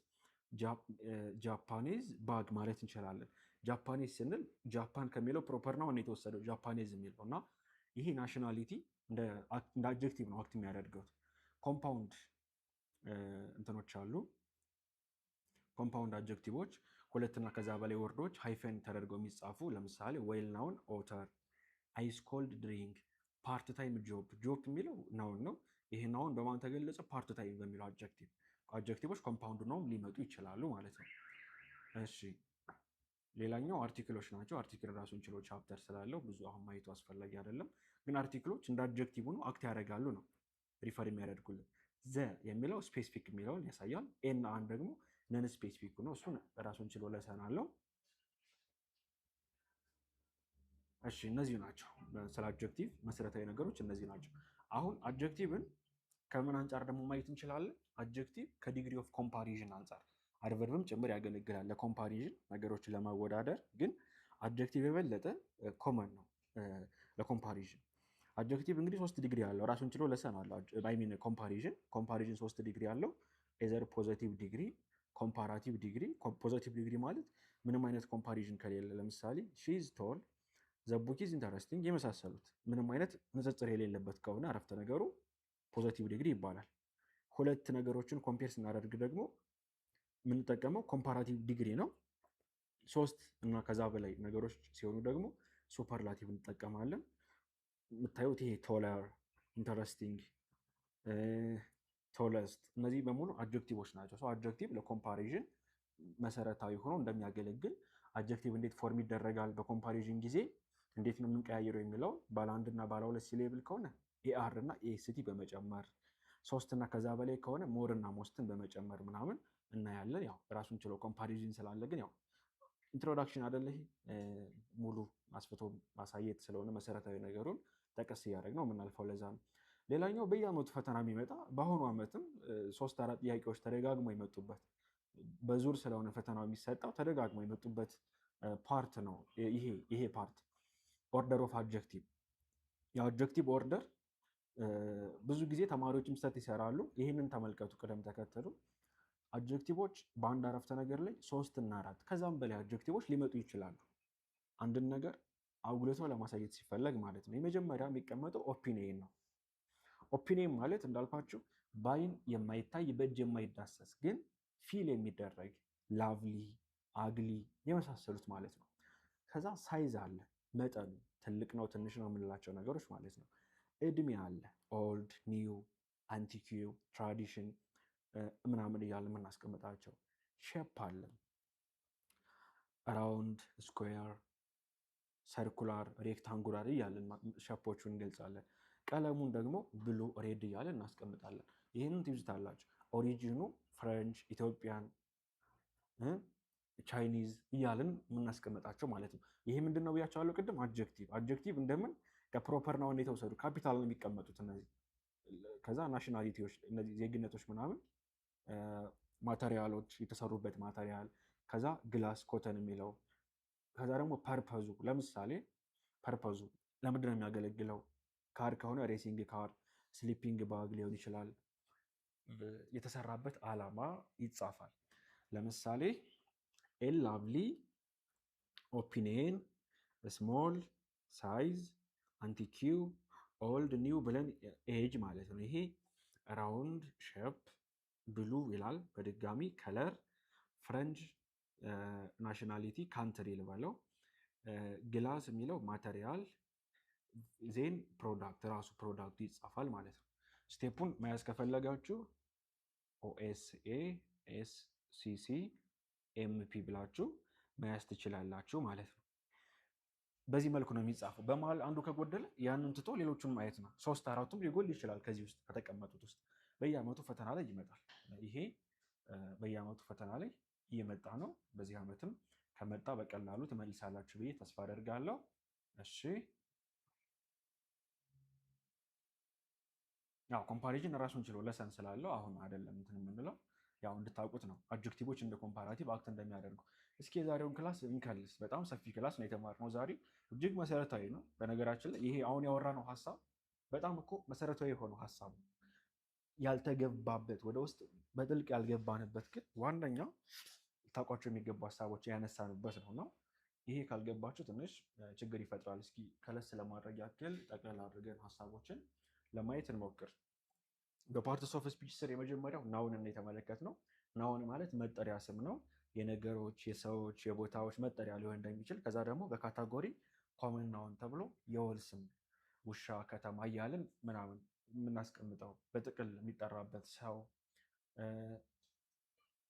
ጃፓኔዝ ባግ ማለት እንችላለን። ጃፓኒዝ ስንል ጃፓን ከሚለው ፕሮፐር ናውን የተወሰደው ጃፓኒዝ የሚለው እና ይሄ ናሽናሊቲ እንደ አጀክቲቭ ነው አክት የሚያደርገው። ኮምፓውንድ እንትኖች አሉ። ኮምፓውንድ አጀክቲቮች ሁለትና ከዛ በላይ ወርዶች ሃይፈን ተደርገው የሚጻፉ ለምሳሌ ዌል ናውን ኦተር፣ አይስ ኮልድ ድሪንክ፣ ፓርት ታይም ጆብ። ጆብ የሚለው ናውን ነው። ይሄ ናውን በማን ተገለጸ? ፓርት ታይም በሚለው አጀክቲቭ። አጀክቲቮች ኮምፓውንድ ናውን ሊመጡ ይችላሉ ማለት ነው። እሺ ሌላኛው አርቲክሎች ናቸው። አርቲክል ራሱን ችሎ ቻፕተር ስላለው ብዙ አሁን ማየቱ አስፈላጊ አይደለም። ግን አርቲክሎች እንደ አጀክቲቭ ነው አክት ያደርጋሉ ነው ሪፈር የሚያደርጉልን። ዘ የሚለው ስፔሲፊክ የሚለውን ያሳያል። ኤና አን ደግሞ ነን ስፔሲፊክ ነው። እሱን ራሱን ችሎ ለሰን አለው። እሺ እነዚህ ናቸው ስለ አጀክቲቭ መሰረታዊ ነገሮች እነዚህ ናቸው። አሁን አጀክቲቭን ከምን አንጻር ደግሞ ማየት እንችላለን? አጀክቲቭ ከዲግሪ ኦፍ ኮምፓሪዥን አንጻር አድቨርብም ጭምር ያገለግላል ለኮምፓሪዥን ነገሮችን ለማወዳደር። ግን አጀክቲቭ የበለጠ ኮመን ነው ለኮምፓሪዥን። አጀክቲቭ እንግዲህ 3 ዲግሪ አለው ራሱን ችሎ ለሰን አለው። አይ ሚን ኮምፓሪዥን 3 ዲግሪ አለው። ኤዘር ፖዘቲቭ ዲግሪ፣ ኮምፓራቲቭ ዲግሪ። ፖዘቲቭ ዲግሪ ማለት ምንም አይነት ኮምፓሪዥን ከሌለ፣ ለምሳሌ ሺ ኢዝ ቶል፣ ዘ ቡክ ኢዝ ኢንተረስቲንግ የመሳሰሉት ምንም አይነት ንጽጽር የሌለበት ከሆነ አረፍተ ነገሩ ፖዘቲቭ ዲግሪ ይባላል። ሁለት ነገሮችን ኮምፔር ስናደርግ ደግሞ የምንጠቀመው ኮምፓራቲቭ ዲግሪ ነው። 3 እና ከዛ በላይ ነገሮች ሲሆኑ ደግሞ ሱፐርላቲቭ እንጠቀማለን። የምታዩት ይሄ ቶለር፣ ኢንተረስቲንግ፣ ቶለስት እነዚህ በሙሉ አጀክቲቮች ናቸው። ሰው አጀክቲቭ ለኮምፓሪዥን መሰረታዊ ሆኖ እንደሚያገለግል፣ አጀክቲቭ እንዴት ፎርም ይደረጋል በኮምፓሪዥን ጊዜ እንዴት ነው የምንቀያየረው የሚለው ባለ 1 እና ባለ 2 ሲሌብል ከሆነ ኤአር እና ኤስቲ በመጨመር፣ 3 እና ከዛ በላይ ከሆነ ሞር እና ሞስትን በመጨመር ምናምን እናያለን። ያው ራሱን ችሎ ኮምፓሪዥን ስላለ ግን ያው ኢንትሮዳክሽን አይደለ ሙሉ አስፍቶ ማሳየት ስለሆነ መሰረታዊ ነገሩን ጠቀስ እያደረግ ነው የምናልፈው። ለዛ ነው። ሌላኛው በየአመቱ ፈተና የሚመጣ በአሁኑ ዓመትም 3-4 ጥያቄዎች ተደጋግሞ የመጡበት በዙር ስለሆነ ፈተናው የሚሰጠው ተደጋግሞ የመጡበት ፓርት ነው። ይሄ ፓርት ኦርደር ኦፍ አጀክቲቭ። የአጀክቲቭ ኦርደር ብዙ ጊዜ ተማሪዎችም ስህተት ይሰራሉ። ይህንን ተመልከቱ ቅደም ተከተሉ። አጀክቲቮች በአንድ አረፍተ ነገር ላይ 3 እና 4 ከዛም በላይ አጀክቲቮች ሊመጡ ይችላሉ። አንድን ነገር አጉልቶ ለማሳየት ሲፈለግ ማለት ነው። የመጀመሪያ የሚቀመጠው ኦፒኒየን ነው። ኦፒኒየን ማለት እንዳልኳችሁ በአይን የማይታይ በእጅ የማይዳሰስ ግን ፊል የሚደረግ ላቭሊ፣ አግሊ የመሳሰሉት ማለት ነው። ከዛ ሳይዝ አለ፣ መጠኑ ትልቅ ነው ትንሽ ነው የምንላቸው ነገሮች ማለት ነው። እድሜ አለ፣ ኦልድ፣ ኒው፣ አንቲኪው፣ ትራዲሽን ምናምን እያለ የምናስቀምጣቸው። ሼፕ አለ፣ ራውንድ፣ ስኩዌር፣ ሰርኩላር፣ ሬክታንጉላር እያለን ሼፖቹን እንገልጻለን። ቀለሙን ደግሞ ብሉ፣ ሬድ እያለን እናስቀምጣለን። ይህንን ትይዙታላችሁ። ኦሪጂኑ ፍሬንች፣ ኢትዮጵያን፣ ቻይኒዝ እያልን የምናስቀምጣቸው ማለት ነው። ይሄ ምንድን ነው ብያቸዋለሁ ቅድም? አጀክቲቭ። አጀክቲቭ እንደምን ከፕሮፐር ናውን የተወሰዱ ካፒታል ነው የሚቀመጡት እነዚህ። ከዛ ናሽናሊቲዎች፣ እነዚህ ዜግነቶች ምናምን፣ ማቴሪያሎች፣ የተሰሩበት ማቴሪያል፣ ከዛ ግላስ፣ ኮተን የሚለው፣ ከዛ ደግሞ ፐርፐዙ። ለምሳሌ ፐርፐዙ ለምንድን ነው የሚያገለግለው? ካር ከሆነ ሬሲንግ ካር፣ ስሊፒንግ ባግ ሊሆን ይችላል። የተሰራበት ዓላማ ይጻፋል። ለምሳሌ ኤ ላቭሊ ኦፒኒየን፣ ስሞል ሳይዝ፣ አንቲኪው፣ ኦልድ፣ ኒው ብለን ኤጅ ማለት ነው። ይሄ ራውንድ ሼፕ፣ ብሉ ይላል በድጋሚ ከለር፣ ፍሬንች ናሽናሊቲ ካንትሪ ልበለው፣ ግላስ የሚለው ማቴሪያል፣ ዜን ፕሮዳክት ራሱ ፕሮዳክቱ ይጻፋል ማለት ነው። ስቴፑን መያዝ ከፈለጋችሁ ኦኤስኤ ኤስሲሲ ኤምፒ ብላችሁ መያዝ ትችላላችሁ ማለት ነው። በዚህ መልኩ ነው የሚጻፈው። በመሀል አንዱ ከጎደለ ያንን ትቶ ሌሎቹን ማየት ነው። 3-4ቱም ሊጎል ይችላል ከዚህ ውስጥ ከተቀመጡት ውስጥ። በየአመቱ ፈተና ላይ ይመጣል። ይሄ በየአመቱ ፈተና ላይ እየመጣ ነው። በዚህ ዓመትም ከመጣ በቀላሉ ትመልሳላችሁ ብዬ ተስፋ አደርጋለሁ። እሺ ያው ኮምፓሪዥን ራሱን ችሎ ለሰን ስላለው አሁን አይደለም እንትን የምንለው ያው እንድታውቁት ነው። አጀክቲቮች እንደ ኮምፓራቲቭ አክት እንደሚያደርጉ። እስኪ የዛሬውን ክላስ እንከልስ። በጣም ሰፊ ክላስ ነው የተማርነው ዛሬ። እጅግ መሰረታዊ ነው። በነገራችን ላይ ይሄ አሁን ያወራነው ሀሳብ በጣም እኮ መሰረታዊ የሆነው ሀሳብ ነው። ያልተገባበት ወደ ውስጥ በጥልቅ ያልገባንበት ግን ዋነኛው ታውቋቸው የሚገቡ ሀሳቦች ያነሳንበት ነው። ይሄ ካልገባችሁ ትንሽ ችግር ይፈጥራል። እስኪ ከለስ ለማድረግ ያክል ጠቅላላ አድርገን ሀሳቦችን ለማየት እንሞክር። በፓርትስ ኦፍ ስፒች ስር የመጀመሪያው ናውንን የተመለከትነው። ናውን ማለት መጠሪያ ስም ነው። የነገሮች፣ የሰዎች፣ የቦታዎች መጠሪያ ሊሆን እንደሚችል ከዛ ደግሞ በካታጎሪ ኮመን ናውን ተብሎ የወል ስም ውሻ፣ ከተማ እያልን ምናምን የምናስቀምጠው በጥቅል የሚጠራበት ሰው፣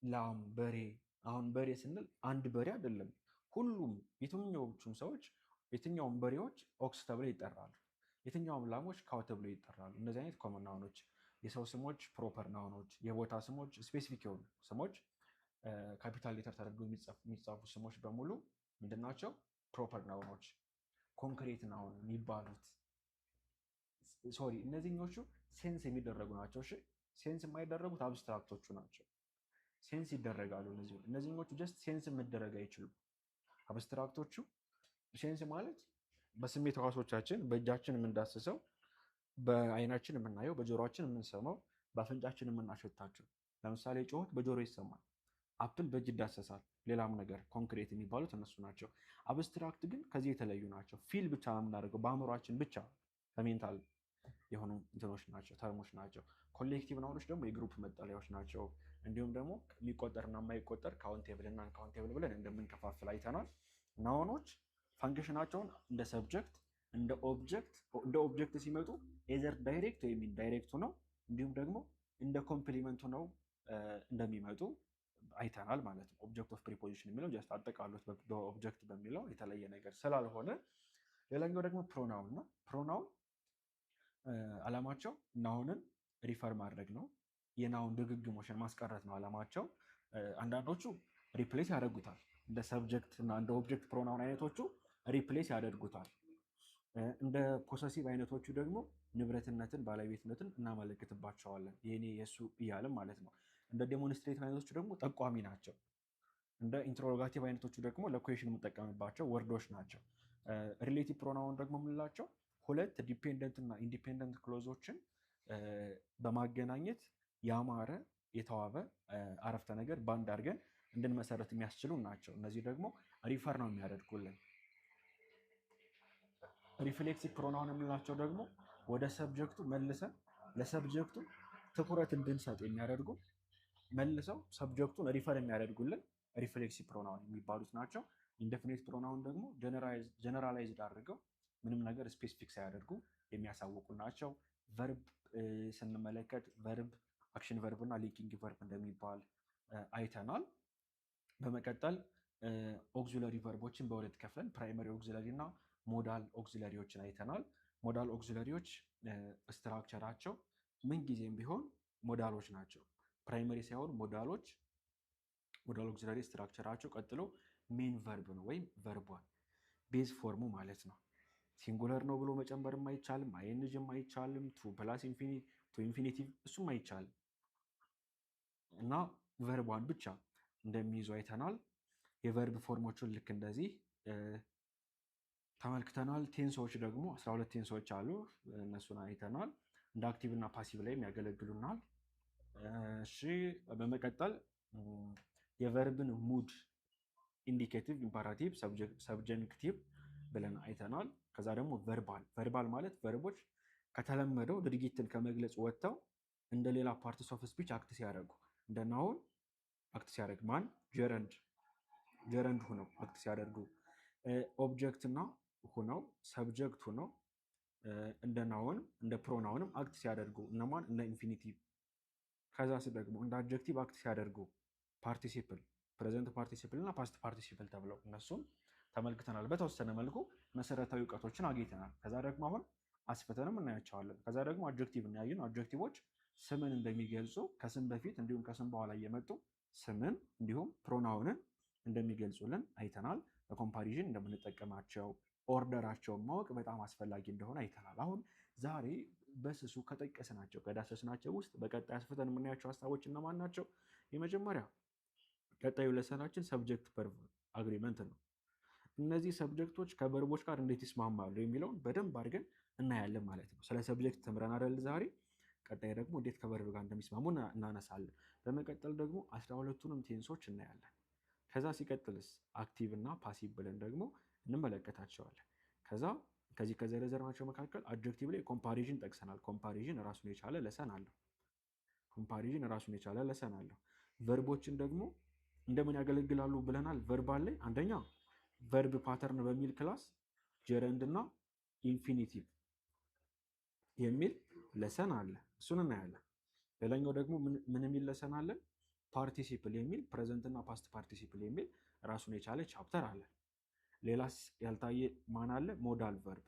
ላም፣ በሬ። አሁን በሬ ስንል አንድ በሬ አይደለም። ሁሉም የትኛዎቹም ሰዎች የትኛውም በሬዎች ኦክስ ተብለው ይጠራሉ። የትኛውም ላሞች ካው ተብለው ይጠራሉ። እነዚህ አይነት ኮመን ናውኖች። የሰው ስሞች ፕሮፐር ናውኖች፣ የቦታ ስሞች ስፔሲፊክ የሆኑ ስሞች፣ ካፒታል ሌተር ተደርገው የሚጻፉ ስሞች በሙሉ ምንድን ናቸው? ፕሮፐር ናውኖች። ኮንክሬት ናውን የሚባሉት ሶሪ፣ እነዚህኞቹ ሴንስ የሚደረጉ ናቸው። እሺ፣ ሴንስ የማይደረጉት አብስትራክቶቹ ናቸው። ሴንስ ይደረጋሉ። እነዚህኞቹ ጀስት ሴንስ መደረግ አይችሉም። አብስትራክቶቹ ሴንስ ማለት በስሜት ሕዋሶቻችን በእጃችን የምንዳስሰው፣ በአይናችን የምናየው፣ በጆሮችን የምንሰማው፣ በአፍንጫችን የምናሸታቸው። ለምሳሌ ጩኸት በጆሮ ይሰማል። አፕል በእጅ ይዳሰሳል። ሌላም ነገር ኮንክሬት የሚባሉት እነሱ ናቸው። አብስትራክት ግን ከዚህ የተለዩ ናቸው። ፊል ብቻ የምናደርገው በአእምሯችን ብቻ በሜንታል የሆኑ እንትኖች ናቸው፣ ተርሞች ናቸው። ኮሌክቲቭ ናውኖች ደግሞ የግሩፕ መጠለያዎች ናቸው። እንዲሁም ደግሞ የሚቆጠርና የማይቆጠር ካውንቴብል እና አንካውንቴብል ብለን እንደምንከፋፍል አይተናል። ናውኖች ፋንክሽናቸውን እንደ ሰብጀክት እንደ ኦብጀክት ሲመጡ ኤዘር ዳይሬክት ወይም ኢንዳይሬክቱ ነው፣ እንዲሁም ደግሞ እንደ ኮምፕሊመንቱ ነው እንደሚመጡ አይተናል ማለት ነው። ኦብጀክት ኦፍ ፕሪፖዚሽን የሚለው ጀስት አጠቃሎት በኦብጀክት በሚለው የተለየ ነገር ስላልሆነ። ሌላኛው ደግሞ ፕሮናውን ነው። ፕሮናውን ዓላማቸው ናውንን ሪፈር ማድረግ ነው። የናውን ድግግሞሽን ማስቀረት ነው ዓላማቸው። አንዳንዶቹ ሪፕሌስ ያደርጉታል። እንደ ሰብጀክት እና እንደ ኦብጀክት ፕሮናውን አይነቶቹ ሪፕሌስ ያደርጉታል። እንደ ፖሰሲቭ አይነቶቹ ደግሞ ንብረትነትን፣ ባለቤትነትን እናመለክትባቸዋለን። የኔ የሱ እያለም ማለት ነው። እንደ ዴሞንስትሬቲቭ አይነቶቹ ደግሞ ጠቋሚ ናቸው። እንደ ኢንትሮጋቲቭ አይነቶቹ ደግሞ ለኩዌሽን የምጠቀምባቸው ወርዶች ናቸው። ሪሌቲቭ ፕሮናውን ደግሞ የምንላቸው ሁለት ዲፔንደንት እና ኢንዲፔንደንት ክሎዞችን በማገናኘት ያማረ የተዋበ አረፍተ ነገር በአንድ አድርገን እንድንመሰረት የሚያስችሉ ናቸው። እነዚህ ደግሞ ሪፈር ነው የሚያደርጉልን። ሪፍሌክሲቭ ፕሮናውን የምንላቸው ደግሞ ወደ ሰብጀክቱ መልሰን ለሰብጀክቱ ትኩረት እንድንሰጥ የሚያደርጉ መልሰው ሰብጀክቱን ሪፈር የሚያደርጉልን ሪፍሌክሲቭ ፕሮናውን የሚባሉት ናቸው። ኢንዴፊኒት ፕሮናውን ደግሞ ጀነራላይዝድ አድርገው ምንም ነገር ስፔሲፊክ ሳያደርጉ የሚያሳውቁ ናቸው። ቨርብ ስንመለከት ቨርብ አክሽን ቨርብ እና ሊንኪንግ ቨርብ እንደሚባል አይተናል። በመቀጠል ኦክዚለሪ ቨርቦችን በሁለት ከፍለን ፕራይመሪ ኦክዚለሪ እና ሞዳል ኦክዚለሪዎችን አይተናል። ሞዳል ኦክዚለሪዎች ስትራክቸራቸው ምንጊዜም ቢሆን ሞዳሎች ናቸው። ፕራይመሪ ሳይሆን ሞዳሎች። ሞዳል ኦክዚለሪ ስትራክቸራቸው ቀጥሎ ሜን ቨርብ ነው ወይም ቨርቧን ቤዝ ፎርሙ ማለት ነው። ሲንጉለር ነው ብሎ መጨመርም አይቻልም፣ አይንጅም አይቻልም፣ ቱ ፕላስ ቱ ኢንፊኒቲቭ እሱም አይቻልም እና ቨርቧን ብቻ እንደሚይዙ አይተናል። የቨርብ ፎርሞቹን ልክ እንደዚህ ተመልክተናል። ቴንሶች ደግሞ 12 ቴንሶች አሉ፣ እነሱን አይተናል። እንደ አክቲቭ እና ፓሲቭ ላይም ያገለግሉናል። እሺ፣ በመቀጠል የቨርብን ሙድ ኢንዲኬቲቭ፣ ኢምፓራቲቭ፣ ሰብጀንክቲቭ ብለን አይተናል። ከዛ ደግሞ ቨርባል ማለት ቨርቦች ከተለመደው ድርጊትን ከመግለጽ ወጥተው እንደ ሌላ ፓርትስ ኦፍ ስፒች አክት ሲያደርጉ፣ እንደ ናውን አክት ሲያደርግ ማን ጀረንድ ሁነው አክት ሲያደርጉ፣ ኦብጀክት እና ሁነው ሰብጀክት ሁነው እንደ ናውን እንደ ፕሮናውንም አክት ሲያደርጉ እነማን እንደ ኢንፊኒቲቭ። ከዛ ደግሞ እንደ አድጀክቲቭ አክት ሲያደርጉ ፓርቲሲፕል፣ ፕሬዘንት ፓርቲሲፕል እና ፓስት ፓርቲሲፕል ተብለው እነሱም ተመልክተናል። በተወሰነ መልኩ መሰረታዊ እውቀቶችን አግኝተናል። ከዛ ደግሞ አሁን አስፍተንም እናያቸዋለን። ከዛ ደግሞ አድጀክቲቭ እናያየን። አድጀክቲቮች ስምን እንደሚገልጹ ከስም በፊት እንዲሁም ከስም በኋላ እየመጡ ስምን እንዲሁም ፕሮናውንን እንደሚገልጹልን አይተናል። በኮምፓሪዥን እንደምንጠቀማቸው ኦርደራቸውን ማወቅ በጣም አስፈላጊ እንደሆነ አይተናል። አሁን ዛሬ በስሱ ከጠቀስናቸው ከዳሰስናቸው ውስጥ በቀጣይ አስፍተን የምናያቸው ሀሳቦች እነማን ናቸው? የመጀመሪያ ቀጣዩ ለሰናችን ሰብጀክት ቨርብ አግሪመንት ነው። እነዚህ ሰብጀክቶች ከቨርቦች ጋር እንዴት ይስማማሉ የሚለውን በደንብ አድርገን እናያለን ማለት ነው። ስለ ሰብጀክት ተምረን አይደል ዛሬ? ቀጣይ ደግሞ እንዴት ከቨርብ ጋር እንደሚስማሙ እናነሳለን። በመቀጠል ደግሞ 12ቱንም ቴንሶች እናያለን። ከዛ ሲቀጥልስ አክቲቭ እና ፓሲቭ ብለን ደግሞ እንመለከታቸዋለን። ከዛ ከዚህ ከዘረዘርናቸው መካከል አድጀክቲቭ ላይ ኮምፓሪዥን ጠቅሰናል። ኮምፓሪዥን ራሱን የቻለ ለሰን አለው። ኮምፓሪዥን ራሱን የቻለ ለሰን አለው። ቨርቦችን ደግሞ እንደምን ያገለግላሉ ብለናል። ቨርባል ላይ አንደኛ ቨርብ ፓተርን በሚል ክላስ ጀረንድ እና ኢንፊኒቲቭ የሚል ለሰን አለ። እሱን እናያለን። ሌላኛው ደግሞ ምን የሚል ለሰን አለን? ፓርቲሲፕል የሚል ፕሬዘንት እና ፓስት ፓርቲሲፕል የሚል ራሱን የቻለ ቻፕተር አለ። ሌላስ ያልታየ ማን አለ? ሞዳል ቨርብ።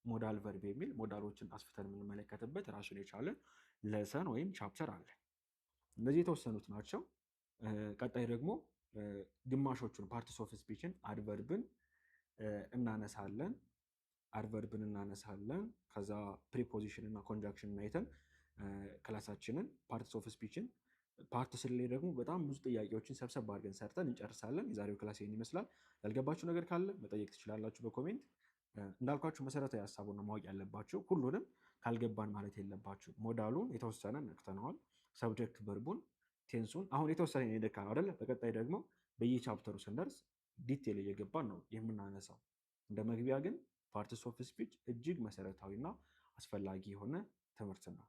ሞዳል ቨርብ የሚል ሞዳሎችን አስፍተን የምንመለከትበት ራሱን የቻለ ለሰን ወይም ቻፕተር አለ። እነዚህ የተወሰኑት ናቸው። ቀጣይ ደግሞ ግማሾቹን ፓርትስ ኦፍ ስፒችን አድቨርብን እናነሳለን። ከዛ ፕሪፖዚሽን እና ኮንጃክሽን አይተን ክላሳችንን ፓርትስ ኦፍ ስፒችን ፓርት ስሪ ላይ ደግሞ በጣም ብዙ ጥያቄዎችን ሰብሰብ አድርገን ሰርተን እንጨርሳለን። የዛሬው ክላስ ይህን ይመስላል። ያልገባችሁ ነገር ካለ መጠየቅ ትችላላችሁ በኮሜንት። እንዳልኳችሁ መሰረታዊ ሀሳቡን ማወቅ ያለባችሁ፣ ሁሉንም ካልገባን ማለት የለባችሁ። ሞዳሉን የተወሰነ ነክተነዋል። ሰብጀክት ቨርቡን፣ ቴንሱን አሁን የተወሰነ የደካ ነው አይደለ? በቀጣይ ደግሞ በየቻፕተሩ ስንደርስ ዲቴል እየገባን ነው የምናነሳው። እንደ መግቢያ ግን ፓርትስ ኦፍ ስፒች እጅግ መሰረታዊና አስፈላጊ የሆነ ትምህርት ነው።